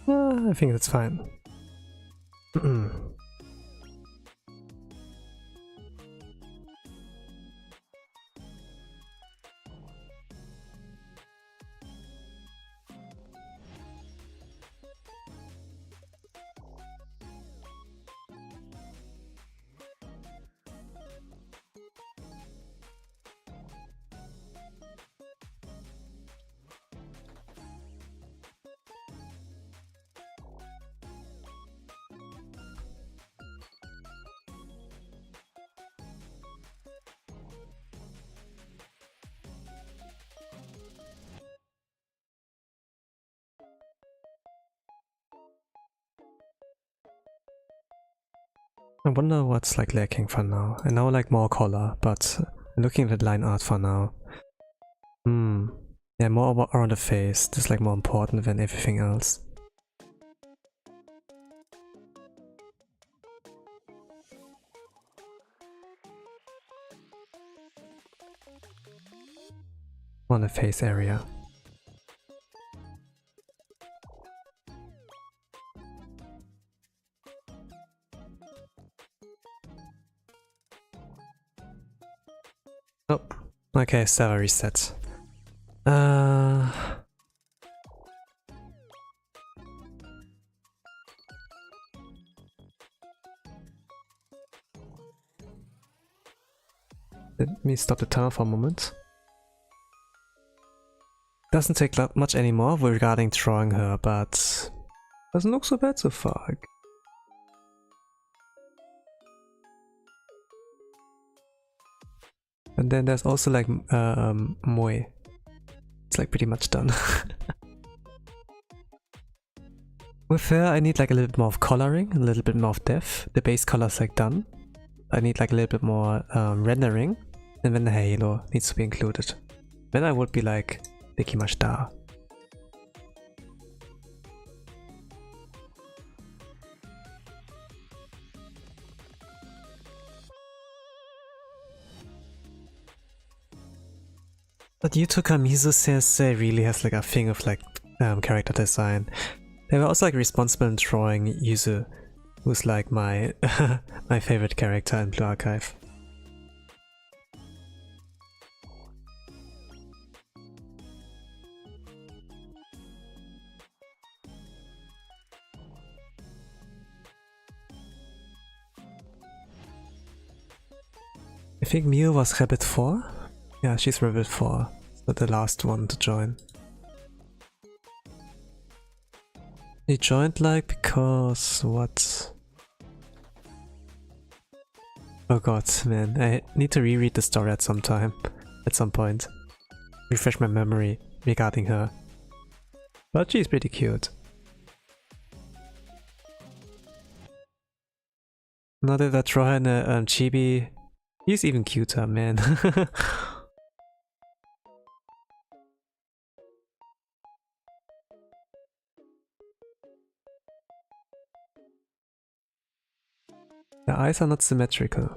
I think that's fine. I wonder what's like lacking for now. I know like more color, but looking at the line art for now. Yeah, more around the face. This is like more important than everything else. On the face area. Oh, okay, server reset. Let me stop the timer for a moment. Doesn't take much anymore regarding drawing her, but doesn't look so bad so far. And then there's also like Moe. It's like pretty much done. With her I need like a little bit more of coloring, a little bit more of depth. The base color's like done. I need like a little bit more rendering, and then the halo needs to be included. Then I would be like pretty much there. But Yutoka Mizu sensei really has like a thing of like character design. They were also like responsible in drawing Yuzu, who's like my my favorite character in Blue Archive. I think Miyu was Rabbit 4? Yeah, she's Rabbit 4, so the last one to join. He joined like because what? Oh god, man, I need to reread the story at some point. Refresh my memory regarding her. But she's pretty cute. Now that I draw her in a chibi, he's even cuter, man. The eyes are not symmetrical,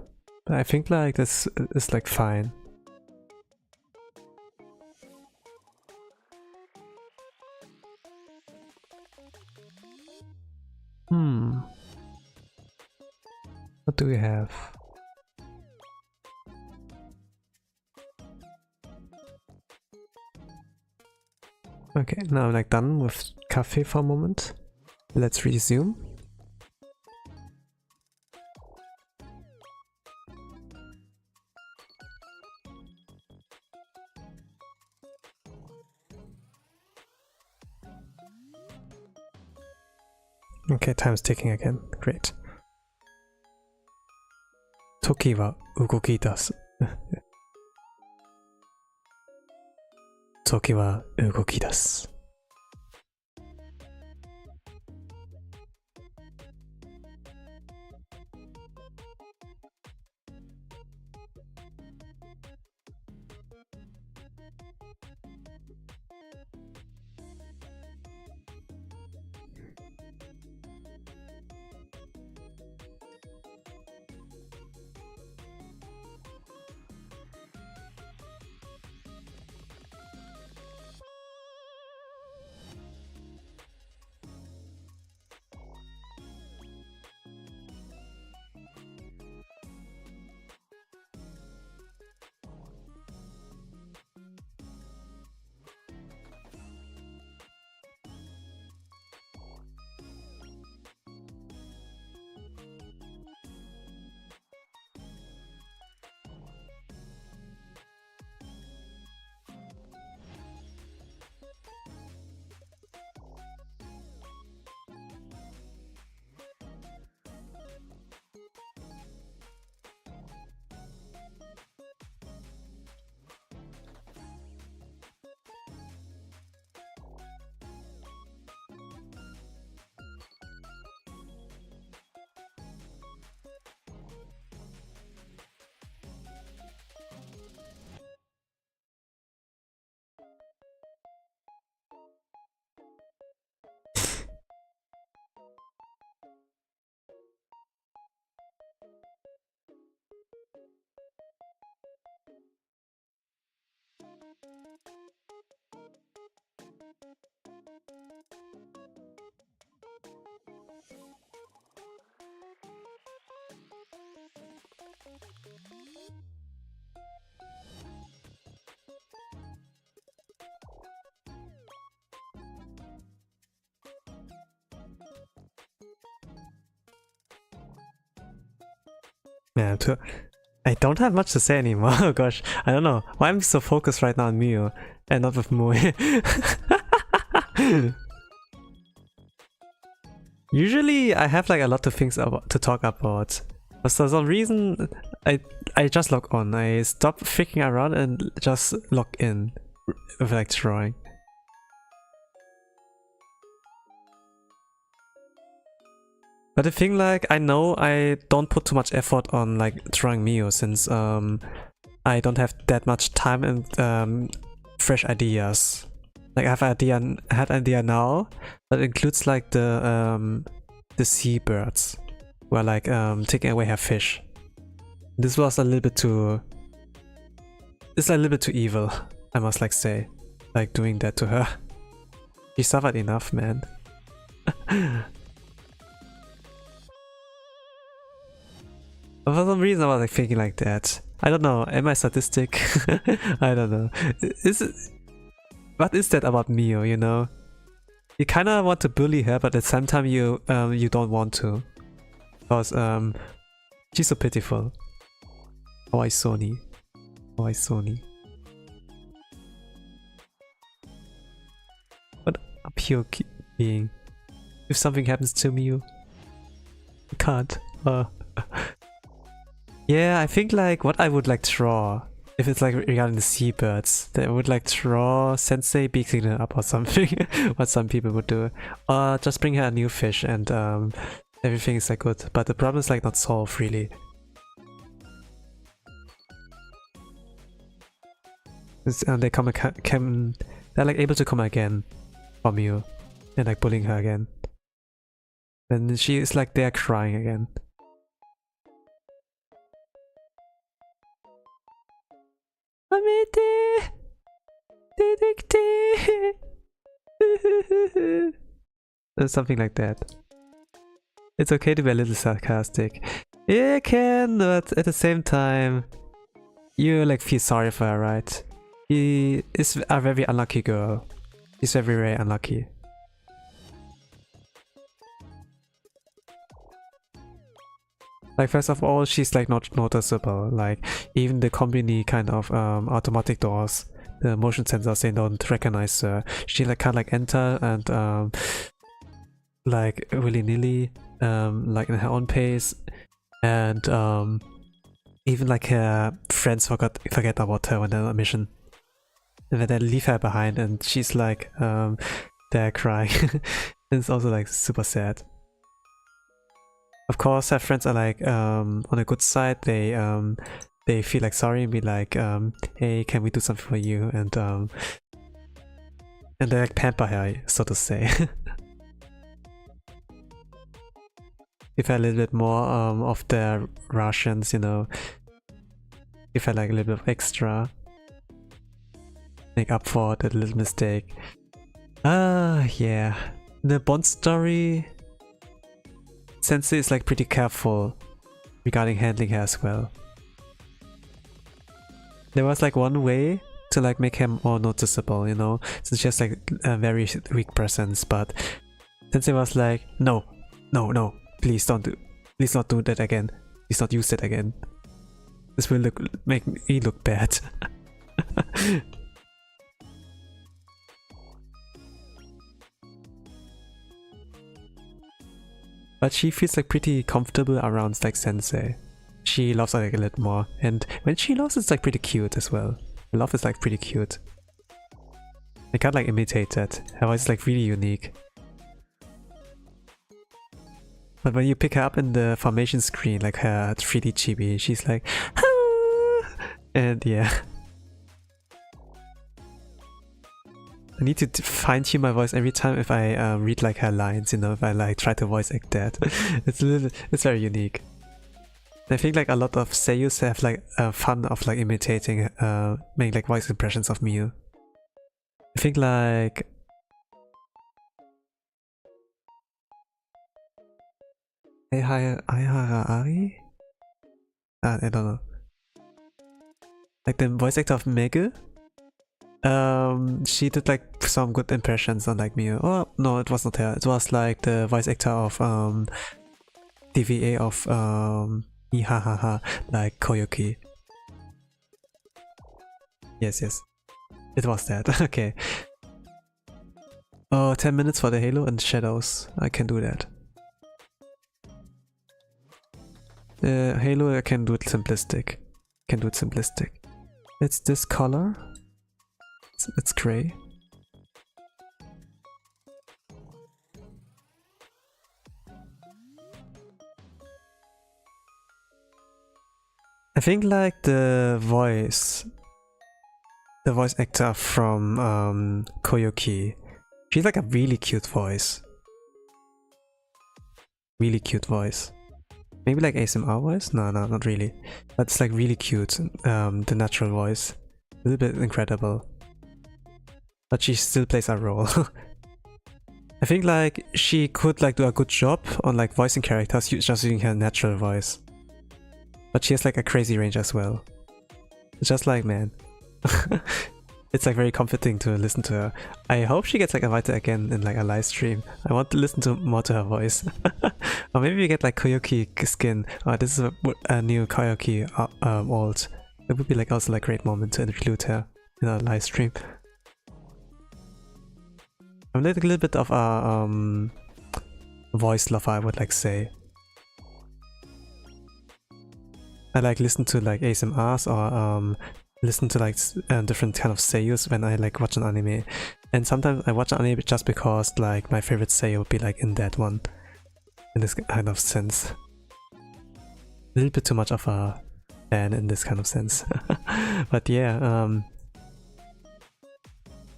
but I think like this is like fine. What do we have? Okay, now I'm like done with cafe for a moment. Let's resume. Okay, time's ticking again. Great. Toki wa ugoki dasu. Toki wa ugoki dasu. Man, I don't have much to say anymore. Oh gosh, I don't know why I'm so focused right now on Miyu and not with Moe. Usually I have like a lot of things to talk about. For some reason, I just log on. I stop freaking around and just log in with like drawing. But the thing, like, I know I don't put too much effort on like drawing Miyu since I don't have that much time and fresh ideas. Like I have had idea now, but it includes like the seabirds who are like taking away her fish. This was a little bit too. It's a little bit too evil, I must like say, like doing that to her. She suffered enough, man. But for some reason I was like thinking like that. I don't know, am I sadistic? I don't know. What is that about Miyu, you know? You kinda want to bully her, but at the same time you don't want to. Because she's so pitiful. Kawaii Sony. Kawaii Sony. What a pure being. If something happens to Miyu, I can't. Yeah, I think like what I would like draw, if it's like regarding the seabirds, that I would like draw Sensei beating her up or something, what some people would do. Or just bring her a new fish and everything is like good. But the problem is like not solved really. They they're like able to come again from you and like bullying her again. And she is like there crying again. Something like that. It's okay to be a little sarcastic. Yeah, I can, but at the same time, you like feel sorry for her, right? She is a very unlucky girl. She's very, very unlucky. Like first of all, she's like not noticeable. Like even the company kind of automatic doors, the motion sensors, they don't recognize her. She like can't like enter and like willy-nilly, like in her own pace, and even like her friends forget about her when they're on a mission, and then they leave her behind, and she's like there crying. And it's also like super sad. Of course, her friends are like on the good side. They feel like sorry and be like, hey, can we do something for you? And they like pamper her, so to say. Give her a little bit more of their rations, you know. Give her like a little bit of extra. Make up for that little mistake. Yeah. The Bond story, Sensei is like pretty careful regarding handling her as well. There was like one way to like make him more noticeable, you know, since she has like a very weak presence, but Sensei was like, no, please not do that again. Please not use it again. This will make me look bad. But she feels like pretty comfortable around like Sensei. She loves her like a little more, and when she loves, it's like pretty cute as well. Love is like pretty cute. I can't like imitate that. Her voice is like really unique. But when you pick her up in the formation screen, like her 3D chibi, she's like, ah! And yeah. I need to fine-tune my voice every time if I read like her lines, you know, if I like try to voice act that. It's very unique. I think like a lot of seiyus have like fun of like imitating, making like voice impressions of Miyu. I think like Ari? I don't know. Like the voice actor of Megu. She did like some good impressions on like Miyu. Oh no, it was not her. It was like the voice actor of DVA of Ihahaha, like Koyuki. Yes, it was that. Okay. Oh, 10 minutes for the Halo and Shadows. I can do that. The Halo I can do it simplistic. It's this color. It's gray. I think like the voice actor from Koyuki, she's like a really cute voice. Maybe like ASMR voice? No, not really. But it's like really cute. The natural voice. A little bit incredible. But she still plays a role. I think like she could like do a good job on like voicing characters just using her natural voice. But she has like a crazy range as well. Just like man. It's like very comforting to listen to her. I hope she gets like invited again in like a live stream. I want to listen more to her voice. Or maybe we get like Koyuki skin. This is a new Koyuki alt. It would be like also like a great moment to include her in a live stream. I'm like a little bit of a voice lover, I would like say. I like listen to like ASMRs or listen to like different kind of seiyus when I like watch an anime. And sometimes I watch an anime just because like my favorite seiyu would be like in that one. In this kind of sense. A little bit too much of a fan in this kind of sense. But yeah,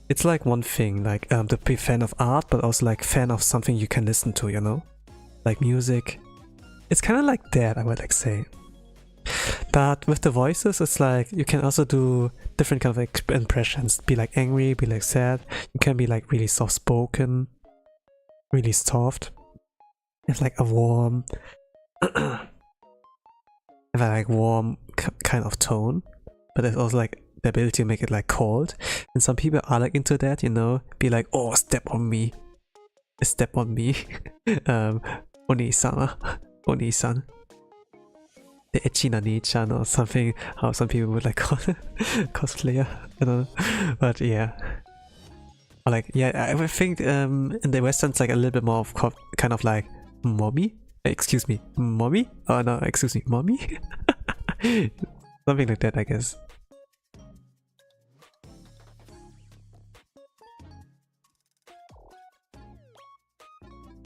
it's like one thing, like to be fan of art, but also like fan of something you can listen to, you know? Like music. It's kind of like that, I would like say. But with the voices, it's like you can also do different kind of impressions. Be like angry, be like sad. You can be like really soft spoken, really soft. It's like a warm, warm kind of tone. But there's also like the ability to make it like cold. And some people are like into that, you know, be like, oh, step on me, Oni-san. The ecchi nani-chan or something, how some people would like call it, cosplayer, I don't know, but yeah. Or like, yeah, I think in the Western it's like a little bit more of kind of like, mommy? Excuse me, mommy? Oh no, excuse me, mommy? Something like that, I guess.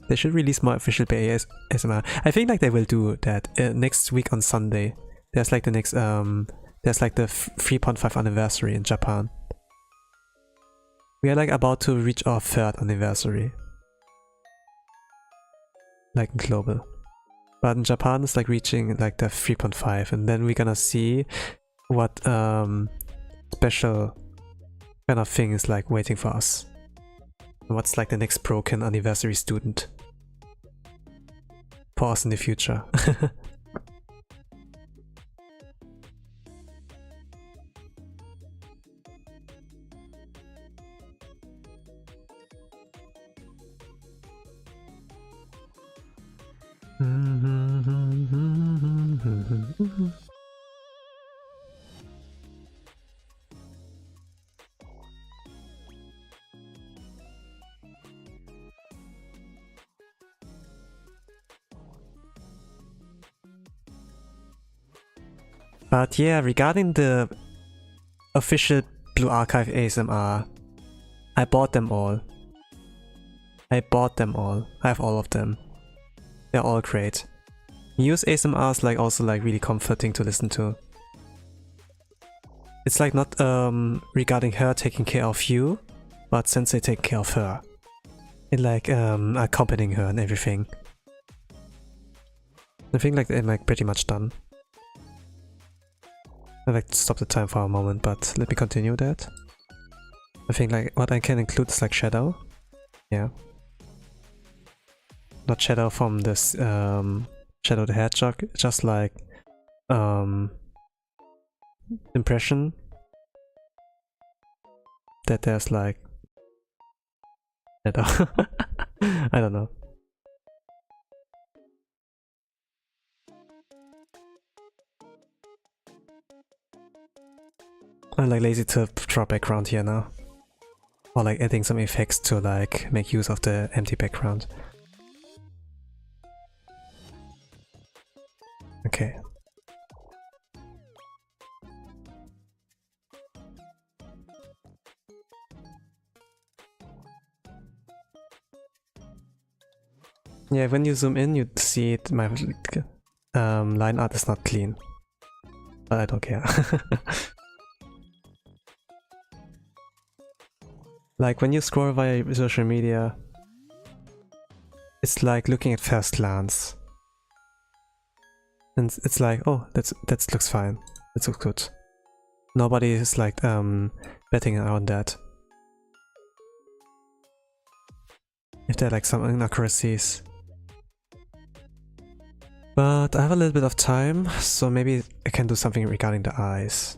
They should release more official ASMR. I think like they will do that next week on Sunday. There's like the next there's like the 3.5 anniversary in Japan. We are like about to reach our 3rd anniversary. Like in global. But in Japan it's like reaching like the 3.5, and then we're gonna see what special kind of thing is like waiting for us. What's like the next broken anniversary student for us in the future. But yeah, regarding the official Blue Archive ASMR, I bought them all. I have all of them. They're all great. Miyu's ASMR is like also like really comforting to listen to. It's like not regarding her taking care of you, but Sensei taking care of her. And like accompanying her and everything. I think like they're like pretty much done. I'd like to stop the time for a moment, but let me continue that. I think like what I can include is like shadow. Yeah. Not shadow from this Shadow the Hedgehog, just like impression that there's like shadow. I don't know. I'm like lazy to draw background here now. Or like adding some effects to like make use of the empty background. Okay. Yeah, when you zoom in, you see it, my line art is not clean. But I don't care. Like when you scroll via social media, it's like looking at first glance. And it's like, oh, that looks fine. That looks good. Nobody is like betting on that. If there are like some inaccuracies. But I have a little bit of time, so maybe I can do something regarding the eyes.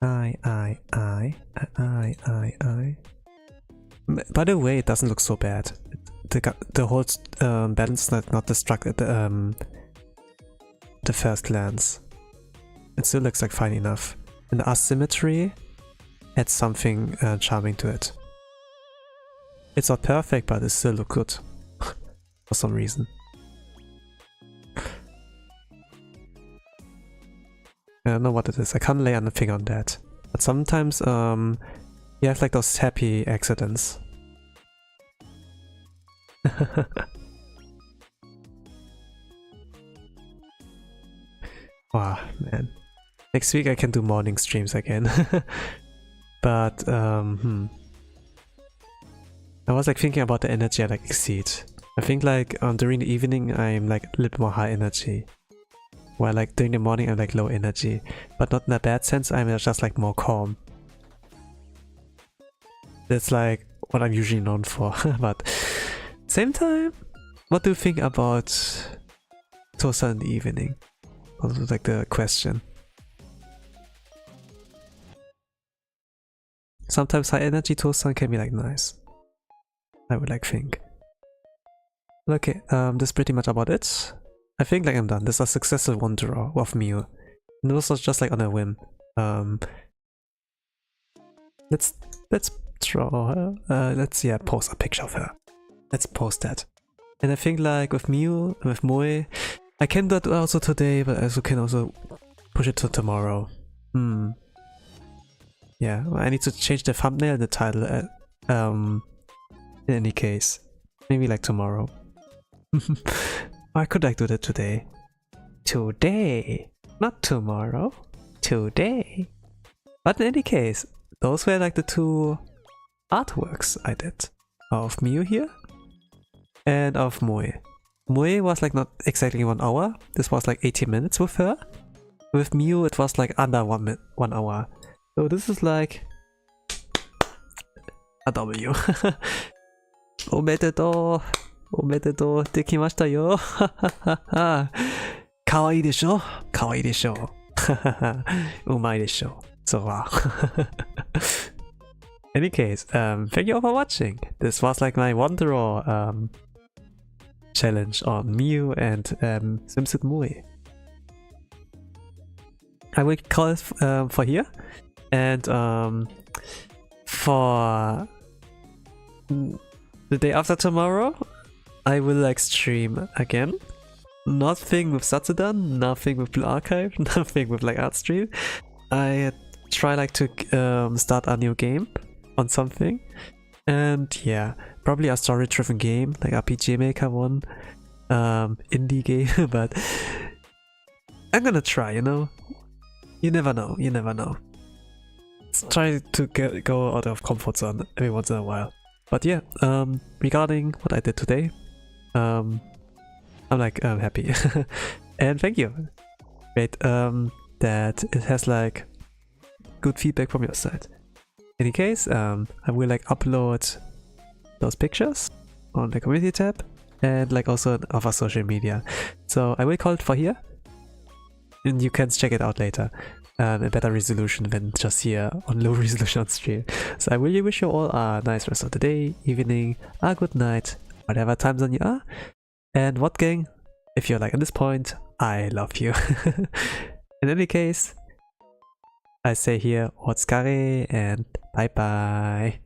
Eye. By the way, it doesn't look so bad. The whole balance is not destructed the first glance. It still looks like fine enough. And the asymmetry adds something charming to it. It's not perfect, but it still looks good. For some reason. I don't know what it is. I can't lay anything on that. But sometimes you have like those happy accidents. Wow, man. Next week I can do morning streams again. But I was like thinking about the energy I like exceed. I think like during the evening I'm like a little bit more high energy. While like during the morning I'm like low energy. But not in a bad sense, I'm just like more calm. That's like what I'm usually known for. But same time, what do you think about Tosa in the evening? Also like the question. Sometimes high energy Tosa can be like nice. I would like think. Okay, that's pretty much about it. I think like I'm done. This is a successful Wandoro of Miyu. And this was just like on a whim. Let's draw her. Let's post a picture of her. Let's post that. And I think like with Miyu, with Moe, I can do that also today, but I also can also push it to tomorrow. Yeah, I need to change the thumbnail and the title. In any case, maybe like tomorrow. Why could I do that today? Today! Not tomorrow. Today! But in any case, those were like the two artworks I did. Of Miyu here and of Moe. Moe was like not exactly 1 hour. This was like 80 minutes with her. With Miyu it was like under 1 hour. So this is like a W. Omedetou! おめでとうできましたよかわいいでしょかわいいでしょうまいでしょそうは Any case, thank you all for watching. This was like my Wandoro challenge on Miyu and Swimsuit Moe. I will call it for here. And for the day after tomorrow, I will like stream again. Nothing with Satsudan, nothing with Blue Archive, nothing with like art stream. I try like to start a new game on something. And yeah, probably a story driven game, like RPG Maker one, indie game, but I'm gonna try, you know? You never know, you never know. Let's try to go out of comfort zone every once in a while. But yeah, regarding what I did today, I'm like happy and thank you. Great. that it has like good feedback from your side. In any case, I will like upload those pictures on the community tab and like also on other social media. So I will call it for here, and you can check it out later. A better resolution than just here on low resolution on stream. So I really wish you all a nice rest of the day, evening, a good night, whatever time zone you are. And what gang, if you're like at this point, I love you. In any case, I say here, Otskare and bye bye.